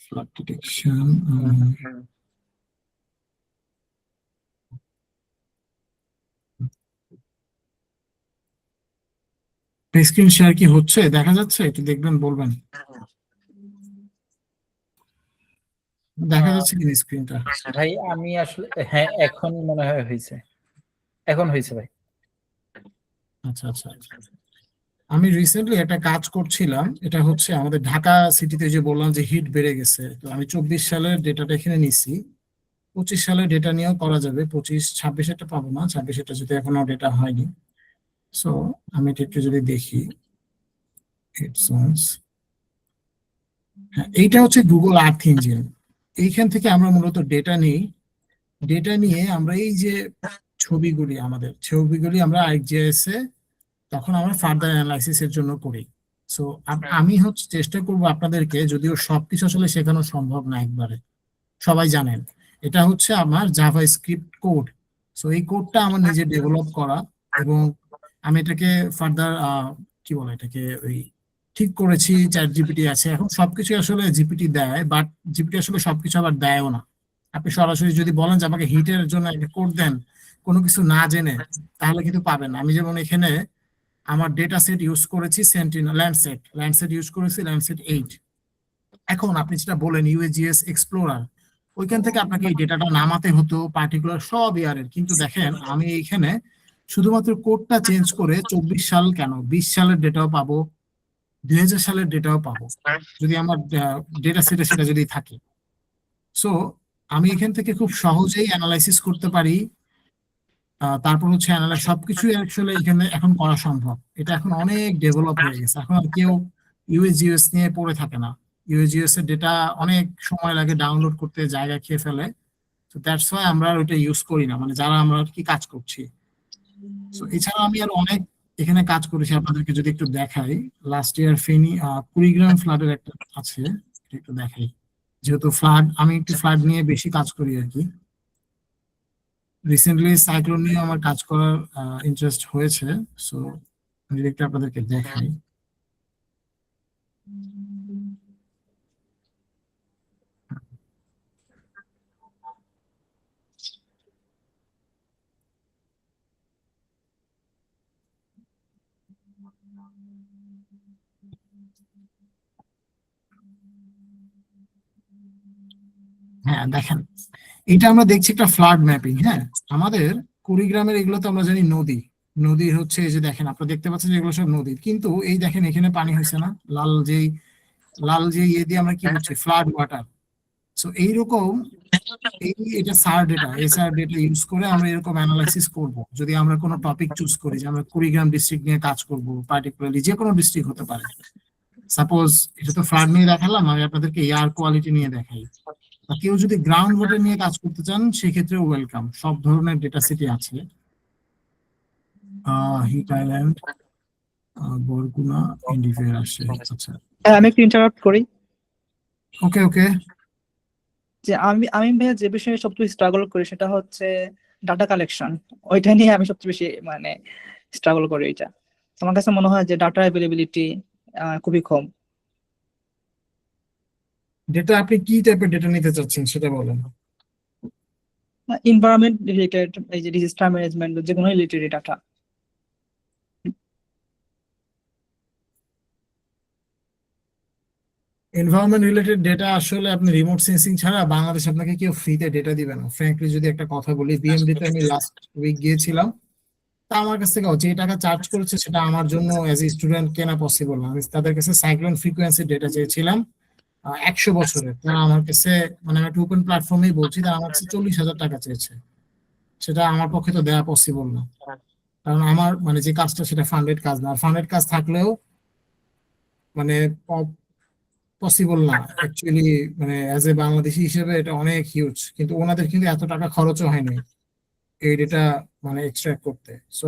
ফ্লাড ডিটেকশন, স্ক্রিন শেয়ার কি হচ্ছে, দেখা যাচ্ছে? একটু দেখবেন, বলবেন দেখা যাচ্ছে কিনা স্ক্রিনটা। ভাই আমি আসলে, হ্যাঁ এখন মনে হয় হয়েছে, এখন হয়েছে ভাই। আচ্ছা আচ্ছা, আমি রিসেন্টলি একটা কাজ করছিলাম, এটা হচ্ছে আমাদের ঢাকা সিটিতে, যে বললাম যে হিট বেড়ে গেছে, তো আমি 24 সালের ডেটাটা এখানে নিছি। 25 সালের ডেটা নিয়েও করা যাবে, 25-26 এটা পাবো না, 26 এটা যদি এখনো ডেটা হয়নি। সো আমি এটা একটু যদি দেখি, হ্যাঁ, এইটা হচ্ছে গুগল আর্থ ইঞ্জিন। এইখান থেকে আমরা মূলত ডেটা নিই, ডেটা নিয়ে আমরা এই যে ছবিগুলি আমরা ArcGIS এ তখন আমরা ফার্দার অ্যানালাইসিস এর জন্য করি। সো আমি হচ্ছে চেষ্টা করব আপনাদেরকে, যদিও সবকিছু আসলে শেখানো সম্ভব না একবারে, সবাই জানেন এটা হচ্ছে আমার জাভা স্ক্রিপ্ট কোড। সো এই কোডটা আমার নিজে ডেভেলপ করা, এবং আমি এটাকে ফার্দার কি বলে এটাকে ওই ঠিক করেছি। ChatGPT আছে, এখন সবকিছু আসলে জিপিটি দেয়, বাট জিপিটি আসলে সবকিছু আবার দেয়ও না। আপনি সরাসরি যদি বলেন যে আমাকে হিটের জন্য একটা কোড দেন, কোনো কিছু না জেনে, তাহলে কিন্তু পাবেন না। আমি যেমন এখানে আমার ডেটা সেট ইউজ করেছি সেন্টিনেল, ল্যান্ডসেট ইউজ করেছি, ল্যান্ডসেট 8। এখন আপনি যেটা বলেন USGS এক্সপ্লোরার, ওইখান থেকে আপনাকে এই ডেটাটা নামাতে হতো পার্টিকুলার সব ইয়ারের, কিন্তু দেখেন আমি এইখানে শুধুমাত্র কোডটা চেঞ্জ করে 24 সাল কেন 20 সালের ডেটাও পাবো, 2000 সালের ডেটাও পাবো, যদি আমার ডেটা সেটে সেটা যদি থাকে। সো আমি এখান থেকে খুব সহজেই অ্যানালাইসিস করতে পারি। তারপর হচ্ছে সবকিছু আসলে এখানে এখন করা সম্ভব। এটা এখন অনেক ডেভেলপ হয়ে গেছে, এখন আর কেউ USGS নিয়ে পড়ে থাকে না। USGS এর ডেটা অনেক সময় লাগে ডাউনলোড করতে, জায়গা খেয়ে ফেলে। তো দ্যাটস ওয়াই আমরা ওইটা ইউজ করি না, মানে যারা আমরা কি কাজ করছি। তো এছাড়া আমি আর অনেক এখানে কাজ করেছি, আপনাদেরকে যদি একটু দেখাই। লাস্ট ইয়ার ফেনী কুড়িগ্রাম ফ্লাডের একটা আছে, এটা একটু দেখাই। যেহেতু আমি একটু ফ্লাড নিয়ে বেশি কাজ করি আর কি। রিসেন্টলি সাইক্লোন নিয়ে আমার কাজ করার ইন্টারেস্ট হয়েছে। সো আমি যদি একটু আপনাদেরকে দেখাই। হ্যাঁ দেখেন, এটা আমরা দেখছি একটা ফ্লাড ম্যাপিং। হ্যাঁ, আমাদের কুড়িগ্রামের এগুলো তো আমরা জানি নদী, নদী হচ্ছে এই যে দেখেন, আপনারা দেখতে পাচ্ছেন যে এগুলো সব নদী, কিন্তু এই দেখেন এখানে পানি হয়েছে না, লাল যে ইয়ে দিয়ে আমরা কি বলছি, ফ্লাড ওয়াটার। সো এইরকম এটা SR ডেটা ইউজ করে আমরা এরকম অ্যানালাইসিস করব। যদি আমরা কোনো টপিক চুজ করি, যে আমরা কুড়িগ্রাম ডিস্ট্রিক্ট নিয়ে কাজ করব, পার্টিকুলারলি যে কোনো ডিস্ট্রিক্ট হতে পারে। সাপোজ এটা তো ফ্লাড নিয়ে দেখালাম, আমি আপনাদেরকে এয়ার কোয়ালিটি নিয়ে দেখাই। বা কেউ যদি গ্রাউন্ড ওয়াটার নিয়ে কাজ করতে চান, সেক্ষেত্রে ওয়েলকাম, সব ধরনের ডেটা সেটই আছে। হিট আইল্যান্ড, বরগুনা, ইন্ডিফেয়ার আসছে। আচ্ছা, আমি একটু ইন্টারাপ্ট করি, ওকে ওকে। যে আমি ভাইয়া যে বিষয়ে সবচেয়ে স্ট্রাগল করি সেটা হচ্ছে ডাটা কালেকশন। ওইটা নিয়ে আমি সবচেয়ে বেশি মানে স্ট্রাগল করি। ওইটা আমার কাছে মনে হয় যে ডাটা অ্যাভেলেবিলিটি খুবই কম। ডেটা আপনি কি টাইপের ডেটা নিতে চাচ্ছেন সেটা বলেন। এনভায়রনমেন্ট রিলেটেড, এই যে ডিজাস্টার ম্যানেজমেন্ট, যে কোনো related data. Environment related data আসলে আপনি রিমোট সেন্সিং ছাড়া বাংলাদেশ আপনাকে কেউ ফ্রিতে ডেটা দিবে না। ফ্র্যাঙ্কলি যদি একটা কথা বলি, BMD তে আমি লাস্ট উইক গিয়েছিলাম, তা আমার কাছ থেকে যে টাকা চার্জ করেছে সেটা আমার জন্য অ্যাজ এ স্টুডেন্ট কেনা পসিবল না। আমি তাদের কাছে সাইক্লোন ফ্রিকোয়েন্সি ডেটা চেয়েছিলাম 100 বছরের, তারা আমার কাছে, মানে আমি একটা ওপেন প্ল্যাটফর্মেই বলছি, তারা আমার কাছে 40,000 টাকা চেয়েছে। সেটা আমার পক্ষে তো দেওয়া পসিবল না, কারণ আমার মানে যে কাজটা সেটা ফান্ডেড কাজ না। আর ফান্ডেড কাজ থাকলেও মানে পসিবল না অ্যাকচুয়ালি, মানে অ্যাজ এ বাংলাদেশি হিসেবে এটা অনেক হিউজ, কিন্তু ওনাদের কিন্তু এত টাকা খরচও হয়নি। এই ডেটা মানে এক্সট্রাক্ট করতে। সো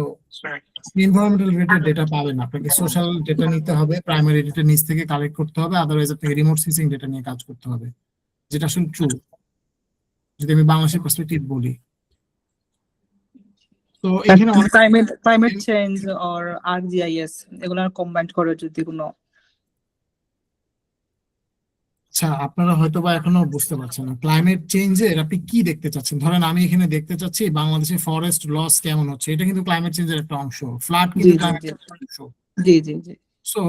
এনভায়রনমেন্টাল রিলেটেড ডেটা পাবেন, আপনাকে সোশ্যাল ডেটা নিতে হবে, প্রাইমারি ডেটা নিচ থেকে কালেক্ট করতে হবে, আদারওয়াইজ আপনাকে রিমোট সেন্সিং ডেটা নিয়ে কাজ করতে হবে, যেটা আসলে ট্রু যদি আমি বাংলাদেশের পার্সপেক্টিভ বলি। তো এখানে অনেক ক্লাইমেট চেঞ্জ অর ArcGIS এগুলো কম্বাইন করে যদি কোনো আচ্ছা, আপনারা হয়তো বা এখনো বুঝতে পারছেন না ক্লাইমেট চেঞ্জের আপনি কি দেখতে চাচ্ছেন। ধরেন আমি এখানে দেখতে চাচ্ছি বাংলাদেশে ফরেস্ট লস কেমন হচ্ছে, এটা কিন্তু ক্লাইমেট চেঞ্জের একটা অংশ, ফ্লাড জি কিন্তু জি ক্লাইমেট জি চেঞ্জের অংশ। জি জি জি সো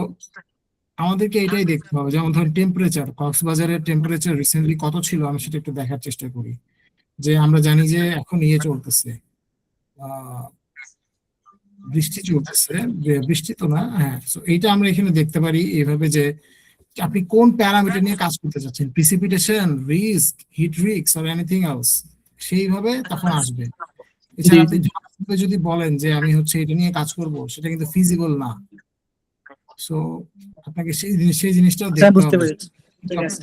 আমাদেরকে এটাই দেখতে হবে, যেমন ধরেন টেম্পারেচার, কক্সবাজারের টেম্পারেচার রিসেন্টলি কত ছিল আমি সেটা একটু দেখার চেষ্টা করি। যে আমরা জানি যে এখন ইয়ে চলতেছে, আহ বৃষ্টি চলতেছে, যে বৃষ্টি তো না, হ্যাঁ। সো এইটা আমরা এখানে দেখতে পারি এইভাবে যে আপনি কোন প্যারামিটার নিয়ে কাজ করতে চাচ্ছেন, precipitation, risk, heat risk or anything else, সেইভাবে তখন আসবে। এছাড়া আপনি ঝাড়খণ্ডে যদি বলেন যে আমি হচ্ছে এটা নিয়ে কাজ করব, সেটা কিন্তু ফিজিবল না। সো আপনাকে সেই জিনিসটাও হ্যাঁ, দেখতে বুঝতে হবে। পেরেছি। ঠিক আছে।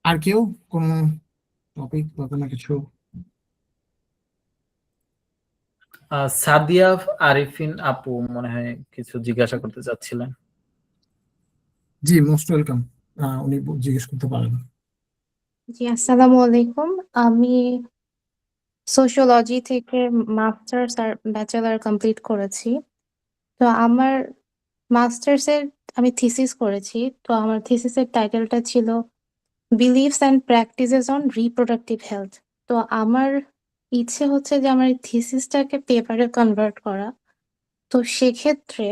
আর কেউ কোনো টপিক বা কোনো কিছু? সাদিয়া আরিফিন আপু মনে হয় কিছু জিজ্ঞাসা করতে চাচ্ছিলেন। জি, মোস্ট ওয়েলকাম, উনি জিজ্ঞেস করতে পারেন। জি, আসসালামু আলাইকুম। আমি সোশিওলজি থেকে মাস্টার্স আর ব্যাচেলর কমপ্লিট করেছি। তো আমার মাস্টার্সের আমি থিসিস করেছি। তো আমার থিসিসের টাইটেলটা ছিল believes and practices on reproductive health. তো আমার ইচ্ছে হচ্ছে যে আমার এই থিসিসটাকে পেপারে কনভার্ট করা। তো সেক্ষেত্রে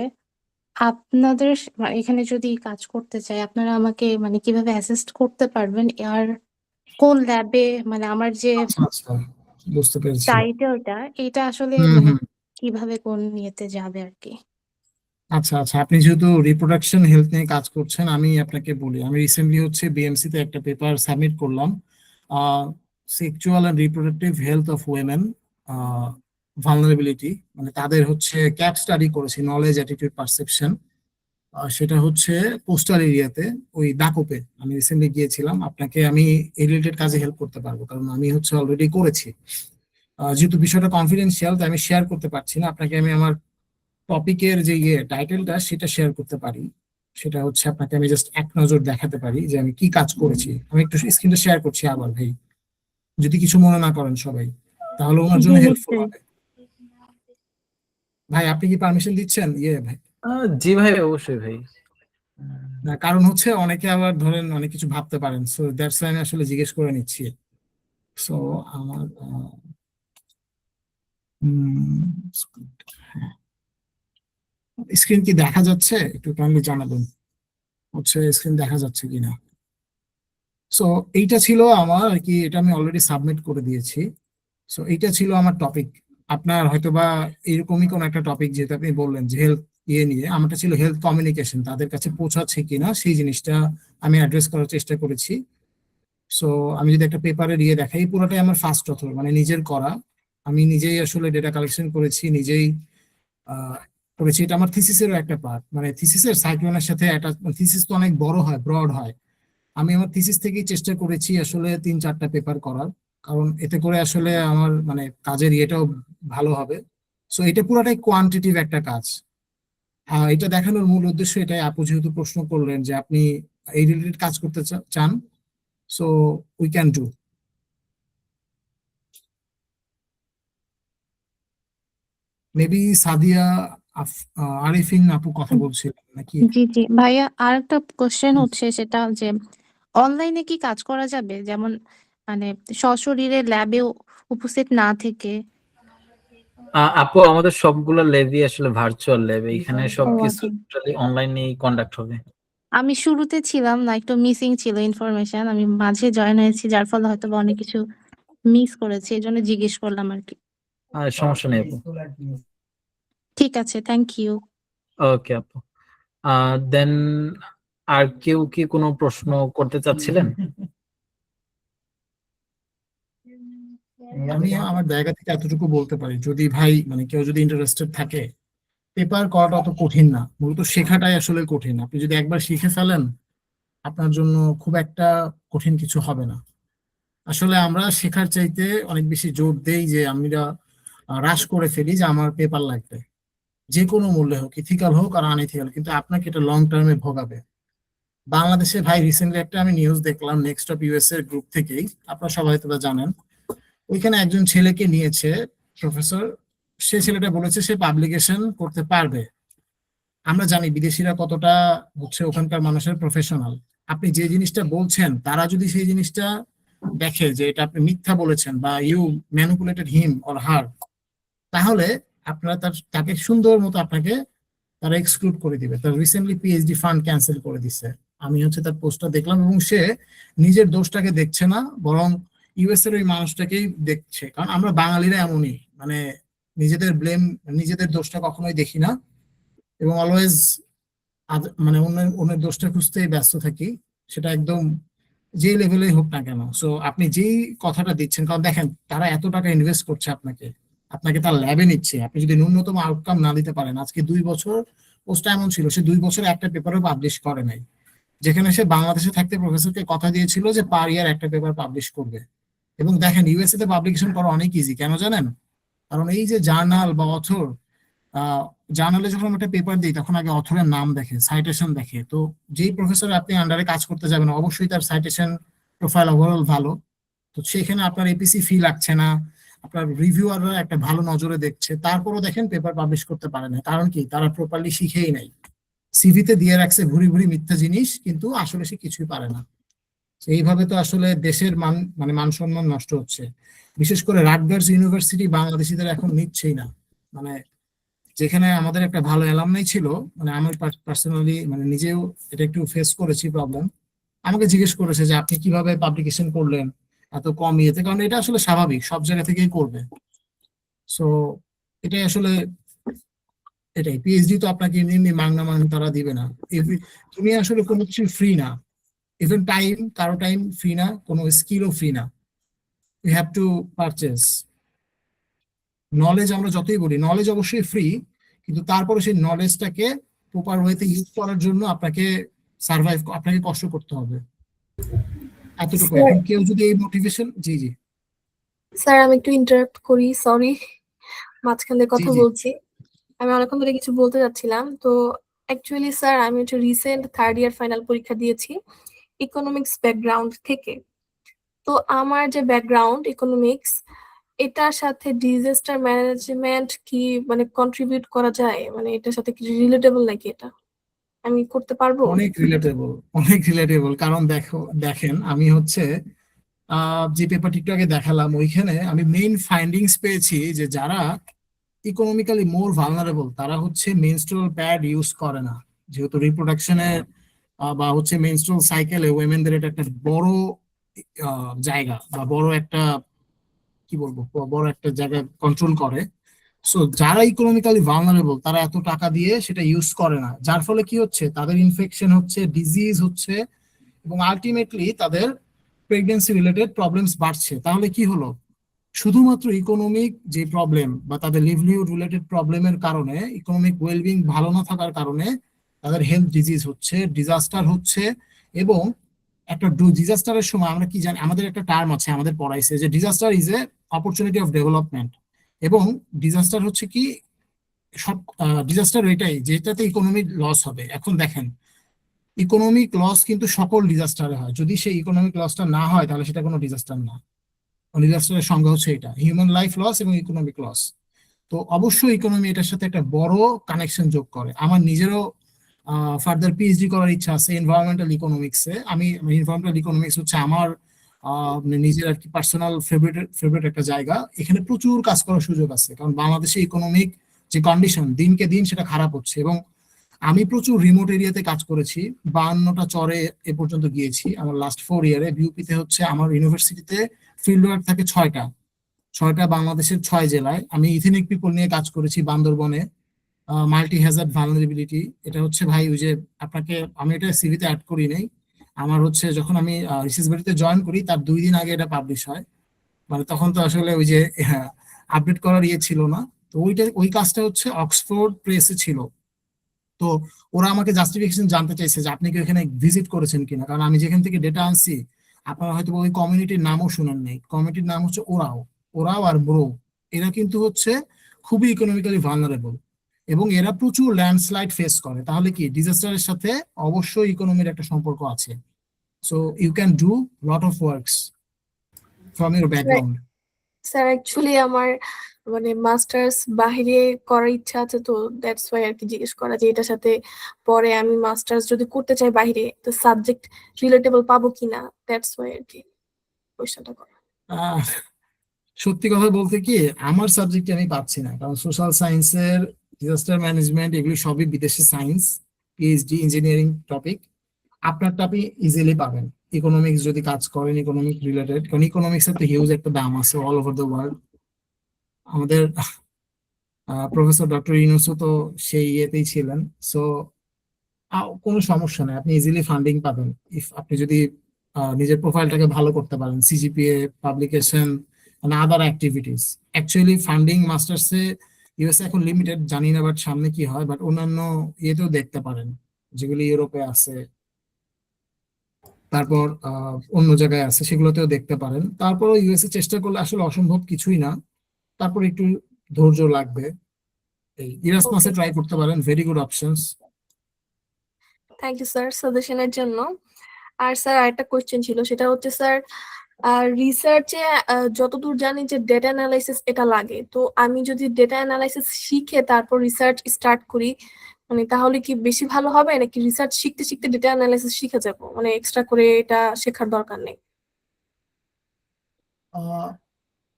আপনাদের এখানে যদি কাজ করতে চাই, আপনারা আমাকে মানে কিভাবে অ্যাসিস্ট করতে পারবেন? আর কোন ল্যাবে মানে আমার যে আচ্ছা আচ্ছা, বুঝতে পেরেছি। টাইটেলটা এটা আসলে হুম মানে হুম। কিভাবে কোন ইয়েতে যাবে আর কি? আচ্ছা আচ্ছা, আপনি যেহেতু রিপ্রোডাকশন হেলথ নিয়ে কাজ করছেন, আমি আপনাকে বলি, আমি রিসেন্টলি হচ্ছে বিএমসি তে একটা পেপার সাবমিট করলাম, sexual and reproductive health of women vulnerability, মানে তাদের হচ্ছে ক্যাপ স্টাডি করেছি, নলেজ অ্যাটিটিউড পারসেপশন। সেটা হচ্ছে পোস্টাল এরিয়াতে, ওই দাকোপে আমি রিসেন্টলি গিয়েছিলাম। আপনাকে আমি এই রিলেটেড কাজে হেল্প করতে পারবো, কারণ আমি হচ্ছে অলরেডি করেছি। যেহেতু বিষয়টা কনফিডেন্সিয়াল, তাই আমি শেয়ার করতে পারছি না আপনাকে। আমি আমার টপিকের যে টাইটেলটা সেটা শেয়ার করতে পারি। সেটা হচ্ছে আপনাকে আমি জাস্ট এক নজর দেখাতে পারি যে আমি কি কাজ করেছি। আমি একটু স্ক্রিনটা শেয়ার করছি আবার ভাই, যদি কিছু মনে না করেন সবাই, তাহলে ওনার জন্য জি, হেল্পফুল নিশ্চয়ই। হবে। ভাই আপনি কি পারমিশন দিচ্ছেন? ভাই, জি ভাই, অবশ্যই ভাই। না, কারণ হচ্ছে অনেকে আবার ধরেন অনেক কিছু ভাবতে পারেন, সো দ্যাটস আমি আসলে জিজ্ঞেস করে নিচ্ছি। সো আমার স্ক্রিন কি দেখা যাচ্ছে? একটু কাইন্ডলি জানাবেন হচ্ছে স্ক্রিন দেখা যাচ্ছে কিনা। সো এইটা ছিল আমার আর কি, এটা আমি অলরেডি সাবমিট করে দিয়েছি। সো এইটা ছিল আমার টপিক। আপনার হয়তোবা এরকমই কোন একটা টপিক, যেহেতু আপনি বললেন যে হেলথ নিয়ে, আমারটা ছিল হেলথ কমিউনিকেশন, তাদের কাছে পৌঁছাচ্ছে কিনা সেই জিনিসটা আমি অ্যাড্রেস করার চেষ্টা করেছি। সো আমি যদি একটা পেপারের দেখাই, এই পুরোটাই আমার ফার্স্ট অথর, মানে নিজের করা। আমি নিজেই আসলে ডেটা কালেকশন করেছি, নিজেই করেছি। এটা আমার থিসিসেরও একটা পার্ট, মানে থিসিসের সাইক্লোনের সাথে একটা, থিসিস তো অনেক বড় হয়, ব্রড হয়। আমি আমার থিসিস থেকেই চেষ্টা করেছি আসলে 3-4টা পেপার করার, কারণ এতে করে আসলে আমার মানে কাজের ইয়েটাও ভালো হবে। সো এটা পুরোটাই কোয়ান্টিটিভ একটা কাজ। এটা দেখানোর মূল উদ্দেশ্য এটাই। আপু যেহেতু প্রশ্ন করলেন যে আপনি এই রিলেটেড কাজ করতে চান, so we can do. Maybe Sadia Arifin আপু কথা বলছিলেন নাকি? জি জি ভাইয়া, আর একটা কোশ্চেন হচ্ছে সেটা যে অনলাইনে কি কাজ করা যাবে, যেমন মানে সশরীরে ল্যাবে উপস্থিত না থেকে? আপু আমাদের সবগুলো ল্যাবই আসলে ভার্চুয়াল ল্যাব, এখানে ও সবকিছু আচ্ছা। টোটালি অনলাইনেই কন্ডাক্ট হবে। আমি শুরুতে ছিলাম না, একটু মিসিং ছিল ইনফরমেশন, আমি মাঝে জয়েন হয়েছি, যার ফলে হয়তো বা অনেক কিছু মিস করেছি, এই জন্য জিজ্ঞেস করলাম আর কি। সমস্যা নেই আপু। ঠিক আছে, থ্যাংক ইউ। ওকে আপু। দেন আর কেউ কি কোনো প্রশ্ন করতে চাচ্ছিলেন? আমি আমার জায়গা থেকে এতটুকু বলতে পারি, যদি ভাই মানে কেউ যদি ইন্টারেস্টেড থাকে, পেপার করাটা অত কঠিন না, মূলত শেখাটাই আসলে কঠিন। আপনি যদি একবার শিখে ফেলেন, আপনার জন্য খুব একটা কঠিন কিছু হবে না। আসলে আমরা শেখার চাইতে অনেক বেশি জোর দেই যে আমরা রাশ করে ফেলি যে আমার পেপার লাগবে, যে কোনো মূল্যে হোক, ইথিক্যাল হোক আর আনইথিক্যাল, কিন্তু আপনাকে এটা লং টার্মে ভোগাবে। বাংলাদেশে ভাই রিসেন্টলি একটা আমি নিউজ দেখলাম নেক্সট অফ ইউএস এর গ্রুপ থেকেই, আপনারা সবাই হয়তো বা জানেন, ওইখানে একজন ছেলেকে নিয়েছে প্রফেসর, সে ছেলেটা বলেছে সে পাবলিকেশন করতে পারবে। আমরা জানি বিদেশিরা কতটা হচ্ছে ওখানকার মানুষের প্রফেশনাল। আপনি যে জিনিসটা বলছেন তারা যদি সেই জিনিসটা দেখে যে এটা আপনি মিথ্যা বলেছেন বা you manipulated him or her, তাহলে আপনারা তাকে সুন্দর মতো আপনাকে তারা এক্সক্লুড করে দিবে। তার রিসেন্টলি পিএইচডি ফান্ড ক্যান্সেল করে দিছে, আমি হচ্ছে তার পোস্টটা দেখলাম, এবং সে নিজের দোষটাকে দেখছে না, বরং ইউএস এর ওই মানুষটাকেই দেখছে। কারণ আমরা বাঙালিরা এমনই, মানে নিজেদের দোষটা কখনোই দেখি না, এবং অলওয়েজ মানে অন্যের দোষটা খুঁজতেই ব্যস্ত থাকি, সেটা একদম যে লেভেলেই হোক না কেন। সো আপনি যেই কথাটা দিচ্ছেন, কারণ দেখেন তারা এত টাকা ইনভেস্ট করছে আপনাকে তার ল্যাবে নিচ্ছে, আপনি যদি ন্যূনতম আউটকাম না দিতে পারেন, আজকে 2 বছর পোস্টটা এমন ছিল সে 2 বছরে একটা পেপারও পাবলিশ করে নাই, যেখানে সে বাংলাদেশে থাকতে প্রফেসরকে কথা দিয়েছিল যে পার ইয়ার একটা পেপার পাবলিশ করবে। এবং দেখেন ইউএসএ তে পাবলিকেশন করা অনেক ইজি, কেন জানেন? কারণ এই যে জার্নাল বা অথর, জার্নালে যখন একটা পেপার দিই তখন আগে অথরের নাম দেখে, সাইটেশন দেখে। তো যেই প্রফেসর আপনি আন্ডারে কাজ করতে যাবেন অবশ্যই তার সাইটেশন প্রোফাইল ওভারঅল ভালো, তো সেখানে আপনার এপিসি ফি লাগছে না, আপনার রিভিউয়াররা একটা ভালো নজরে দেখছে, তারপরও দেখেন পেপার পাবলিশ করতে পারে না। কারণ কি? তারা প্রপারলি শিখেই নাই, সিভিতে দিয়ে রাখছে ভুরি ভুরি মিথ্যা জিনিস, কিন্তু আসলে সে কিছুই পারে না। এইভাবে তো আসলে দেশের মান সম্মান নষ্ট হচ্ছে। বিশেষ করে রাটগার্স ইউনিভার্সিটি বাংলাদেশিদের এখন নিচ্ছেই না, মানে যেখানে আমাদের একটা ভালো অ্যালামনাই ছিল, মানে আমি পার্সোনালি মানে নিজেও এটা একটু ফেস করেছি প্রবলেম। আমাকে জিজ্ঞেস করেছে যে আপনি কিভাবে পাবলিকেশন করলেন এত কম ইয়েতে, কারণ এটা আসলে স্বাভাবিক, সব জায়গা থেকেই করবে। সো এটাই আসলে এটাই, পিএইচডি তো আপনাকে এমনি মাংনা তারা দিবে না, তুমি আসলে কোনো কিছু ফ্রি না, ইভেন টাইম, কারো টাইম ফ্রি না, কোনো স্কিলও ফ্রি না, you have to purchase. Knowledge আমরা যতই বলি, নলেজ অবশ্যই ফ্রি, কিন্তু তারপরে সেই নলেজটাকে প্রপার ওয়েতে ইউজ করার জন্য আপনাকে কষ্ট করতে হবে, এতটুকু। এখন কেউ যদি এই মোটিভেশন, জি জি স্যার আমি একটু ইন্টারাপ্ট করি, সরি মাঝখান দিয়ে কথা জি। বলছি। আমি অনেকক্ষণ ধরে কিছু বলতে যাচ্ছিলাম। তো অ্যাকচুয়ালি স্যার আমি হচ্ছে রিসেন্ট 3rd ইয়ার ফাইনাল পরীক্ষা দিয়েছি ইকোনমিক্স ব্যাকগ্রাউন্ড থেকে। তো আমার যে ব্যাকগ্রাউন্ড ইকোনমিক্স, এটার সাথে ডিজাস্টার ম্যানেজমেন্ট কি মানে কন্ট্রিবিউট করা যায়, মানে এটার সাথে কি রিলেটেবল নাকি, এটা আমি করতে পারবো? অনেক রিলেটেবল, কারণ দেখেন আমি হচ্ছে যে পেপারটি একটু আগে দেখালাম, ওইখানে আমি মেইন ফাইন্ডিংস পেয়েছি যে যারা ইকোনমিক্যালি মোর ভালনারেবল তারা হচ্ছে মেনস্ট্রুয়াল প্যাড ইউজ করে না, যেহেতু রিপ্রোডাকশনে বা হচ্ছে মেনস্ট্রুয়াল সাইকেলে ওয়েমেনদের এটা একটা বড় জায়গা বা বড় একটা কি বলবো বড় একটা জায়গা কন্ট্রোল করে। সো যারা ইকোনমিক্যালি ভালনারেবল তারা এত টাকা দিয়ে সেটা ইউজ করে না, যার ফলে কি হচ্ছে তাদের ইনফেকশন হচ্ছে, ডিজিজ হচ্ছে, এবং আলটিমেটলি তাদের প্রেগনেন্সি রিলেটেড প্রবলেমস বাড়ছে। তাহলে কি হলো? শুধুমাত্র ইকোনমিক যে প্রবলেম বা তাদের লিভলিহুড রিলেটেড প্রবলেমের কারণে, ইকোনমিক ওয়েলবিং ভালো না থাকার কারণে তাদের হেলথ ডিজিজ হচ্ছে, ডিজাস্টার হচ্ছে। এবং একটা ডিজাস্টারের সময় আমরা কি জানি, আমাদের একটা টার্ম আছে আমাদের পড়াইছে যে disaster is a opportunity of development. এবং ডিজাস্টার হচ্ছে কি, সব ডিজাস্টার এটাই যেটাতে ইকোনমিক লস হবে। এখন দেখেন ইকোনমিক লস কিন্তু সকল ডিজাস্টারে হয়, যদি সেই ইকোনমিক লসটা না হয় তাহলে সেটা কোনো ডিজাস্টার না। ডিজাস্টারের সংজ্ঞা হচ্ছে এটা, হিউম্যান লাইফ লস এবং ইকোনমিক লস। তো অবশ্যই ইকোনমি এটার সাথে একটা বড় কানেকশন যোগ করে। আমার নিজেরও ফার্দার পিএইচডি করার ইচ্ছা আছে এনভায়রনমেন্টাল ইকোনমিক্সে। এনভায়রনমেন্টাল ইকোনমিক্স হচ্ছে আমার নিজের আর কি পার্সোনাল ফেভারিট একটা জায়গা। এখানে প্রচুর কাজ করার সুযোগ আছে, কারণ বাংলাদেশে ইকোনমিক যে কন্ডিশন দিনকে দিন সেটা খারাপ হচ্ছে। এবং আমি প্রচুর রিমোট এরিয়াতে কাজ করেছি, 52টা চরে এ পর্যন্ত গিয়েছি আমার লাস্ট 4 ইয়ারে। বিউপিতে হচ্ছে আমার ইউনিভার্সিটিতে ফিল্ড ওয়ার্ক থাকে 6টা বাংলাদেশের 6 জেলায়। আমি ইথেনিক পিপল নিয়ে কাজ করেছি বান্দরবনে, মাল্টি হ্যাজার্ড ভালনারেবিলিটি। এটা হচ্ছে ভাই ওই যে আপনাকে আমি এটা সিভিতে অ্যাড করি নাই, আমার হচ্ছে যখন আমি রিসার্চ বাড়িতে জয়েন করি তার 2 দিন আগে এটা পাবলিশ হয়, মানে তখন তো আসলে ওই যে আপডেট করার ইয়ে ছিল না। তো ওই কাজটা হচ্ছে অক্সফোর্ড প্রেসে ছিল, তো ওরা আমাকে জাস্টিফিকেশন জানতে চাইছে যে আপনি কি এখানে ভিজিট করেছেন কিনা, কারণ আমি যেখান থেকে ডেটা আনছি আপনারা হয়তো ওই কমিউনিটির নামও শুনেন নাই। কমিউনিটির নাম হচ্ছে ওরাও। ওরাও আর ব্রো, এরা কিন্তু হচ্ছে খুবই ইকোনমিক্যালি ভালনারেবল এবং এরা প্রচুর ল্যান্ডস্লাইড ফেস করে। তাহলে কি ডিজাস্টারের সাথে অবশ্যই ইকোনমির একটা সম্পর্ক আছে। So you can do lot of works from your background. Sir actually আমার মানে মাস্টার্স বাইরে করার ইচ্ছা আছে, তো দ্যাটস ওয়াই আর কি জিজ্ঞেস করা যে এটার সাথে পরে আমি মাস্টার্স যদি করতে চাই বাইরে তো সাবজেক্ট রিলেটেবল পাবো কিনা, দ্যাটস ওয়াই আর কি কোশ্চেনটা করা। সত্যি কথা বলতে কি আমার সাবজেক্টে আমি পাচ্ছি না, কারণ সোশ্যাল সায়েন্সের ডিজাস্টার ম্যানেজমেন্ট এগুলি সবই বিদেশি সায়েন্স, পিএইচডি ইঞ্জিনিয়ারিং টপিক। আপনারটা আপনি ইজিলি পাবেন ইকোনমিক্স যদি কাজ করেন, ইকোনমিক রিলেটেড, কারণ ইকোনমিক্স এর তো হিউজ একটা দাম আছে অল ওভার দ্য ওয়ার্ল্ড। আমাদের প্রফেসর ডক্টর ইউনুসও তো সেই ইয়েতেই ছিলেন। সো কোনো সমস্যা নেই, আপনি ইজিলি ফান্ডিং পাবেন ইফ আপনি যদি নিজের প্রোফাইলটাকে ভালো করতে পারেন, CGPA, publication, other activities. Actually funding মাস্টার্সে ইউএসএ এখন লিমিটেড, জানি না বাট সামনে কি হয়, বাট অন্যান্য ইয়েতেও দেখতে পারেন যেগুলি ইউরোপে আছে, তারপর অন্য জায়গায় আছে, সেগুলোতেও দেখতে পারেন। তারপর ইউএসএ চেষ্টা করলে আসলে অসম্ভব কিছুই না, তারপর একটু ধৈর্য লাগবে। এই ইরাসমাসে ট্রাই করতে পারেন, very good options. Thank you sir সাজেশনের জন্য। আর স্যার আরেকটা কোশ্চেন ছিল, সেটা হচ্ছে স্যার রিসার্চে যতদূর জানি যে ডেটা অ্যানালাইসিস এটা লাগে, তো আমি যদি ডেটা অ্যানালাইসিস শিখে তারপর রিসার্চ স্টার্ট করি মানে তাহলে কি বেশি ভালো হবে, নাকি রিসার্চ শিখতে শিখতে ডেটা অ্যানালাইসিস শিখে যাব, মানে এক্সট্রা করে এটা শেখার দরকার নেই?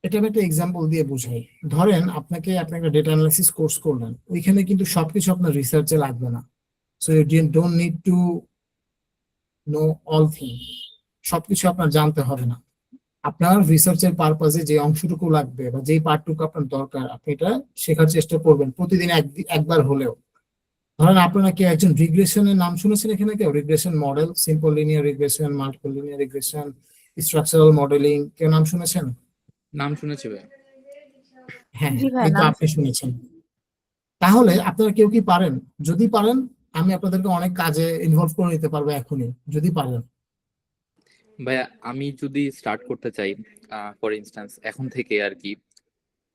এটা আমি একটা এক্সাম্পল দিয়ে বুঝাই। ধরেন আপনি একটা ডেটা অ্যানালাইসিস কোর্স করলেন, ওইখানে কিন্তু সবকিছু আপনার রিসার্চে লাগবে না। So you don't need to know all thing, সবকিছু আপনার জানতে হবে না। আপনার রিসার্চের পারপাজে যে অংশটুকু লাগবে বা যেই পার্টটুকু আপনার দরকার, আপনি এটা শেখার চেষ্টা করবেন প্রতিদিন একবার হলেও। ধরেন আপনারা কি একজন রিগ্রেশনের নাম শুনেছেন এখানে কেউ? Regression model, simple linear regression, multiple linear regression, structural modelling, কেউ নাম শুনেছেন? নাম শুনেছি ভাই। হ্যাঁ, জি ভাই, এই তো নাম আপনি শুনেছেন। তাহলে আপনারা কেউ কি পারেন? যদি পারেন আমি আপনাদেরকে অনেক কাজে ইনভলভ করে নিতে পারবো এখনই, যদি পারেন। ভাইয়া আমি যদি স্টার্ট করতে চাই ফর ইনস্ট্যান্স এখন থেকে আর কি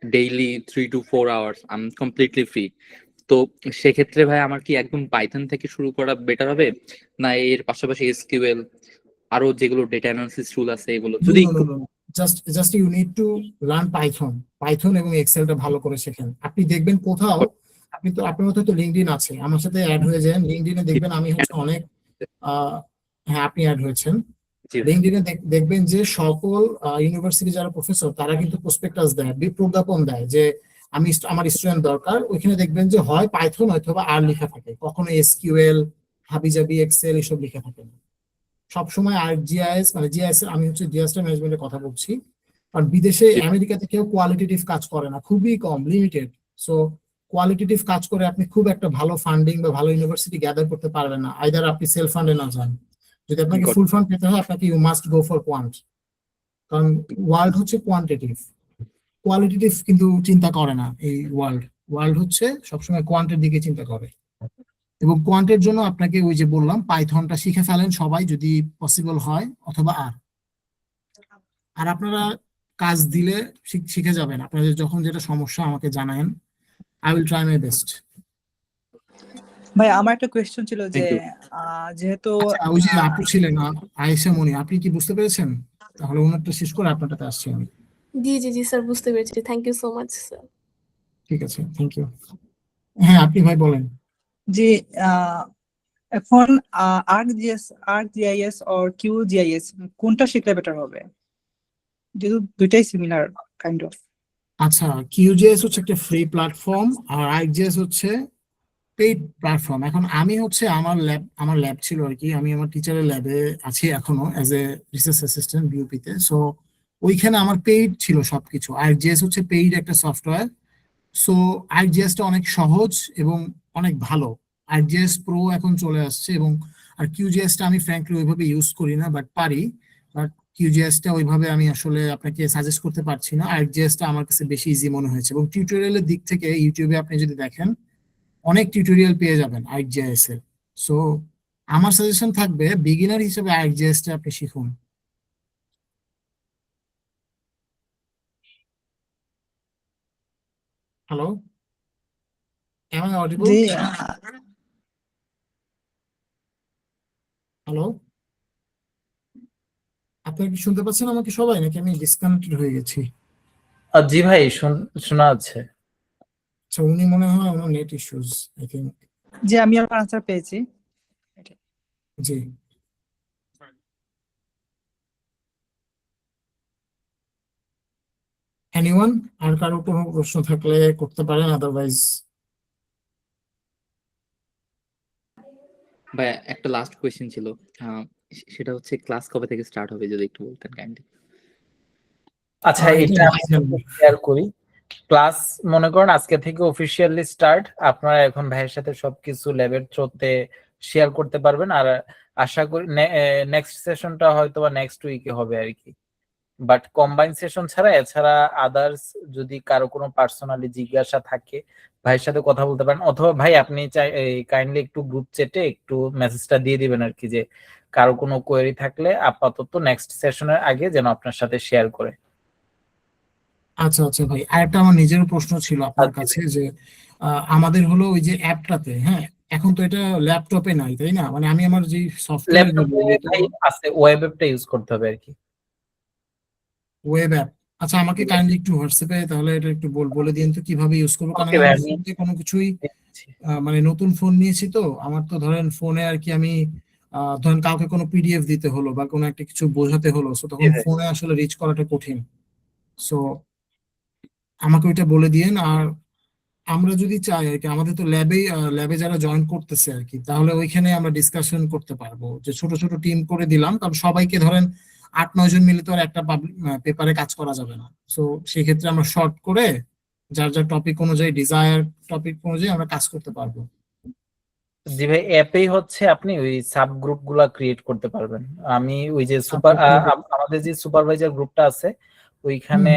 daily 3 to 4 hours I am completely free, তো সেক্ষেত্রে ভাই আমার কি একদম পাইথন থেকে শুরু করা বেটার হবে, না এর পাশাপাশি এসকিউএল আরো যেগুলো ডেটা অ্যানালিসিস টুল আছে এগুলো যদি একটু just you need to learn Python এবং এক্সেলটা ভালো করে শেখেন। আপনি দেখবেন কোথাও, আপনার মধ্যে তো লিঙ্কডইন আছে, আমার সাথে অ্যাড হয়ে যান। লিঙ্কডইনে দেখবেন আমি হচ্ছে অনেক হ্যাঁ আপনি অ্যাড হয়েছেন। লিঙ্কডইনে দেখবেন যে সকল ইউনিভার্সিটি যারা প্রফেসর তারা কিন্তু প্রসপেক্টাস দেয়, বিজ্ঞাপন দেয় যে আমার স্টুডেন্ট দরকার। ওইখানে দেখবেন যে হয় পাইথন অথবা আর লেখা থাকে, কখনো এসকিউএল, হাবিজাবি, এক্সেল এসব লেখা থাকে না। সবসময় আর জিআইএস, মানে জিআইএস আমি হচ্ছে ডিজাস্টার ম্যানেজমেন্টের কথা বলছি, কারণ বিদেশে আমেরিকাতে কেউ কোয়ালিটেটিভ কাজ করে না, খুবই কম, লিমিটেড। সো কোয়ালিটেটিভ কাজ করে আপনি খুব একটা ভালো ফান্ডিং বা ভালো ইউনিভার্সিটি গ্যাদার করতে পারবেন না, আইদার আপনি সেলফ ফান্ডে না যান। যদি আপনাকে ফুল ফান্ড পেতে হয় আপনাকে you must go for quant, কারণ ওয়ার্ল্ড হচ্ছে কোয়ান্টিটিভ, কোয়ালিটেটিভ কিন্তু চিন্তা করে না। এই ওয়ার্ল্ড হচ্ছে সবসময় কোয়ান্টের দিকে চিন্তা করে, এবং কোয়ান্টের জন্য আপনাকে ওই যে বললাম পাইথনটা শিখে ফেলেন সবাই যদি পসিবল হয়, অথবা আর আপনারা কাজ দিলে শিখে যাবেন। আপনাদের যখন যেটা সমস্যা আমাকে জানায়েন, I will try my best. ভাই আমার একটা কোয়েশ্চেন ছিল যে Thank you. যেহেতু ওই যে আপু ছিলেন আয়েশা মনি, আপনি কি বুঝতে পেরেছেন? তাহলে ওনারটা শেষ করে আপনারটাতে আসছি আমি। জি জি জি স্যার, বুঝতে পেরেছি, thank you so much sir. ঠিক আছে, থ্যাংক ইউ। হ্যাঁ আপনি ভাই বলেন। যে এখন ArcGIS or QGIS কোনটা শিখলে বেটার হবে, যেহেতু দুইটাই সিমিলার কাইন্ড অফ? আচ্ছা, কিউজিএস হচ্ছে একটা ফ্রি প্ল্যাটফর্ম আর আর্কজিএস হচ্ছে পেইড প্ল্যাটফর্ম। এখন আমি হচ্ছে আমার ল্যাব ছিল আর কি, আমি আমার টিচারের ল্যাবে আছি এখনো অ্যাজ এ রিসার্চ অ্যাসিস্ট্যান্ট বিউপিতে। সো ওইখানে আমার পেইড ছিল সবকিছু। আর্কজিএস হচ্ছে পেইড একটা সফটওয়্যার। সো আর্কজিএসটা অনেক সহজ এবং অনেক ভালো। আর্কজিএস প্রো এখন চলে আসছে, এবং আর কিউজিএসটা আমি ফ্র্যাঙ্কলি ওইভাবে ইউজ করি না, বাট পারি। বাট কিউজিএসটা ওইভাবে আমি আসলে আপনাকে সাজেস্ট করতে পারছি না। আর্কজিএসটা আমার কাছে বেশি ইজি মনে হয়েছে, এবং টিউটোরিয়ালের দিক থেকে ইউটিউবে আপনি যদি দেখেন অনেক টিউটোরিয়াল পেয়ে যাবেন ArcGIS এর। সো আমার সাজেশন থাকবে বিগিনার হিসেবে ArcGIS টা আপনি শিখুন। Hello, am I audible? G hello, আপনি কি শুনতে পাচ্ছেন আমাকে সবাই, নাকি আমি ডিসকানেক্টেড হয়ে গেছি? জি ভাই, শোনা যাচ্ছে। আচ্ছা, উনি মনে হয় ওনার নেট ইস্যুস, আই থিঙ্ক। জি আমি আমার আনসার পেয়েছি। জি, এনিওয়ান আর কারো কোনো প্রশ্ন থাকলে করতে পারেন, আদারওয়াইজ ভাই একটা লাস্ট কোয়েশ্চেন ছিল, সেটা হচ্ছে ক্লাস কবে থেকে স্টার্ট হবে যদি একটু বলতেন কাইন্ডলি। আচ্ছা, এটা এটা আমি শেয়ার করি। ক্লাস মনে করেন আজকে থেকে অফিসিয়ালি স্টার্ট। আপনারা এখন ভাইয়ের সাথে সবকিছু ল্যাবের থ্রুতে শেয়ার করতে পারবেন। আর আশা করি নেক্সট সেশনটা হয়তো বা নেক্সট উইকে হবে আর কি। বাট কম্বাইন সেশন ছাড়া এছাড়া আদার্স যদি কারো কোনো পার্সোনালি জিজ্ঞাসা থাকে ভাইয়ের সাথে কথা বলতে পারেন, অথবা ভাই আপনি চাই কাইন্ডলি একটু গ্রুপ চ্যাটে একটু মেসেজটা দিয়ে দিবেন আর কি, যে কারো কোনো কোয়েরি থাকলে আপাতত নেক্সট সেশনের আগে যেন আপনার সাথে শেয়ার করে। আচ্ছা আচ্ছা ভাই, আরেকটা আমার নিজের প্রশ্ন ছিল আপনার আচ্ছা কাছে, যে আমাদের হলো ওই যে অ্যাপটাতে, হ্যাঁ এখন তো এটা ল্যাপটপে নাই তাই না, মানে আমি আমার যে সফটওয়্যার ল্যাপটপে ভাই আছে, ওয়েব অ্যাপটা ইউজ করতে হবে আর কি। Web app. আচ্ছা, আমাকে কাইন্ডলি একটু হোয়াটসঅ্যাপে তাহলে এটা একটু বলে দিন তো কিভাবে ইউজ করবো, কারণ ওকে আমি ভাই, আমার আমি ফোনে কোনো কিছুই মানে নতুন ফোন নিয়েছি তো, আমার তো ধরেন ফোনে আর কি আমি ধরেন কাউকে কোনো পিডিএফ দিতে হলো বা কোনো একটা কিছু বোঝাতে হলো, সো তখন ফোনে আসলে রিচ করাটা কঠিন। সো আমাকে ওইটা বলে দিয়েন। আর আমরা যদি চাই আর কি, আমাদের তো ল্যাবে যারা জয়েন করতেছে আর কি, তাহলে ওইখানে আমরা ডিসকাশন করতে পারবো, যে ছোট ছোট টিম করে দিলাম, কারণ সবাইকে ধরেন 8-9 জন মিলে তো আর একটা পেপারে কাজ করা যাবে না। সো সেই ক্ষেত্রে আমরা শর্ট করে যার যার টপিক অনুযায়ী, ডিজায়ার টপিক অনুযায়ী আমরা কাজ করতে পারবো। জি ভাই, অ্যাপেই হচ্ছে আপনি ওই সাব গ্রুপ গুলা ক্রিয়েট করতে পারবেন। আমি ওই যে আমাদের যে সুপারভাইজার গ্রুপটা আছে ওইখানে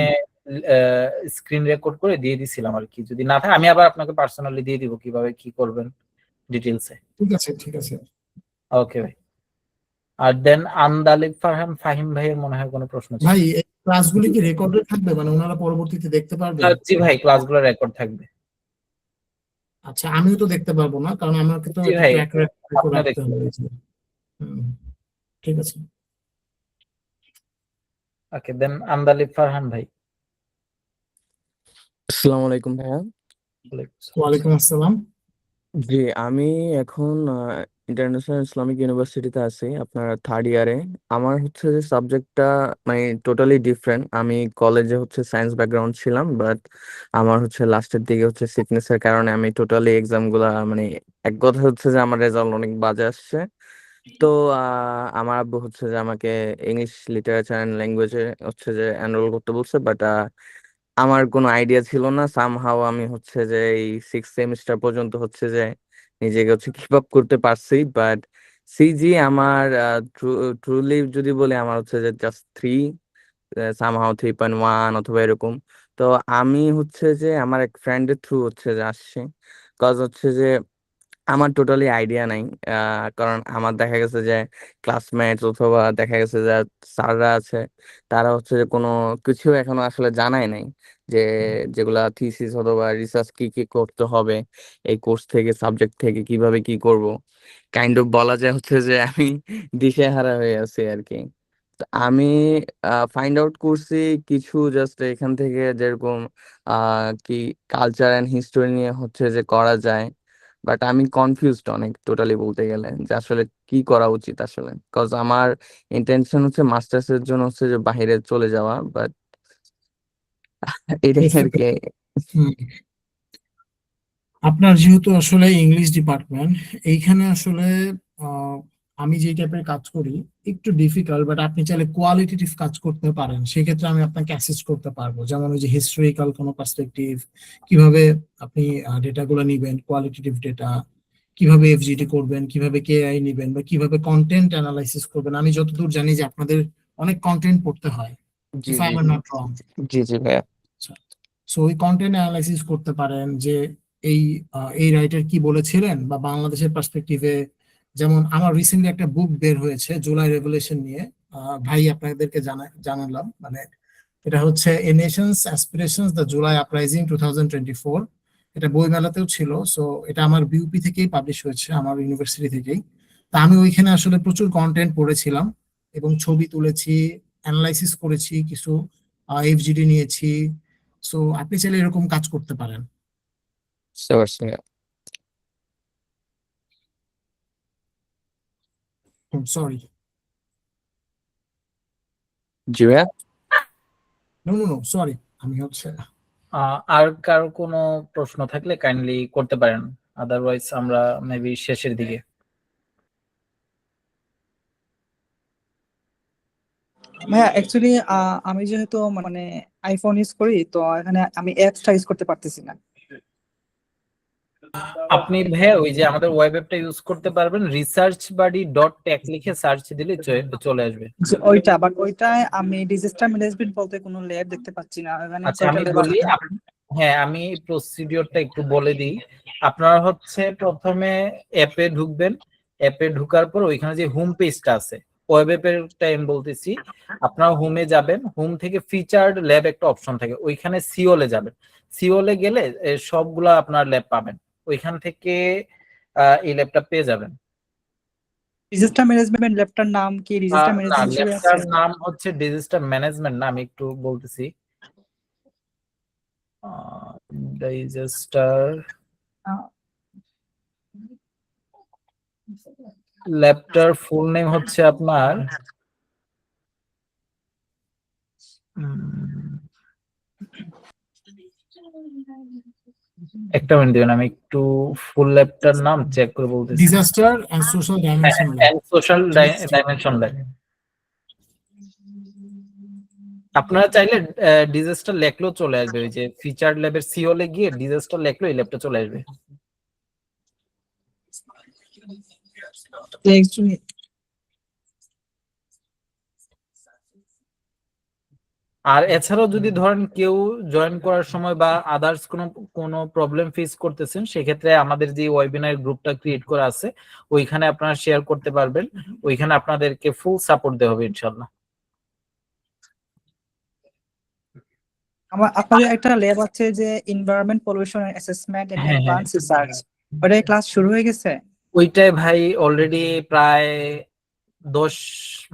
স্ক্রিন রেকর্ড করে দিয়ে দিছিলাম আর কি। যদি না থাকে আমি আবার আপনাকে পার্সোনালি দিয়ে দিব কিভাবে কি করবেন ডিটেইলসে। ঠিক আছে ঠিক আছে ওকে ভাই। আর দেন আমদালিব ফারহান ফাহিম ভাইয়ের মনে হয় কোনো প্রশ্ন ছিল। ভাই, এই ক্লাসগুলি কি রেকর্ডেড থাকবে, মানে ওনারা পরবর্তীতে দেখতে পারবে? জি ভাই, ক্লাসগুলো রেকর্ড থাকবে। আচ্ছা, আমিও তো দেখতে পারবো না, কারণ আমাকে তো জি ভাই, ট্র্যাক রেকর্ড আপনিও রাখতে দেখতে হবে। পারবেন। ঠিক আছে। ওকে, দেন আমদালিব ফারহান ভাই। আসসালামু আলাইকুম ভাইয়া। ওয়ালাইকুম আসসালাম। জি, আমি এখন ইন্টারন্যাশনাল ইসলামিক ইউনিভার্সিটিতে আছি আপনার থার্ড ইয়ারে। আমার হচ্ছে যে সাবজেক্টটা মানে টোটালি ডিফারেন্ট। আমি কলেজে হচ্ছে সায়েন্স ব্যাকগ্রাউন্ড ছিলাম, বাট আমার হচ্ছে লাস্টের দিকে হচ্ছে সিকনেসের কারণে আমি টোটালি এক্সামগুলা মানে এক কথা হচ্ছে যে আমার রেজাল্ট অনেক বাজে আসছে। তো আমার আব্বু হচ্ছে যে আমাকে ইংলিশ লিটারেচার অ্যান্ড ল্যাঙ্গুয়েজে হচ্ছে যে এনরোল করতে বলছে, বাট আমার কোনো আইডিয়া ছিল না। সামহাও আমি হচ্ছে যে এই 6 সেমিস্টার পর্যন্ত হচ্ছে যে নিজেকে হচ্ছে কিপ আপ করতে পারছি, বাট সিজি আমার ট্রুলি যদি বলি আমার হচ্ছে যে জাস্ট 3, সামহাও 3.1 অথবা এরকম। তো আমি হচ্ছে যে আমার এক ফ্রেন্ডের থ্রু হচ্ছে যে আসছি, কজ হচ্ছে যে আমার টোটালি আইডিয়া নাই। কারণ আমার দেখা গেছে যে ক্লাসমেটস অথবা দেখা গেছে যে স্যাররা আছে, তারা হচ্ছে যে কোনো কিছু এখনো আসলে জানাই নাই, যে যেগুলা থিসিস অথবা রিসার্চ কি কি করতে হবে, এই কোর্স থেকে সাবজেক্ট থেকে কিভাবে কি করব। কাইন্ড অফ বলা যায় হচ্ছে যে আমি দিশেহারা হয়ে আছি আর কি। তো আমি ফাইন্ড আউট করছি কিছু, জাস্ট এখান থেকে যেরকম কি কালচার অ্যান্ড হিস্টোরি নিয়ে হচ্ছে যে করা যায়, বাট আমি কনফিউজড অনেক টোটালি বলতে গেলে, যে আসলে কি করা উচিত আসলে, কজ আমার ইন্টেনশন হচ্ছে মাস্টার্স এর জন্য হচ্ছে যে বাইরে চলে যাওয়া, বাট এটাই আর কি। আপনার যেহেতু আসলে ইংলিশ ডিপার্টমেন্ট, এইখানে আসলে আহ, আমি যে টাইপের কাজ করি একটু ডিফিকাল্ট, বাট আপনি চাইলে কোয়ালিটেটিভ কাজ করতে পারেন, সেক্ষেত্রে আমি আপনাকে অ্যাসিস্ট করতে পারবো। যেমন ওই যে হিস্টোরিক্যাল কোনো পার্সপেক্টিভ, কিভাবে আপনি ডেটাগুলো নিবেন, কোয়ালিটেটিভ ডেটা কিভাবে এফজিডি করবেন, কিভাবে কেআই নিবেন, বা কিভাবে কন্টেন্ট অ্যানালাইসিস করবেন। আমি যতদূর জানি যে আপনাদের অনেক কন্টেন্ট পড়তে হয়, জি ইফ আই জি এম নট রং। জি জি ভাইয়া। সো ওই কন্টেন্ট অ্যানালাইসিস করতে পারেন, যে এই এই রাইটার কি বলেছিলেন, বা বাংলাদেশের পার্সপেক্টিভে, যেমন আমার রিসেন্টলি একটা বুক বের হয়েছে জুলাই রেভলিউশন নিয়ে, ভাই আপনাদেরকে জানালাম, মানে এটা হচ্ছে a nation's aspirations the July uprising 2024। এটা বইমেলাতেও ছিল, সো এটা আমার বিউপি থেকেই পাবলিশ হয়েছে, আমার ইউনিভার্সিটি থেকেই। তা আমি ওইখানে আসলে প্রচুর কন্টেন্ট পড়েছিলাম এবং ছবি তুলেছি, অ্যানালাইসিস করেছি, কিছু এফজিডি নিয়েছি। সো আপনি চাইলে এরকম কাজ করতে পারেন। সরি, জি ভাইয়া। নো সরি, আমি হচ্ছে আর কারো কোনো প্রশ্ন থাকলে কাইন্ডলি করতে পারেন, আদারওয়াইজ আমরা মেবি শেষের দিকে। ভাইয়া অ্যাকচুয়ালি আমি যেহেতু মানে আইফোন ইউজ করি, তো এখানে আমি অ্যাপসটা ইউজ করতে পারতেছি না। আপনি ভাইয়া ওই যে আমাদের ওয়েব অ্যাপটা ইউজ করতে পারবেন, researchbuddy.tech লিখে সার্চ দিলে চলে আসবে। যে ওইটা, বাট ওইটায় আমি ডিজাস্টার ম্যানেজমেন্ট বলতে কোনো ল্যাব দেখতে পাচ্ছি না। এখানে আচ্ছা কয়টা আমি ল্যাব বলি, আছে? হ্যাঁ আমি প্রসিডিওরটা একটু বলে দিই। আপনারা হচ্ছে প্রথমে অ্যাপে ঢুকবেন, অ্যাপে ঢুকার পর ওইখানে যে হোম পেজটা আছে, ওয়েব অ্যাপের টাইম বলতেছি, আপনারা হোমে যাবেন, হোম থেকে ফিচার্ড ল্যাব একটা অপশন থাকে, ওইখানে সিওলে যাবেন। সিওলে গেলে সবগুলা আপনার ল্যাব পাবেন, ওইখান থেকে এই ল্যাবটা পেয়ে যাবেন। ডিজাস্টার ম্যানেজমেন্ট ল্যাবটার নাম কি ডিজাস্টার না, ম্যানেজমেন্ট হিসেবে আছে? ল্যাবটার নাম হচ্ছে ডিজাস্টার ম্যানেজমেন্ট না, আমি একটু বলতেছি। ডিজাস্টার ল্যাবটার ফুল নেম হচ্ছে আপনার একটা মিনিট দিবেন, আমি একটু ফুল ল্যাবটার নাম চেক করে বলতেছি। Disaster and social dimension lab. And social dimension lab. আপনারা চাইলে ডিজাস্টার লেখলেও চলে আসবে, ওই যে ফিচার্ড ল্যাবের সিওলে গিয়ে ডিজাস্টার লেখলেও এই ল্যাবটা চলে আসবে। অ্যাকচুয়ালি আর এছাড়াও যদি ধরেন কেউ জয়েন করার সময় বা আদার্স কোনো প্রবলেম ফেস করতেছেন, সেক্ষেত্রে আমাদের যে ওয়েবিনার গ্রুপটা ক্রিয়েট করা আছে ওইখানে আপনারা শেয়ার করতে পারবেন, ওইখানে আপনাদেরকে ফুল সাপোর্ট দেওয়া হবে ইনশাআল্লাহ। আপনাদের একটা ল্যাব আছে যে এনভায়রনমেন্ট পলিউশন অ্যাসেসমেন্ট এন্ড হ্যাঁ, হ্যাঁ। অ্যাডভান্স রিসার্চ, ওটার ক্লাস শুরু হয়ে গেছে? ওইটাই ভাই অলরেডি প্রায় 10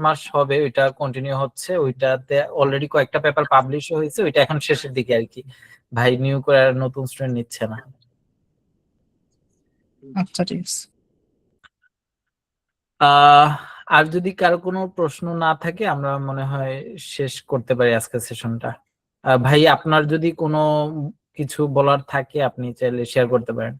মাস হবে ওইটা কন্টিনিউ হচ্ছে, ওইটাতে অলরেডি কয়েকটা পেপার পাবলিশ হয়েছে, ওইটা এখন শেষের দিকে আর কি, ভাই নিউ করে আর নতুন স্টুডেন্ট নিচ্ছে না। আচ্ছা ঠিক আছে। আর যদি কারো কোনো প্রশ্ন না থাকে আমরা মনে হয় শেষ করতে পারি আজকের সেশনটা। ভাই আপনার যদি কোনো কিছু বলার থাকে আপনি চাইলে শেয়ার করতে পারেন।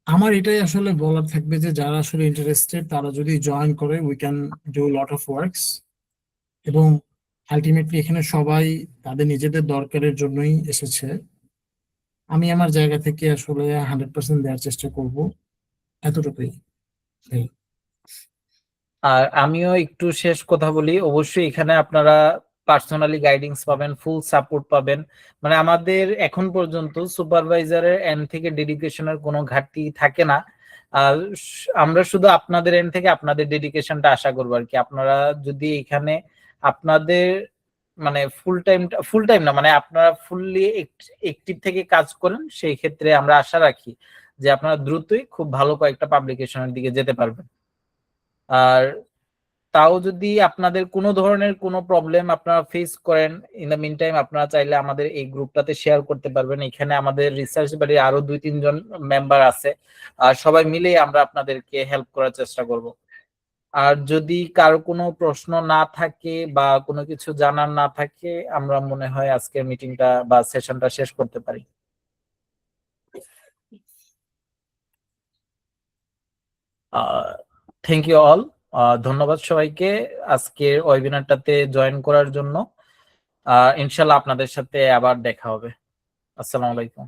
আমার এটাই আসলে বলার থাকবে যে যারা আসলে ইন্টারেস্টেড তারা যদি জয়েন করে, we can do lot of works, এবং আলটিমেটলি এখানে সবাই তাদের নিজেদের দরকারের জন্যই এসেছে। আমি আমার জায়গা থেকে আসলে 100% দেওয়ার চেষ্টা করব, এতটুকুই। আর আমিও একটু শেষ কথা বলি, অবশ্যই এখানে আপনারা পার্সোনালি গাইডেন্স পাবেন, ফুল সাপোর্ট পাবেন, মানে আমাদের এখন পর্যন্ত সুপারভাইজারের এন্ড থেকে ডেডিকেশনের কোনো ঘাটতি থাকে না। আর আমরা শুধু আপনাদের এন্ড থেকে আপনাদের ডেডিকেশনটা আশা করবো আর কি। আপনারা যদি এখানে আপনাদের মানে ফুল টাইম না, মানে আপনারা ফুললি অ্যাক্টিভ থেকে কাজ করেন, সেই ক্ষেত্রে আমরা আশা রাখি যে আপনারা দ্রুতই খুব ভালো কয়েকটা পাবলিকেশনের দিকে যেতে পারবেন। আর তাও যদি আপনাদের কোনো ধরনের কোনো প্রবলেম আপনারা ফেস করেন, ইন দ্য মিন টাইম আপনারা চাইলে আমাদের এই গ্রুপটাতে শেয়ার করতে পারবেন। এখানে আমাদের রিসার্চ বাড়ির আরো 2-3 জন মেম্বার আছে, আর সবাই মিলেই আমরা আপনাদেরকে হেল্প করার চেষ্টা করব। আর যদি কারো কোনো প্রশ্ন না থাকে বা কোনো কিছু জানার না থাকে, আমরা মনে হয় আজকের মিটিংটা বা সেশনটা শেষ করতে পারি। থ্যাংক ইউ অল, ধন্যবাদ সবাইকে আজকের ওয়েবিনারটাতে জয়েন করার জন্য। ইনশাল্লাহ আপনাদের সাথে আবার দেখা হবে। আসসালামু আলাইকুম।